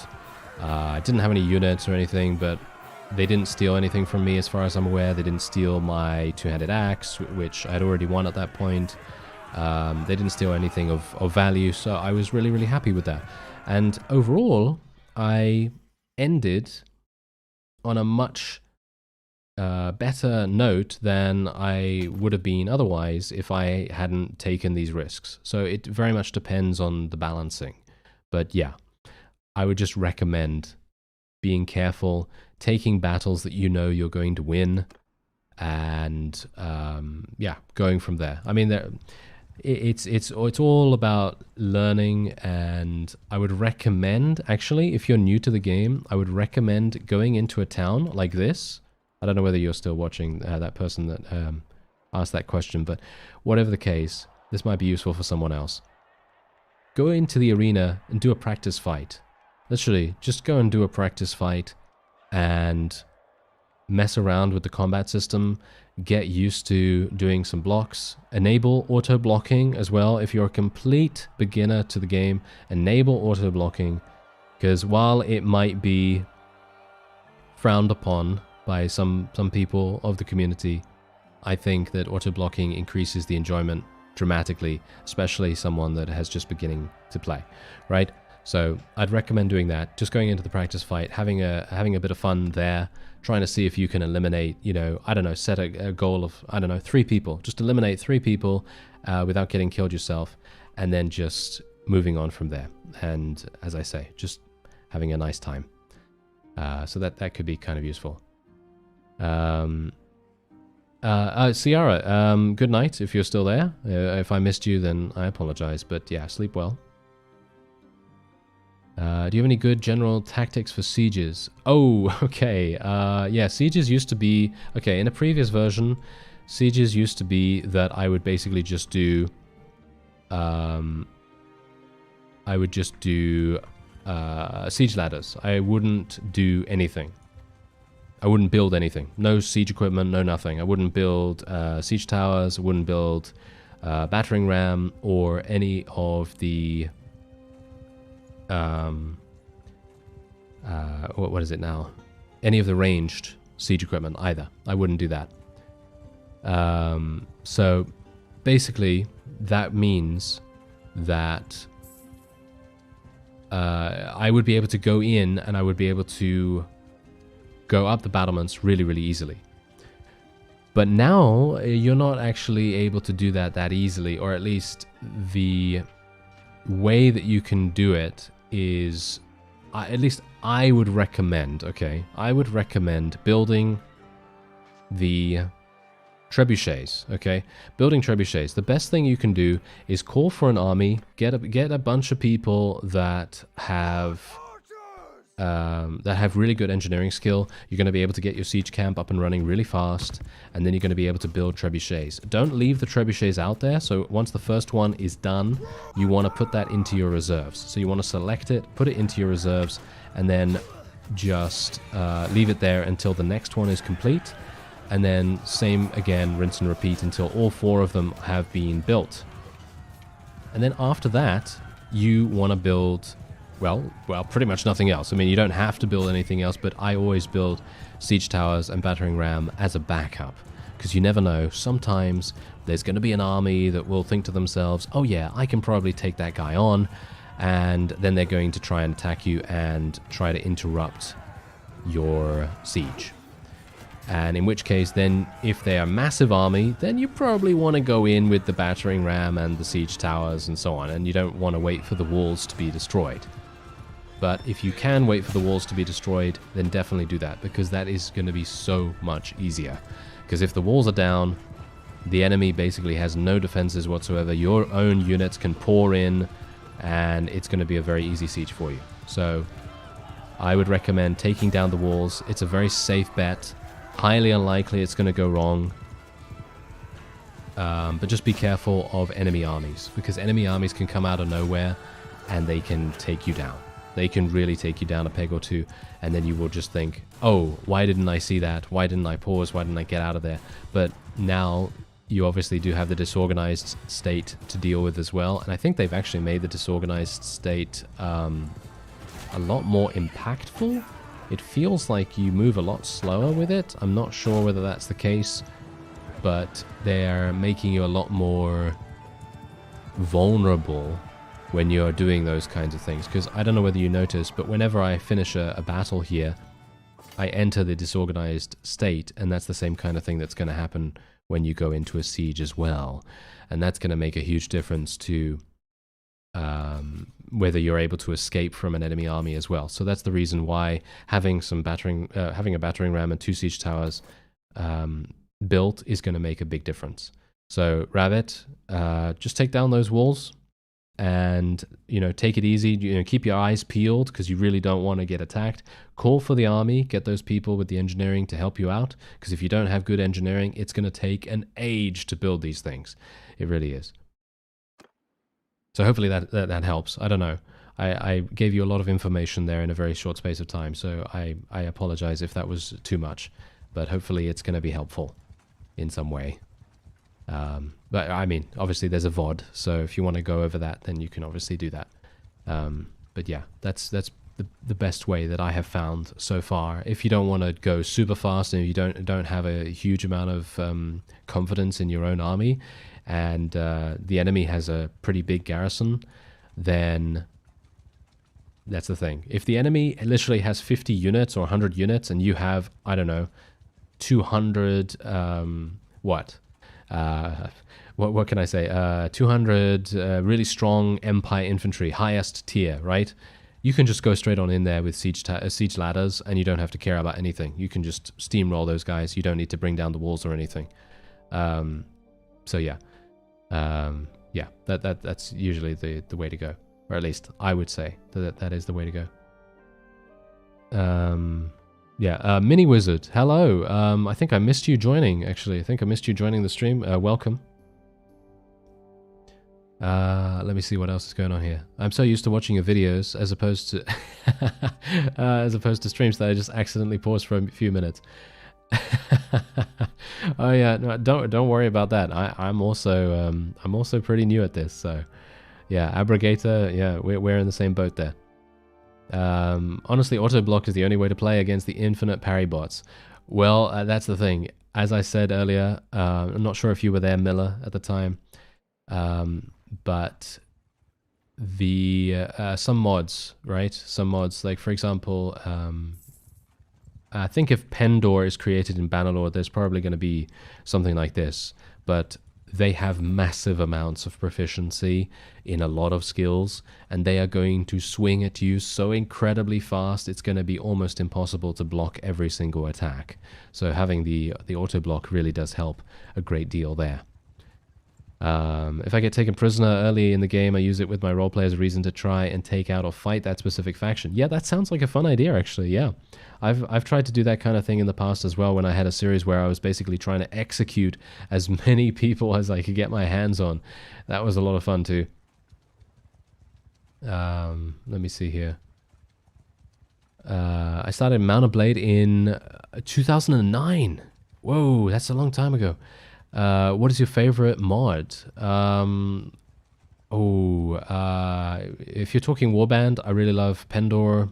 I didn't have any units or anything, but they didn't steal anything from me as far as I'm aware. They didn't steal my two-handed axe, which I had already won at that point. They didn't steal anything of value, so I was really, really happy with that. And overall, I ended on a much better note than I would have been otherwise if I hadn't taken these risks. So it very much depends on the balancing. But yeah, I would just recommend being careful, taking battles that you know you're going to win, and yeah, going from there. I mean, it's all about learning, and I would recommend, actually, if you're new to the game, I would recommend going into a town like this. I don't know whether you're still watching, that person that asked that question, but whatever the case, this might be useful for someone else. Go into the arena and do a practice fight. Literally, just go and do a practice fight and mess around with the combat system, get used to doing some blocks, enable auto blocking as well. If you're a complete beginner to the game, enable auto blocking, because while it might be frowned upon by some people of the community, I think that auto blocking increases the enjoyment dramatically, especially someone that has just beginning to play, right? So I'd recommend doing that, just going into the practice fight, having a bit of fun there, trying to see if you can eliminate, you know, I don't know, set a goal of, I don't know, 3 people. Just eliminate 3 people without getting killed yourself, and then just moving on from there. And as I say, just having a nice time. So that could be kind of useful. Ciara, good night if you're still there. If I missed you, then I apologize, but yeah, sleep well. Do you have any good general tactics for sieges? Oh, okay. Yeah, sieges used to be... Okay, in a previous version, sieges used to be that I would basically just do... I would just do siege ladders. I wouldn't do anything. I wouldn't build anything. No siege equipment, no nothing. I wouldn't build siege towers, I wouldn't build battering ram, or any of the... what is it now? Any of the ranged siege equipment either. I wouldn't do that. So basically, that means that I would be able to go in and I would be able to go up the battlements really, really easily. But now you're not actually able to do that easily, or at least the way that you can do it is, at least I would recommend, okay? I would recommend building the trebuchets, okay? Building trebuchets. The best thing you can do is call for an army, get a bunch of people that have really good engineering skill. You're going to be able to get your siege camp up and running really fast, and then you're going to be able to build trebuchets. Don't leave the trebuchets out there. So once the first one is done, you want to put that into your reserves. So you want to select it, put it into your reserves, and then just leave it there until the next one is complete. And then same again, rinse and repeat until all 4 of them have been built. And then after that, you want to build... Well, pretty much nothing else. I mean, you don't have to build anything else, but I always build siege towers and battering ram as a backup, because you never know. Sometimes there's going to be an army that will think to themselves, oh yeah, I can probably take that guy on, and then they're going to try and attack you and try to interrupt your siege. And in which case, then, if they're a massive army, then you probably want to go in with the battering ram and the siege towers and so on, and you don't want to wait for the walls to be destroyed. But if you can wait for the walls to be destroyed, then definitely do that, because that is going to be so much easier. Because if the walls are down, the enemy basically has no defenses whatsoever. Your own units can pour in, and it's going to be a very easy siege for you. So I would recommend taking down the walls. It's a very safe bet. Highly unlikely it's going to go wrong. But just be careful of enemy armies, because enemy armies can come out of nowhere and they can take you down. They can really take you down a peg or two, and then you will just think, oh, why didn't I see that? Why didn't I pause? Why didn't I get out of there? But now you obviously do have the disorganized state to deal with as well. And I think they've actually made the disorganized state a lot more impactful. It feels like you move a lot slower with it. I'm not sure whether that's the case, but they're making you a lot more vulnerable when you're doing those kinds of things. Because I don't know whether you noticed, but whenever I finish a battle here, I enter the disorganized state, and that's the same kind of thing that's going to happen when you go into a siege as well. And that's going to make a huge difference to whether you're able to escape from an enemy army as well. So that's the reason why having a battering ram and 2 siege towers built is going to make a big difference. So Rabbit, just take down those walls, and take it easy. Keep your eyes peeled, because you really don't want to get attacked. Call for the army, get those people with the engineering to help you out, because if you don't have good engineering, it's going to take an age to build these things. It really is. So hopefully that helps. I don't know. I gave you a lot of information there in a very short space of time, so I apologize if that was too much, but hopefully it's going to be helpful in some way. But I mean, obviously there's a VOD, so if you want to go over that, then you can obviously do that. But yeah, that's the best way that I have found so far. If you don't want to go super fast and you don't have a huge amount of confidence in your own army, and the enemy has a pretty big garrison, then that's the thing. If the enemy literally has 50 units or 100 units and you have, I don't know, 200 what can I say? 200 really strong Empire infantry, highest tier, right? You can just go straight on in there with siege ladders, and you don't have to care about anything. You can just steamroll those guys. You don't need to bring down the walls or anything. So yeah, that's usually the way to go, or at least I would say that is the way to go. Yeah, Mini Wizard, hello. I think I missed you joining, actually. I think I missed you joining the stream. Welcome. Let me see what else is going on here. I'm so used to watching your videos as opposed to streams that I just accidentally pause for a few minutes. Oh yeah, no, don't worry about that. I'm also pretty new at this, so yeah, Abrogator, yeah, we're in the same boat there. Honestly, auto block is the only way to play against the infinite parry bots. Well, that's the thing. As I said earlier, I'm not sure if you were there, Miller, at the time, but the some mods, right? Some mods, like for example, I think if Pendor is created in Bannerlord, there's probably going to be something like this, but they have massive amounts of proficiency in a lot of skills, and they are going to swing at you so incredibly fast, it's going to be almost impossible to block every single attack. So having the auto block really does help a great deal there. If I get taken prisoner early in the game, I use it with my roleplay as a reason to try and take out or fight that specific faction. Yeah, that sounds like a fun idea, actually, yeah. I've tried to do that kind of thing in the past as well, when I had a series where I was basically trying to execute as many people as I could get my hands on. That was a lot of fun too. Let me see here. I started Mount of Blade in 2009. Whoa, that's a long time ago. What is your favorite mod? If you're talking Warband, I really love Pendor.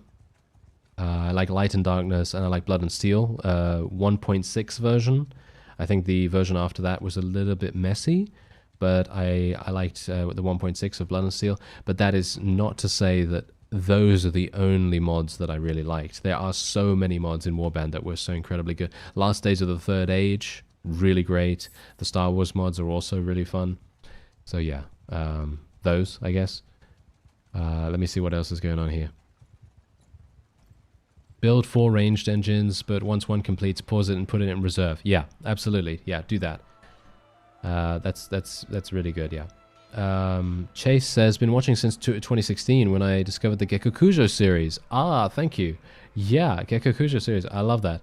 I like Light and Darkness, and I like Blood and Steel. 1.6 version. I think the version after that was a little bit messy, but I liked the 1.6 of Blood and Steel. But that is not to say that those are the only mods that I really liked. There are so many mods in Warband that were so incredibly good. Last Days of the Third Age, really great. The Star Wars mods are also really fun. So yeah, those, I guess. Let me see what else is going on here. Build 4 ranged engines, but once one completes, pause it and put it in reserve. Yeah, absolutely. Yeah, do that. That's really good, yeah. Chase says, been watching since 2016 when I discovered the Gekkokujo series. Ah, thank you. Yeah, Gekkokujo series. I love that.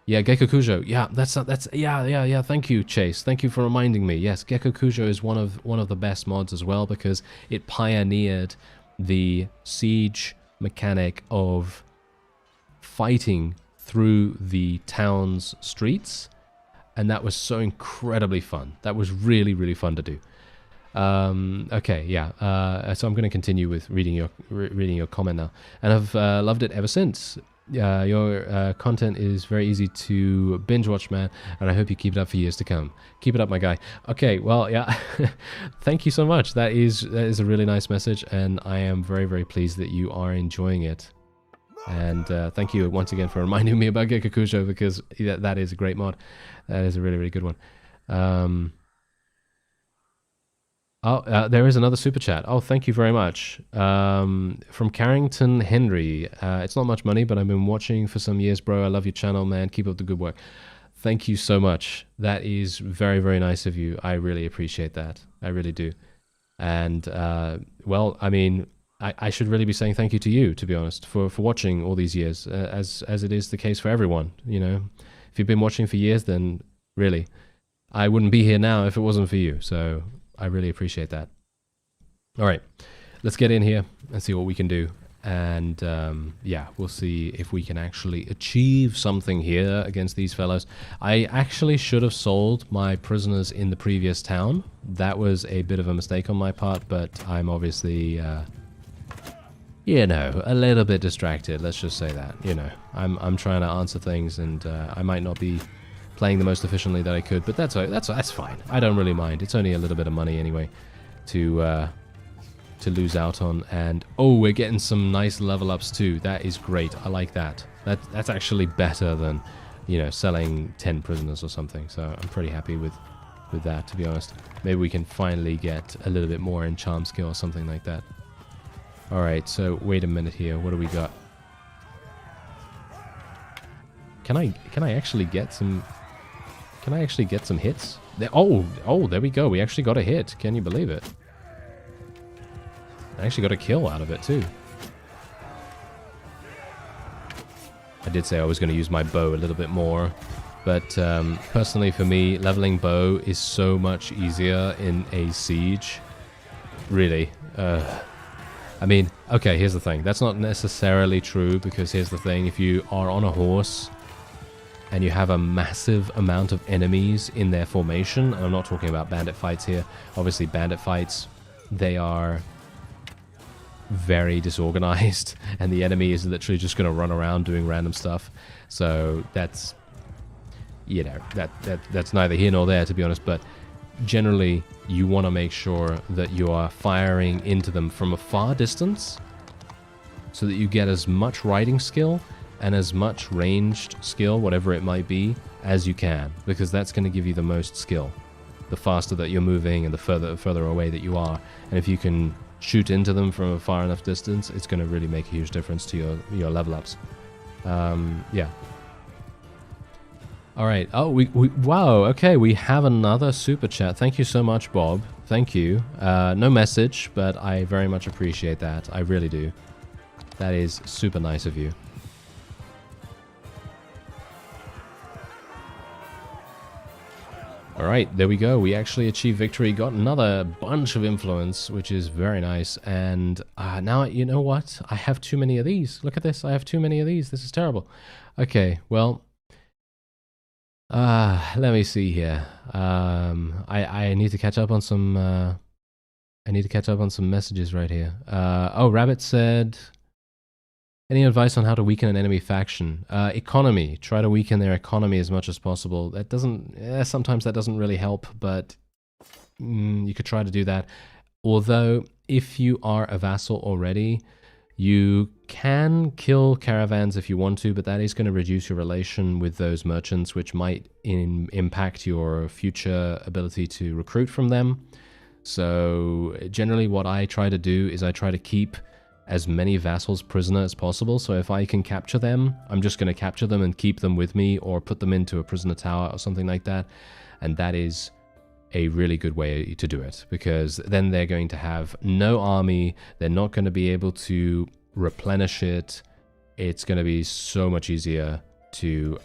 Yeah, Gekkokujo. Yeah, yeah. Thank you, Chase. Thank you for reminding me. Yes, Gekkokujo is one of the best mods as well, because it pioneered the siege mechanic of fighting through the town's streets and that was so incredibly fun. That was really, really fun to do. Okay, yeah. So I'm going to continue with reading your comment now, and I've loved it ever since. Your content is very easy to binge watch, man, and I hope you keep it up for years to come. Keep it up, my guy. Okay, well, yeah. Thank you so much. That is a really nice message, and I am very, very pleased that you are enjoying it. And thank you once again for reminding me about Gekakusho, because that is a great mod. That is a really, really good one. There is another super chat. Oh, thank you very much. From Carrington Henry. It's not much money, but I've been watching for some years, bro. I love your channel, man. Keep up the good work. Thank you so much. That is very, very nice of you. I really appreciate that. I really do. And, well, I mean, I should really be saying thank you to you, to be honest, for watching all these years, as it is the case for everyone, you know. If you've been watching for years, then really, I wouldn't be here now if it wasn't for you. So I really appreciate that. All right, let's get in here and see what we can do. And yeah, we'll see if we can actually achieve something here against these fellows. I actually should have sold my prisoners in the previous town. That was a bit of a mistake on my part, but I'm obviously, you know, a little bit distracted. Let's just say that. You know, I'm trying to answer things, and I might not be playing the most efficiently that I could, but that's fine. I don't really mind. It's only a little bit of money anyway to lose out on. And oh, we're getting some nice level ups too. That is great. I like that. That's actually better than, you know, selling 10 prisoners or something. So I'm pretty happy with that, to be honest. Maybe we can finally get a little bit more in charm skill or something like that. All right. So wait a minute here. What do we got? Can I actually get some? Can I actually get some hits? Oh, there we go. We actually got a hit. Can you believe it? I actually got a kill out of it, too. I did say I was going to use my bow a little bit more. But personally, for me, leveling bow is so much easier in a siege. Really. I mean, okay, here's the thing. That's not necessarily true, because here's the thing. If you are on a horse and you have a massive amount of enemies in their formation, and I'm not talking about bandit fights here. Obviously, bandit fights, they are very disorganized, and the enemy is literally just going to run around doing random stuff. So that's, you know, that's neither here nor there, to be honest. But generally, you want to make sure that you are firing into them from a far distance, so that you get as much riding skill and as much ranged skill, whatever it might be, as you can, because that's going to give you the most skill. The faster that you're moving and the further away that you are. And if you can shoot into them from a far enough distance, it's going to really make a huge difference to your level ups. Yeah. All right. Oh, wow. Okay, we have another super chat. Thank you so much, Bob. Thank you. No message, but I very much appreciate that. I really do. That is super nice of you. All right, there we go. We actually achieved victory, got another bunch of influence, which is very nice. And now, you know what? I have too many of these. Look at this. I have too many of these. This is terrible. Okay, well, let me see here. I need to catch up on some. I need to catch up on some messages right here. Oh, Rabbit said, any advice on how to weaken an enemy faction? Economy. Try to weaken their economy as much as possible. That doesn't... sometimes that doesn't really help, but you could try to do that. Although, if you are a vassal already, you can kill caravans if you want to, but that is going to reduce your relation with those merchants, which might impact your future ability to recruit from them. So, generally what I try to do is I try to keep as many vassals prisoner as possible. So if I can capture them, I'm just going to capture them and keep them with me, or put them into a prisoner tower or something like that. And that is a really good way to do it, because then they're going to have no army. They're not going to be able to replenish it. It's going to be so much easier to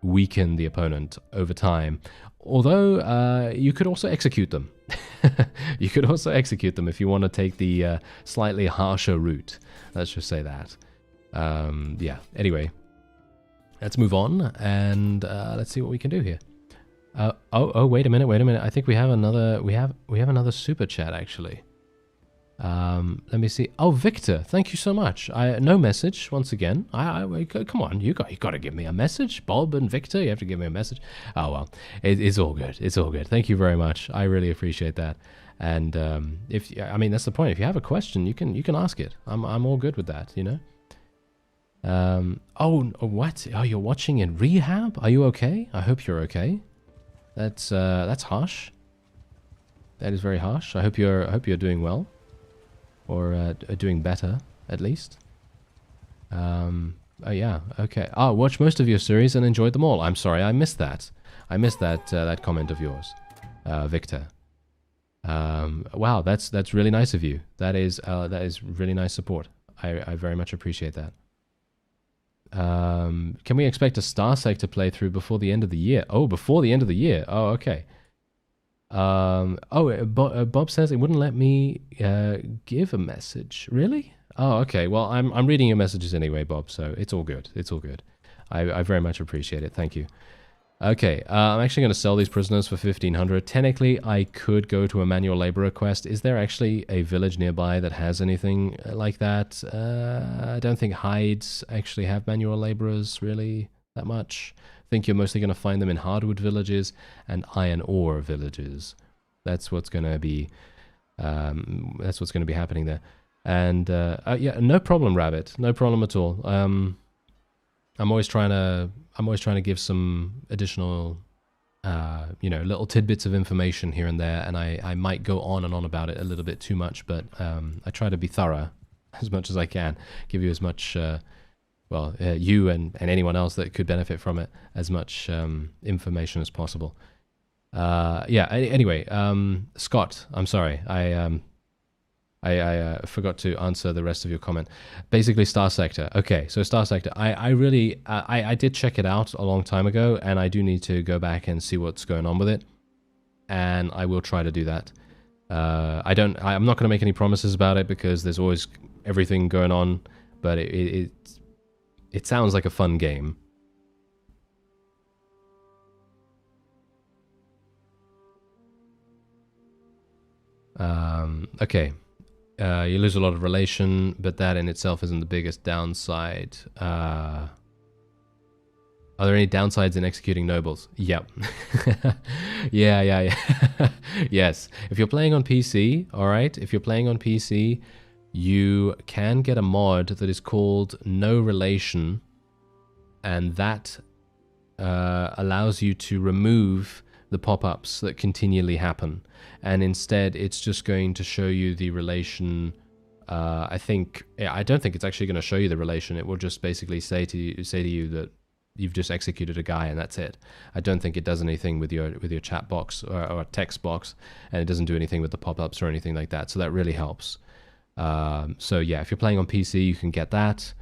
weaken the opponent over time. Although you could also execute them. You could also execute them if you want to take the slightly harsher route. Let's just say that. Yeah, anyway. let's move on and let's see what we can do here. Oh, wait a minute. I think we have another. We have another super chat actually. Let me see. Oh, Victor, thank you so much. No message once again. Come on, you got to give me a message, Bob and Victor. You have to give me a message. Oh well, it's all good. It's all good. Thank you very much. I really appreciate that. And that's the point. If you have a question, you can ask it. I'm all good with that. You know. Oh, what? Oh, you're watching in rehab? Are you okay? I hope you're okay. That's harsh. That is very harsh. I hope you're doing well, or doing better at least. Oh yeah, okay. Oh, watched most of your series and enjoyed them all. I'm sorry, I missed that. I missed that comment of yours, Victor. Wow, that's really nice of you. That is really nice support. I very much appreciate that. Can we expect a Star Sector playthrough before the end of the year? Oh, before the end of the year. Oh, okay. Bob says it wouldn't let me give a message. Really? Oh, okay. Well, I'm reading your messages anyway, Bob. So it's all good. It's all good. I very much appreciate it. Thank you. Okay, I'm actually going to sell these prisoners for 1,500. Technically, I could go to a manual laborer quest. Is there actually a village nearby that has anything like that? I don't think Hides actually have manual laborers really that much. I think you're mostly going to find them in hardwood villages and iron ore villages. That's what's going to be. That's what's going to be happening there. And yeah, no problem, Rabbit. No problem at all. I'm always trying to give some additional, little tidbits of information here and there, and I might go on and on about it a little bit too much, but I try to be thorough as much as I can, give you as much, you and anyone else that could benefit from it, as much information as possible. Anyway, Scott, I'm sorry, I forgot to answer the rest of your comment. Basically, Star Sector. Okay, so Star Sector. I did check it out a long time ago, and I do need to go back and see what's going on with it. And I will try to do that. I'm not going to make any promises about it because there's always everything going on. But it sounds like a fun game. Okay. You lose a lot of relation, but that in itself isn't the biggest downside. Are there any downsides in executing nobles? Yep. Yeah. Yes. If you're playing on PC, alright, if you're playing on PC, you can get a mod that is called No Relation, and that allows you to remove the pop-ups that continually happen, and instead it's just going to show you the relation. I don't think it's actually going to show you the relation. It will just basically say to you that you've just executed a guy, and that's it. I don't think it does anything with your chat box or text box, and it doesn't do anything with the pop-ups or anything like that. So that really helps. So yeah, if you're playing on PC, you can get that,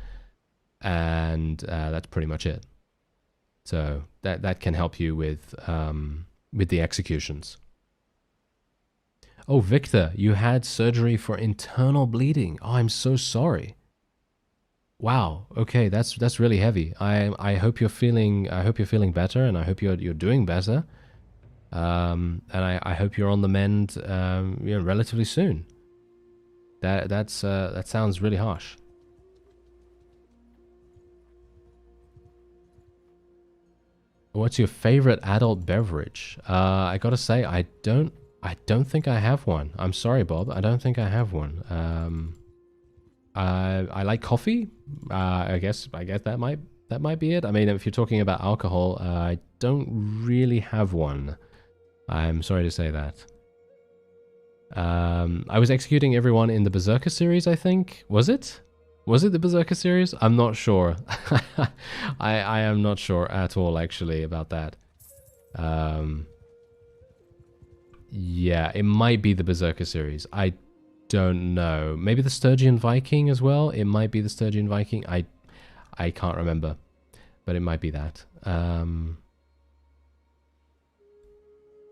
and that's pretty much it. So that can help you with the executions. Oh, Victor, you had surgery for internal bleeding. Oh, I'm so sorry. Wow. Okay, that's really heavy. I hope you're feeling better, and I hope you're doing better. And I hope you're on the mend relatively soon. That sounds really harsh. What's your favorite adult beverage? I gotta say, I don't think I have one. I'm sorry, Bob. I don't think I have one. I like coffee. I guess that might be it. I mean, if you're talking about alcohol, I don't really have one. I'm sorry to say that. I was executing everyone in the Berserker series, I think. Was it? Was it the Berserker series? I'm not sure. I am not sure at all, actually, about that. Yeah, it might be the Berserker series. I don't know. Maybe the Sturgian Viking as well? It might be the Sturgian Viking. I can't remember. But it might be that.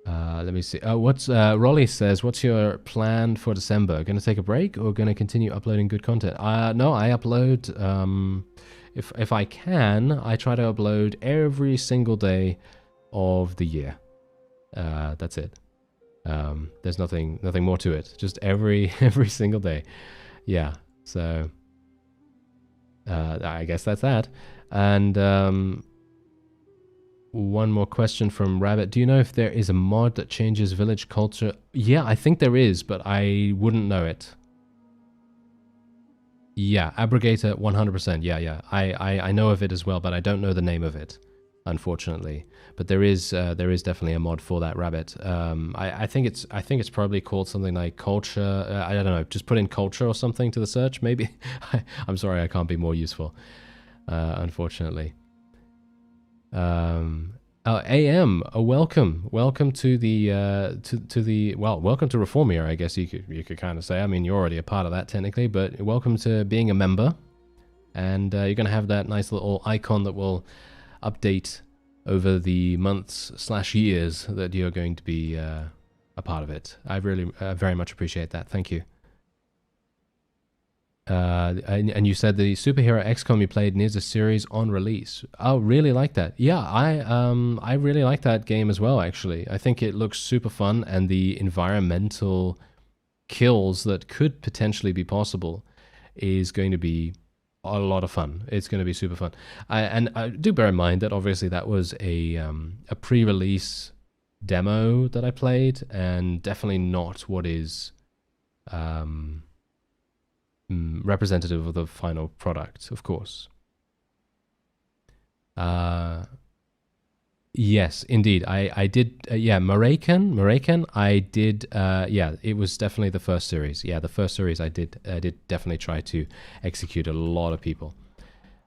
Let me see. Rolly says, what's your plan for December? Going to take a break or going to continue uploading good content? No, I upload if I can, I try to upload every single day of the year. That's it. There's nothing more to it. Just every single day. Yeah. So I guess that's that. And one more question from Rabbit. Do you know if there is a mod that changes village culture? Yeah, I think there is, but I wouldn't know it. Yeah, Abrogator 100%. Yeah. I know of it as well, but I don't know the name of it, unfortunately. But there is definitely a mod for that, Rabbit. I think it's probably called something like culture. I don't know. Just put in culture or something to the search, maybe. I'm sorry, I can't be more useful, unfortunately. AM, welcome to the welcome to Reformia. I guess you could kind of say. I mean, you're already a part of that technically, but welcome to being a member, and you're gonna have that nice little icon that will update over the months/years that you're going to be a part of it. I really very much appreciate that. Thank you. And you said the superhero XCOM you played nears a series on release. Oh, really like that. Yeah, I really like that game as well, actually. I think it looks super fun, and the environmental kills that could potentially be possible is going to be a lot of fun. It's going to be super fun. And do bear in mind that obviously that was a pre-release demo that I played, and definitely not what is representative of the final product, of course. Yes, indeed. I did, yeah, Moraken, I did, yeah, it was definitely the first series. Yeah, the first series I did definitely try to execute a lot of people.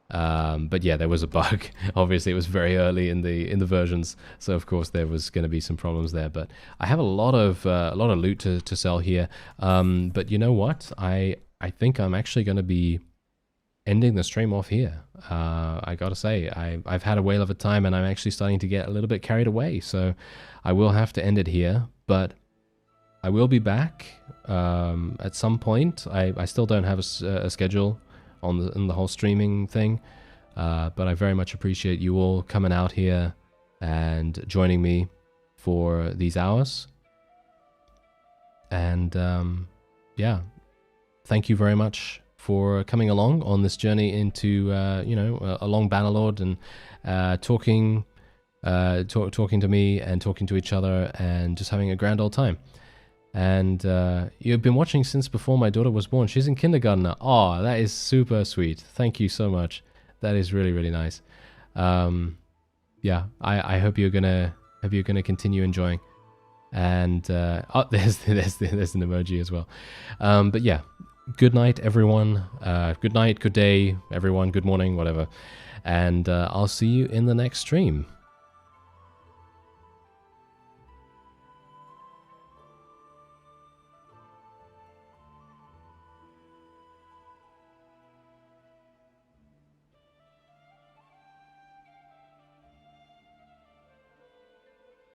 But yeah, there was a bug. Obviously, it was very early in the versions, so of course there was going to be some problems there. But I have a lot of loot to sell here. But you know what? I think I'm actually going to be ending the stream off here. I gotta say, I've had a whale of a time, and I'm actually starting to get a little bit carried away. So I will have to end it here. But I will be back at some point. I still don't have a schedule on the whole streaming thing, but I very much appreciate you all coming out here and joining me for these hours. And yeah, thank you very much for coming along on this journey into along Bannerlord, and talking to me and talking to each other, and just having a grand old time. And you've been watching since before my daughter was born. She's in kindergarten now. Oh, that is super sweet. Thank you so much. That is really, really nice. Yeah, I hope you're gonna continue enjoying. And oh, there's an emoji as well. But yeah, good night, everyone. Good night, good day, everyone. Good morning, whatever. And I'll see you in the next stream.